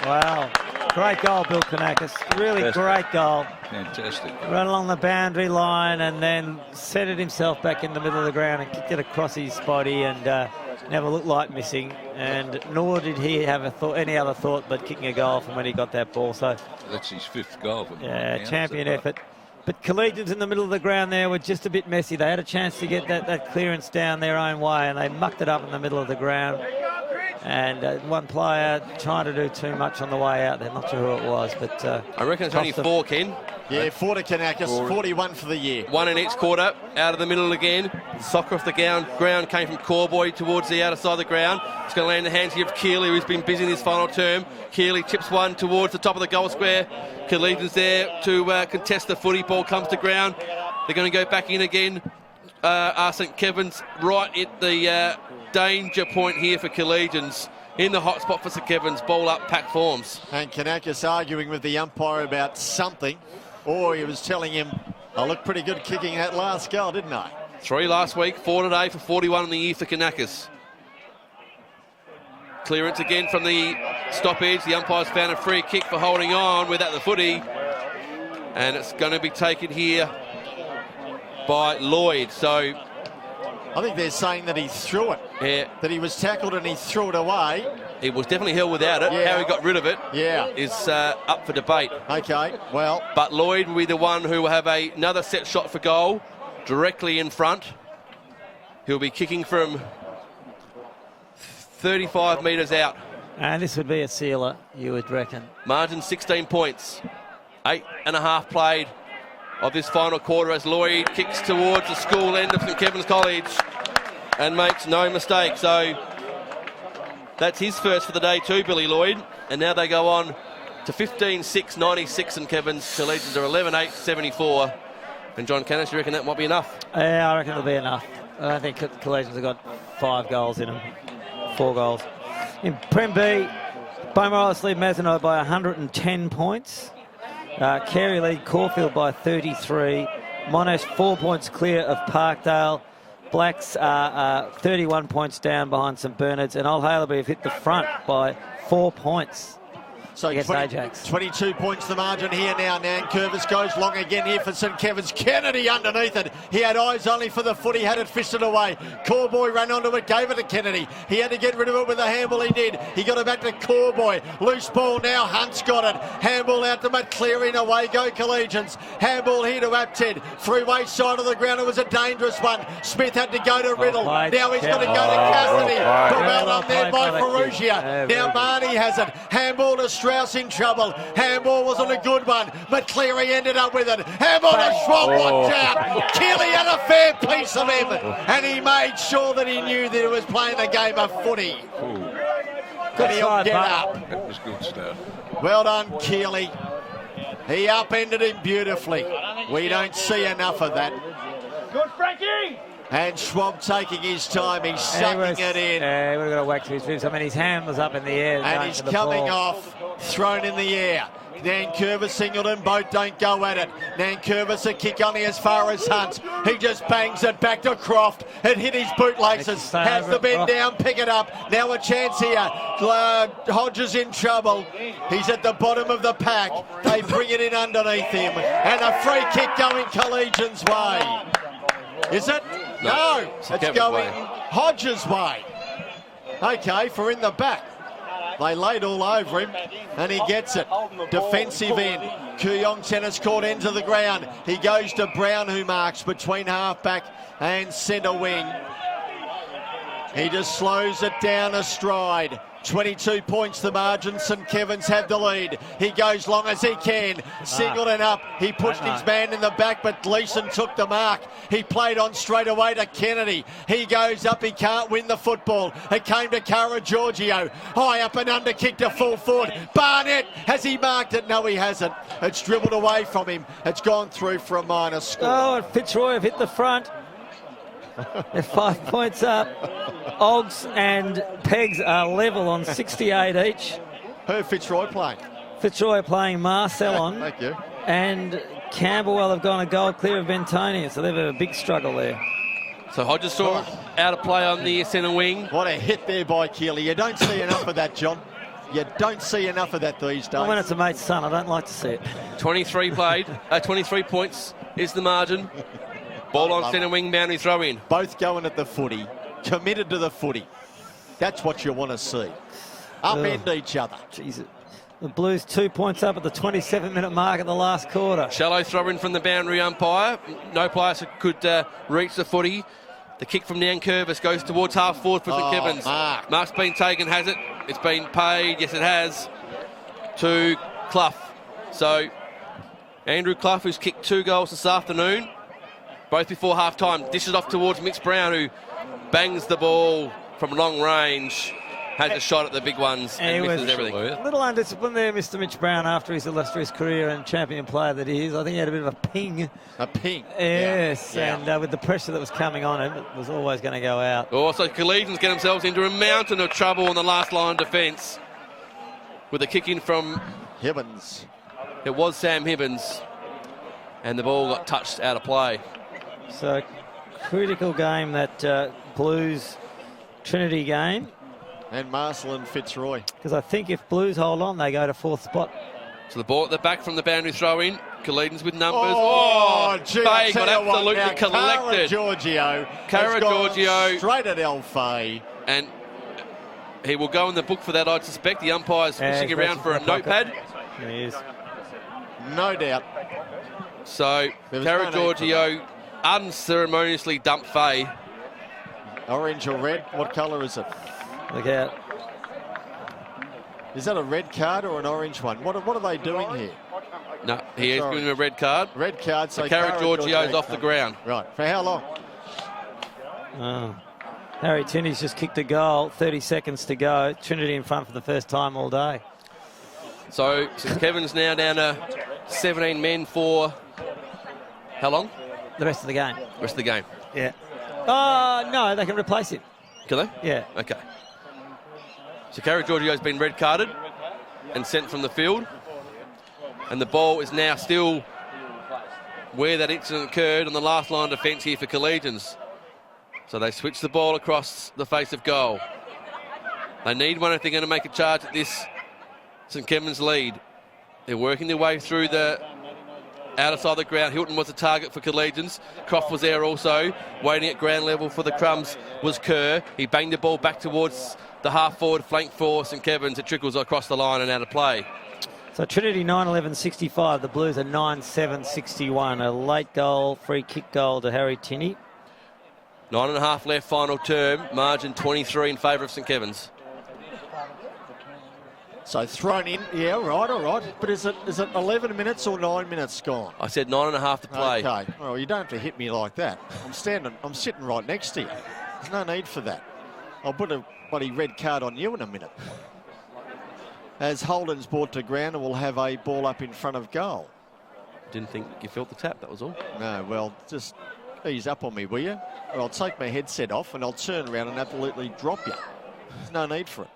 Wow, great goal, Bill Kanakis, really great goal. Fantastic. Run along the boundary line and then centred himself back in the middle of the ground and kicked it across his body and never looked like missing, and nor did he have any other thought but kicking a goal from when he got that ball. So That's his 5th goal. yeah, champion effort. But Collegians in the middle of the ground there were just a bit messy. They had a chance to get that clearance down their own way, and they mucked it up in the middle of the ground. And one player trying to do too much on the way out there. Not sure who it was, but I reckon it's only 4, Ken. Yeah, 4 to Kanakis, 41 for the year. 1 in each quarter, out of the middle again. Soccer off the ground came from Corboy towards the outer side of the ground. It's going to land in the hands here of Keeley, who's been busy in this final term. Keeley chips one towards the top of the goal square. Collegians there to contest the footy. Ball comes to ground. They're going to go back in again. St Kevin's right at the danger point here for Collegians. In the hot spot for St Kevin's. Ball up, pack forms. And Kanakis arguing with the umpire about something, or he was telling him, I looked pretty good kicking that last goal, didn't I? 3 last week, 4 today for 41 in the year for Kanakis. Clearance again from the stoppage. The umpire's found a free kick for holding on without the footy. And it's going to be taken here by Lloyd. So I think they're saying that he threw it. Yeah. That he was tackled and he threw it away. It was definitely held without it. Yeah. How he got rid of it Yeah. is up for debate. Okay, well, But Lloyd will be the one who will have another set shot for goal directly in front. He'll be kicking from 35 metres out. and this would be a sealer, you would reckon. Margin 16 points. 8.5 played of this final quarter as Lloyd kicks towards the school end of St Kevin's College and makes no mistake. So that's his first for the day too, Billy Lloyd. And now they go on to 15-6-96 St Kevin's. Collegians are 11-8-74. And John Canis, you reckon that might be enough? Yeah, I reckon it'll be enough. I don't think Collegians have got 5 goals in them. 4 goals. In Prem B, Beaumaris lead Mazenod by 110 points. Carey lead Caulfield by 33. Monash 4 points clear of Parkdale. Blacks are 31 points down behind St Bernard's. And Old Haileybury have hit the front by 4 points So against Ajax. 22 points the margin here now. Nankervis goes long again here for St Kevin's. Kennedy underneath it. He had eyes only for the foot. He had it fisted away. Corboy ran onto it, gave it to Kennedy. He had to get rid of it with the handball. He did. He got it back to Corboy. Loose ball now. Hunt's got it. Handball out to McCleary. Away go Collegians. Handball here to Apted. Freeway side of the ground. It was a dangerous one. Smith had to go to Riddle. Now he's got to go to Cassidy. Well done there by Ferrugia. Now Marnie has it. Handball to Strauss in trouble. Handball wasn't a good one. McCleary ended up with it. Handball to Schwab. Watch out. Keeley had a fair piece of him. And he made sure that he knew that he was playing a game of footy. Good He'll side, get but up. That was good stuff. Well done, Keeley. He upended him beautifully. We don't see enough of that. Good, Frankie! And Schwab taking his time. He's sucking it in. Yeah, he would have got a whack to his ribs. I mean, his hand was up in the air. And he's coming off, thrown in the air. Nankervis, Singleton, both don't go at it. Nankervis a kick only as far as Hunt. He just bangs it back to Croft. It hit his bootlaces. Has to bend down, pick it up. Now a chance here. Hodges in trouble. He's at the bottom of the pack. They bring it in underneath him. And a free kick going Collegians' way. Is it? No, it's going Hodges' way. Okay, for in the back. They laid all over him, and he gets it. Defensive end. Kooyong tennis court into the ground. He goes to Brown, who marks between half-back and centre wing. He just slows it down a stride. 22 points the margin. St Kevin's have the lead. He goes long as he can. Singleton up. He pushed his man in the back, but Gleeson took the mark. He played on straight away to Kennedy. He goes up. He can't win the football. It came to Cara Giorgio. High up and under kick to full forward. Barnett, has he marked it? No, he hasn't. It's dribbled away from him. It's gone through for a minor score. Oh, and Fitzroy have hit the front. They're 5 points up. Oggs and Pegs are level on 68 each. Who Fitzroy playing? Fitzroy playing Marcellon. Thank you. And Camberwell have gone a goal clear of Bentonia, so they've had a big struggle there. So Hodges saw it out of play on the centre wing. What a hit there by Keeley. You don't see enough of that, John. You don't see enough of that these days. Well, when it's a mate's son, I don't like to see it. 23 points is the margin. Ball on centre wing, boundary throw in. Both going at the footy, committed to the footy. That's what you want to see. Upend each other. Jesus. The Blues 2 points up at the 27-minute mark of the last quarter. Shallow throw in from the boundary umpire. No player could reach the footy. The kick from Nankervis goes towards half forward for St Kevin's. Mark's been taken, has it? It's been paid, yes it has, to Clough. So Andrew Clough, who's kicked 2 goals this afternoon, both before half-time, dishes off towards Mitch Brown, who bangs the ball from long range, has a shot at the big ones and misses everything. A little undisciplined there, Mr. Mitch Brown, after his illustrious career and champion player that he is. I think he had a bit of a ping. A ping? Yes, yeah. And with the pressure that was coming on him, it was always going to go out. Also, Collegians get themselves into a mountain of trouble on the last line defence with a kick in from Hibbins. It was Sam Hibbins, and the ball got touched out of play. So, critical game, that Blues Trinity game. And Marcel and Fitzroy. Because I think if Blues hold on, they go to 4th spot. So the ball at the back from the boundary throw in. Collegians with numbers. Gee, Fay got absolutely collected. Cara Giorgio. Straight at Fay. And he will go in the book for that, I'd suspect. The umpire's fishing around for a notepad. There he is. No doubt. So Cara Giorgio unceremoniously dumped Fay. Orange or red? What colour is it? Look out. Is that a red card or an orange one? What are they doing here? No, he is giving him a red card. Red card, so Cara Giorgio's off the ground. Right. For how long? Oh. Harry Tinney's just kicked a goal. 30 seconds to go. Trinity in front for the first time all day. So St Kevin's now down to 17 men for how long? The rest of the game. Rest of the game. Yeah. Oh, no, they can replace him. Can they? Yeah. Okay. So Cara Giorgio's been red carded and sent from the field. And the ball is now still where that incident occurred on the last line of defence here for Collegians. So they switch the ball across the face of goal. They need one if they're going to make a charge at this St Kevin's lead. They're working their way through the outer side of the ground. Hilton was a target for Collegians. Croft was there also. Waiting at ground level for the crumbs was Kerr. He banged the ball back towards the half-forward flank for St Kevin's. It trickles across the line and out of play. So Trinity 9-11-65. The Blues are 9-7-61. A late goal, free kick goal to Harry Tinney. 9.5 left, final term. Margin 23 in favour of St Kevin's. So thrown in, yeah, right, all right. But is it 11 minutes or 9 minutes gone? I said 9.5 to play. Okay, well, you don't have to hit me like that. I'm sitting right next to you. There's no need for that. I'll put a bloody red card on you in a minute. As Holden's brought to ground and will have a ball up in front of goal. Didn't think you felt the tap, that was all. No, well, just ease up on me, will you? Or I'll take my headset off and I'll turn around and absolutely drop you. There's no need for it.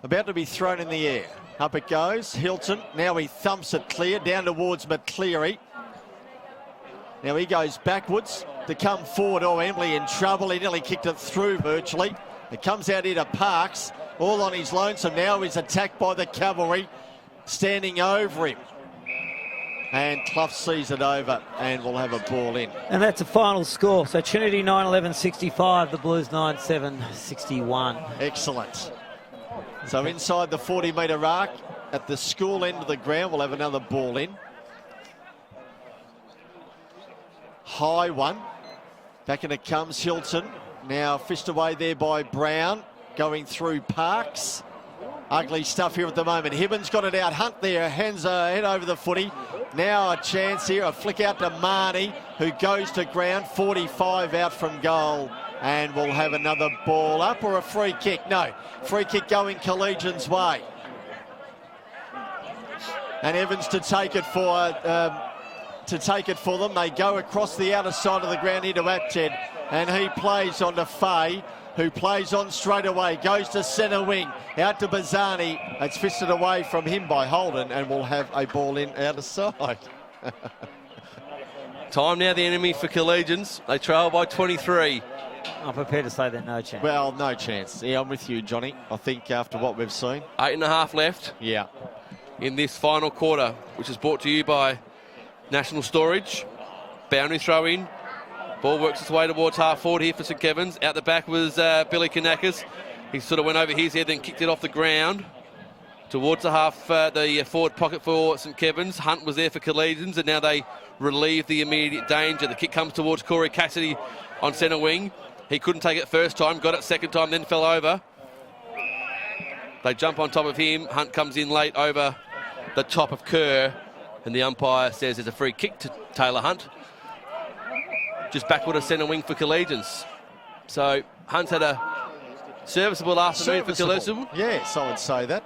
About to be thrown in the air. Up it goes. Hilton. Now he thumps it clear down towards McCleary. Now he goes backwards to come forward. Oh, Emily in trouble. He nearly kicked it through virtually. It comes out here to Parks. All on his lonesome now. He's attacked by the cavalry. Standing over him. And Clough sees it over and will have a ball in. And that's a final score. So Trinity 9-11-65. The Blues 9-7-61. Excellent. So inside the 40-metre arc at the school end of the ground, we'll have another ball in. High one. Back in it comes Hilton. Now fished away there by Brown. Going through Parks. Ugly stuff here at the moment. Hibbins got it out. Hunt there. Hands head over the footy. Now a chance here. A flick out to Marnie, who goes to ground. 45 out from goal. And we'll have another ball up or a free kick. No, free kick going Collegians' way. And Evans to take it for them. They go across the outer side of the ground into Apted, and he plays on to Fay, who plays on straight away. Goes to centre wing, out to Bazzani. It's fisted away from him by Holden, and we'll have a ball in outer side. Time now the enemy for Collegians. They trail by 23. I'm prepared to say that no chance. Well, no chance. Yeah, I'm with you, Johnny. I think after what we've seen. 8.5 left. Yeah. In this final quarter, which is brought to you by National Storage. Boundary throw in. Ball works its way towards half forward here for St Kevin's. Out the back was Billy Kanakis. He sort of went over his head, then kicked it off the ground towards the forward pocket for St Kevin's. Hunt was there for Collegians, and now they relieve the immediate danger. The kick comes towards Corey Cassidy on centre wing. He couldn't take it first time, got it second time, then fell over. They jump on top of him. Hunt comes in late over the top of Kerr, and the umpire says there's a free kick to Taylor Hunt. Just backward of centre wing for Collegians. So Hunt's had a serviceable afternoon for Collegians. Yes, I would say that.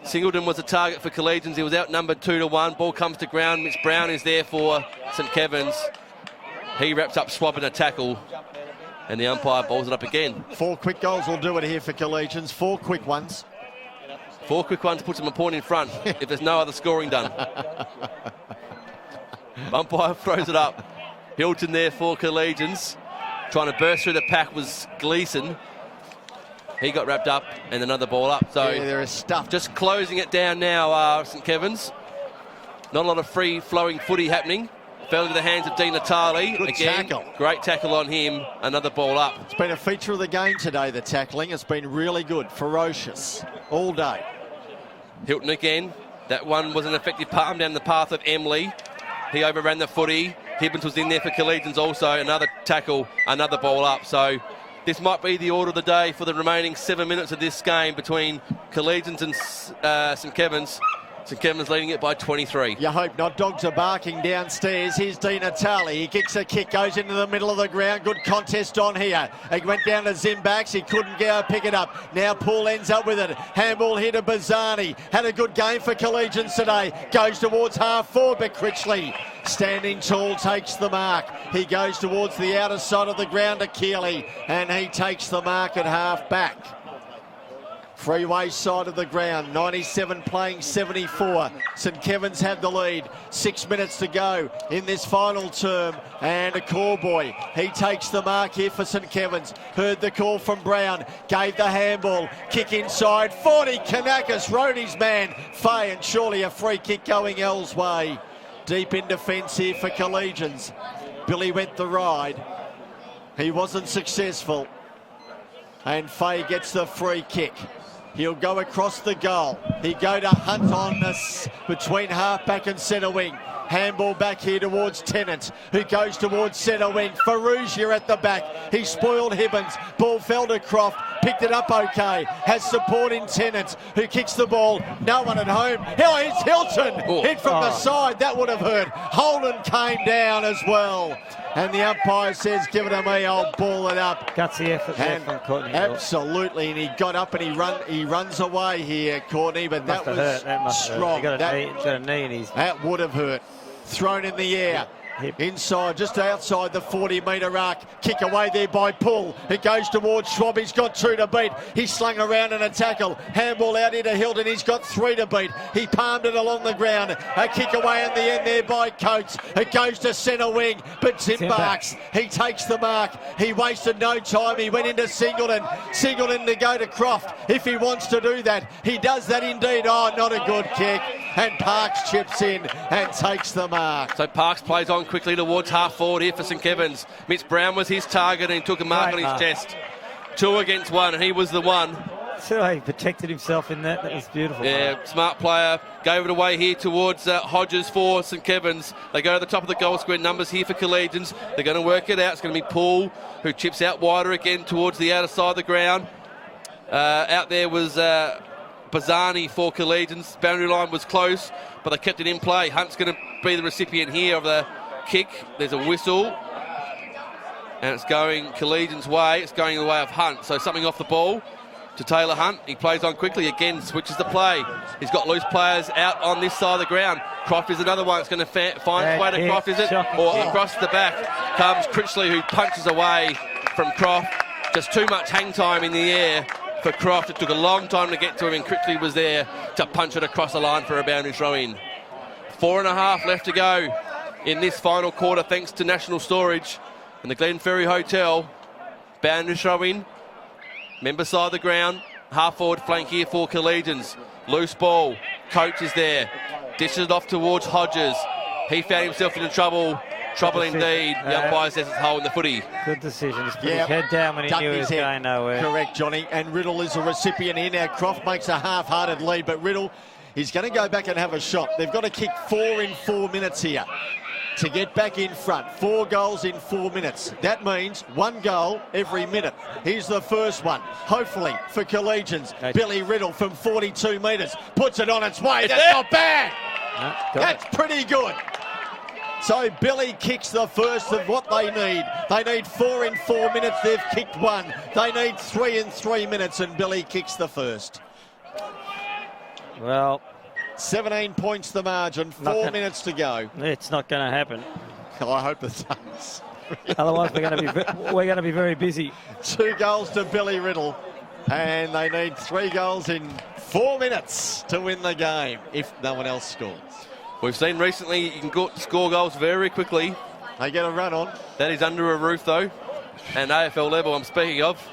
Singleton was a target for Collegians. He was outnumbered 2-1. Ball comes to ground. Mitch Brown is there for St Kevin's. He wraps up swapping a tackle, and the umpire balls it up again. 4 quick goals will do it here for Collegians. 4 quick ones. 4 quick ones puts them a point in front if there's no other scoring done. Umpire throws it up. Hilton there for Collegians. Trying to burst through the pack was Gleeson. He got wrapped up and another ball up. So yeah, there is stuff. Just closing it down now, St Kevin's. Not a lot of free-flowing footy happening. Fell into the hands of Di Natale. Good again, tackle. Great tackle on him. Another ball up. It's been a feature of the game today, the tackling. It's been really good, ferocious, all day. Hilton again. That one was an effective palm down the path of Emily. He overran the footy. Hibbins was in there for Collegians also. Another tackle, another ball up. So this might be the order of the day for the remaining 7 minutes of this game between Collegians and St Kevin's. St Kevin's leading it by 23. You hope not. Dogs are barking downstairs. Here's Di Natale. He kicks a kick, goes into the middle of the ground. Good contest on here. He went down to Zimbax. He couldn't pick it up. Now Paul ends up with it. Handball here to Bazzani. Had a good game for Collegians today. Goes towards half forward, but Critchley standing tall takes the mark. He goes towards the outer side of the ground to Keeley, and he takes the mark at half back. Freeway side of the ground, 97 playing 74. St Kevin's have the lead. 6 minutes to go in this final term. And a call boy, he takes the mark here for St Kevin's. Heard the call from Brown, gave the handball. Kick inside, 40, Kanakis rode his man. Fay, and surely a free kick going L's way. Deep in defence here for Collegians. Billy went the ride. He wasn't successful. And Fay gets the free kick. He'll go across the goal. He go to Hunt on this between half-back and centre wing. Handball back here towards Tennant, who goes towards centre wing. Ferrugia at the back. He spoiled Hibbins. Ball fell to Croft. Picked it up okay. Has support in Tennant, who kicks the ball. No one at home. It's Hilton. Hit from the side. That would have hurt. Holden came down as well. And the umpire says, give it to me, I'll ball it up. Gutsy effort there from Courtney. Absolutely, and he got up and he runs away here, Courtney, but that was strong. He got a knee in his... That would have hurt. Thrown in the air. Inside, just outside the 40-metre arc. Kick away there by Pull. It goes towards Schwab. He's got 2 to beat. He's slung around in a tackle. Handball out into Hilton. He's got 3 to beat. He palmed it along the ground. A kick away in the end there by Coates. It goes to centre wing, but Zimbarks, he takes the mark. He wasted no time. He went into Singleton. Singleton to go to Croft. If he wants to do that, he does that indeed. Oh, not a good kick. And Parks chips in and takes the mark. So Parks plays on quickly towards half forward here for St Kevin's. Mitch Brown was his target and he took a mark on his chest. 2 against 1 and he was the one. So he protected himself in that. That was beautiful. Yeah, smart player. Gave it away here towards Hodges for St Kevin's. They go to the top of the goal square. Numbers here for Collegians. They're going to work it out. It's going to be Poole who chips out wider again towards the outer side of the ground. Out there was Bazzani for Collegians. Boundary line was close, but they kept it in play. Hunt's going to be the recipient here of the kick. There's a whistle, and it's going Collegians' way. It's going the way of Hunt. So something off the ball to Taylor Hunt. He plays on quickly again, switches the play. He's got loose players out on this side of the ground. Croft is another one. It's going to find its way to Croft, is it? Or across the back comes Critchley, who punches away from Croft. Just too much hang time in the air for Croft. It took a long time to get to him, and Critchley was there to punch it across the line for a boundary throw-in. 4.5 left to go in this final quarter, thanks to National Storage and the Glenferrie Hotel. Boundary throw-in. Member side of the ground. Half-forward flank here for Collegians. Loose ball. Coates is there. Dishes it off towards Hodges. He found himself into trouble. Trouble indeed. The umpire says it's holding the footy. Good decision. Just put his head down when he knew he was going nowhere. Correct, Johnny. And Riddle is a recipient here. Now Croft makes a half-hearted lead, but Riddle is going to go back and have a shot. They've got to kick 4 in 4 minutes here to get back in front. 4 goals in 4 minutes. That means 1 goal every minute. Here's the first one, hopefully, for Collegians. Billy Riddle from 42 metres puts it on its way. That's not bad. That's pretty good. So Billy kicks the first of what they need. They need 4 in 4 minutes. They've kicked 1. They need 3 in 3 minutes, and Billy kicks the first. Well, 17 points the margin. 4 minutes to go. It's not going to happen. I hope it does. Otherwise, we're going to be very busy. 2 goals to Billy Riddle, and they need 3 goals in 4 minutes to win the game if no one else scores. We've seen recently you can score goals very quickly. They get a run on. That is under a roof, though. And AFL level, I'm speaking of.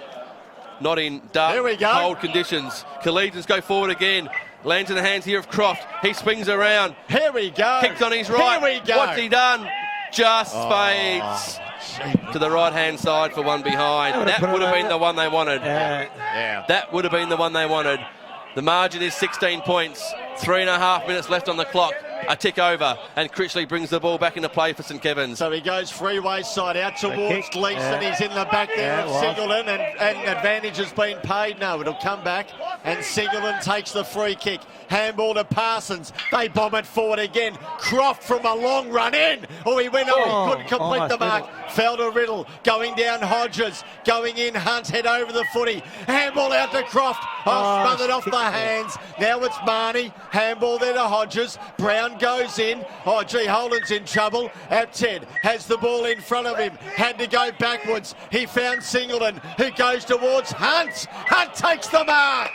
Not in dark, cold conditions. Collegians go forward again. Lands in the hands here of Croft. He swings around. Here we go. Kicks on his right. Here we go. What's he done? Just fades to the right-hand side for one behind. That would have been the one they wanted. That would have been the one they wanted. The margin is 16 points. 3.5 minutes left on the clock. A tick over, and Critchley brings the ball back into play for St Kevin's. So he goes freeway side out towards Gleeson. He's in the back there of Singleton, and advantage has been paid. No, it'll come back, and Singleton takes the free kick. Handball to Parsons. They bomb it forward again. Croft from a long run in. Oh, he went up. He couldn't complete the mark. Fell to Riddle. Going down Hodges. Going in Hunt. Head over the footy. Handball out to Croft. Smothered off the hands. Now it's Marnie. Handball there to Hodges. Brown goes in. Oh, gee, Holden's in trouble. Ted has the ball in front of him. Had to go backwards. He found Singleton, who goes towards Hunt. Hunt takes the mark.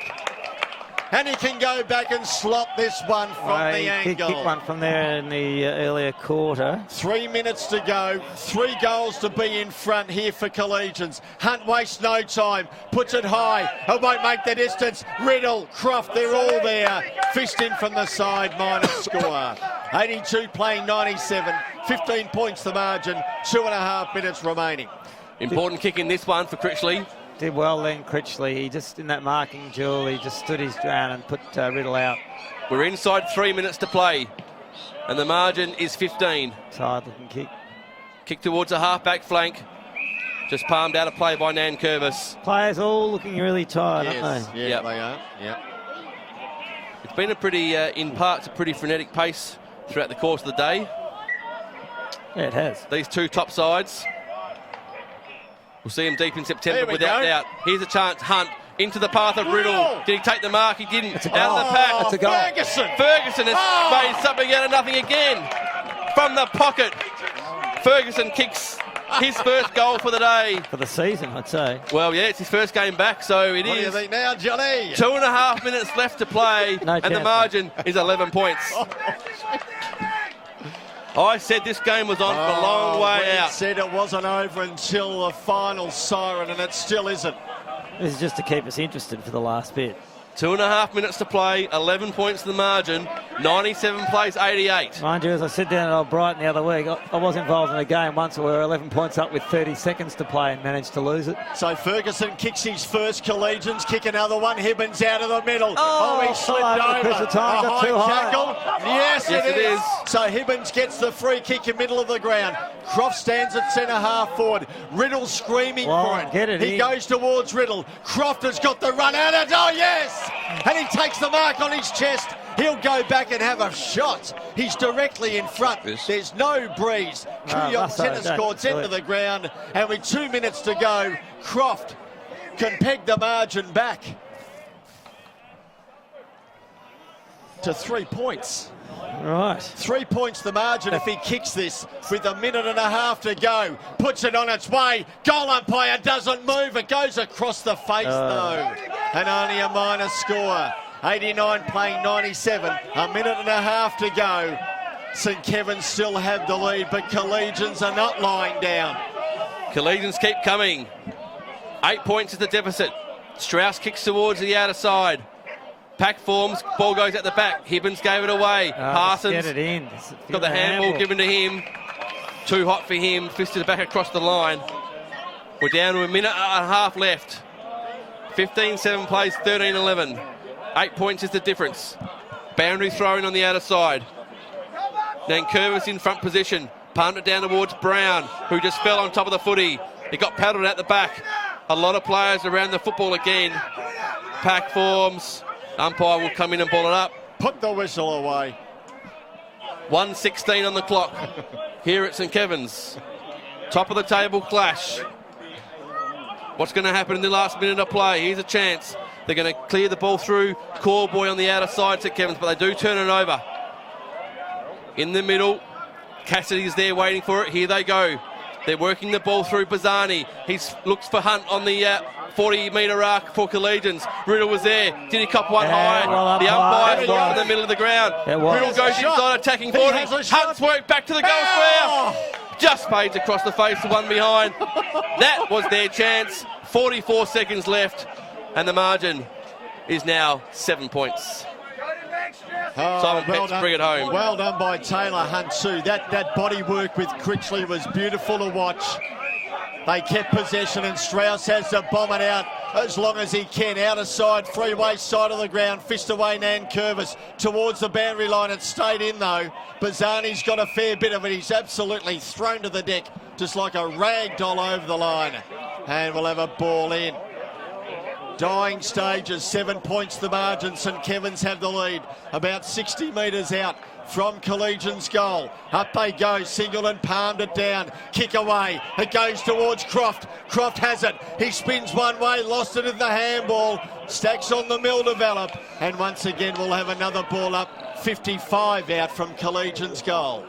and he can go back and slot this one from the angle. Kick one from there in the earlier quarter. 3 minutes to go, 3 goals to be in front here for Collegians. Hunt wastes no time, puts it high, it won't make the distance. Riddle, Croft, they're all there. Fist in from the side, minus score. 82 playing 97, 15 points the margin, 2.5 minutes remaining. Important kick in this one for Critchley. Did well then, Critchley. He just, in that marking duel, he just stood his ground and put Riddle out. We're inside 3 minutes to play, and the margin is 15. Tired looking kick. Kick towards a half-back flank. Just palmed out of play by Nankervis. Players all looking really tired, aren't they? Yeah, Yep. they are. Yep. It's been a pretty, in parts, a pretty frenetic pace throughout the course of the day. Yeah, it has. These two top sides. We'll see him deep in September without doubt. Here's a chance. Hunt into the path of Riddle. Did he take the mark? He didn't. Out of the pack. That's a goal. Ferguson has made something out of nothing again. From the pocket. Ferguson kicks his first goal for the day. For the season, I'd say. Well, yeah, it's his first game back, so it What do you is. think now, Johnny? 2.5 minutes left to play, No and the chance, margin is 11 points. I said this game was on for a long way we out. said it wasn't over until the final siren, and it still isn't. This is just to keep us interested for the last bit. 2.5 minutes to play, 11 points to the margin, 97 plays 88. Mind you, as I said down at Old Brighton the other week, I was involved in a game once where we were 11 points up with 30 seconds to play and managed to lose it. So Ferguson kicks his first, Collegians kick another one. Hibbins out of the middle. Oh, he slipped over over. because the time got too high. Tackle. Yes, Yes, it is. So Hibbins gets the free kick in middle of the ground. Croft stands at centre half forward. Riddle screaming for it. Get it he in. goes towards Riddle. Croft has got the run out. Oh, yes! And he takes the mark on his chest. He'll go back and have a shot. He's directly in front. There's no breeze. Kuyong tennis courts into the ground. And with 2 minutes to go, Croft can peg the margin back to 3 points. Right. 3 points the margin if he kicks this with 1.5 minutes to go. Puts it on its way. Goal umpire doesn't move. It goes across the face though. And only a minus score. 89 playing 97. 1.5 minutes to go. St Kevin's still have the lead, but Collegians are not lying down. Collegians keep coming. 8 points is the deficit. Strauss kicks towards the outer side. Pack forms, ball goes at the back. Hibbins gave it away. Parsons Get it in. got the handball given to him. Too hot for him. Fisted it back across the line. We're down to 1.5 minutes left. 15-7 plays 13-11. 8 points is the difference. Boundary throwing on the outer side. Nankervis in front position. Palmed it down towards Brown, who just fell on top of the footy. He got paddled at the back. A lot of players around the football again. Pack forms. Umpire will come in and ball it up. Put the whistle away. 1:16 on the clock here at St Kevin's. Top of the table clash. What's going to happen in the last minute of play? Here's a chance. They're going to clear the ball through. Callboy on the outer side, St Kevin's, but they do turn it over. In the middle, Cassidy's there waiting for it. Here they go. They're working the ball through Bazzani. He looks for Hunt on the 40-metre arc for Collegians. Riddle was there. Did he cop one high? Well, the umpire in the middle of the ground. Riddle goes inside, attacking 40. Hunt's worked back to the goal square. Just fades across the face of one behind. That was their chance. 44 seconds left, and the margin is now 7 points. Simon Pepps bring it home. Well done by Taylor Hunt too. That body work with Critchley was beautiful to watch. They kept possession and Strauss has to bomb it out as long as he can. Outer side, freeway side of the ground. Fist away Nankervis towards the boundary line. It stayed in though. Bazzani's got a fair bit of it. He's absolutely thrown to the deck just like a rag doll over the line. And we'll have a ball in. Dying stages, 7 points the margin. St Kevin's have the lead. About 60 metres out from Collegians' goal. Up they go. Singleton palmed it down. Kick away. It goes towards Croft. Croft has it. He spins one way. Lost it in the handball. Stacks on the mill develop. And once again, we'll have another ball up. 55 out from Collegians' goal.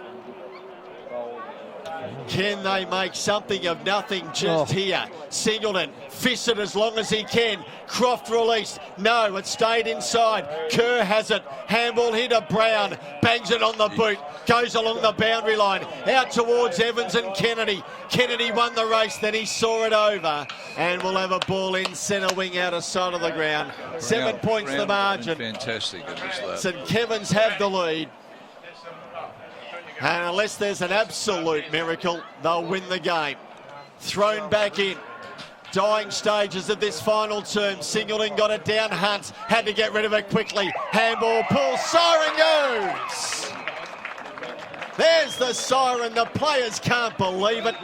Can they make something of nothing just here? Singleton fists it as long as he can. Croft released. No, it stayed inside. Kerr has it. Handball here to Brown. Bangs it on the boot. Goes along the boundary line. Out towards Evans and Kennedy. Kennedy won the race, then he saw it over. And we'll have a ball in centre wing out of sight of the ground. 7 points the margin. Fantastic at this lap. St Kevin's have the lead. And unless there's an absolute miracle, they'll win the game. Thrown back in. Dying stages of this final term. Singleton got it down. Hunt had to get rid of it quickly. Handball pull. Siren goes. There's the siren. The players can't believe it.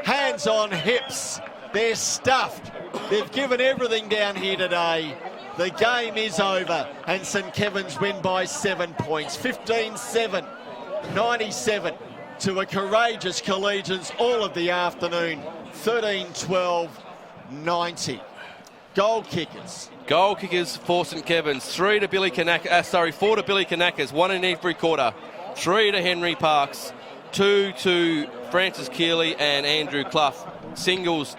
Hands on hips. They're stuffed. They've given everything down here today. The game is over. And St Kevin's win by 7 points. 15-7. 97 to a courageous Collegians all of the afternoon. 13-12, 90. Goal kickers. Goal kickers for St Kevin's. 4 to Billy Kanakas, 1 in every quarter. 3 to Henry Parks, 2 to Francis Keeley and Andrew Clough. Singles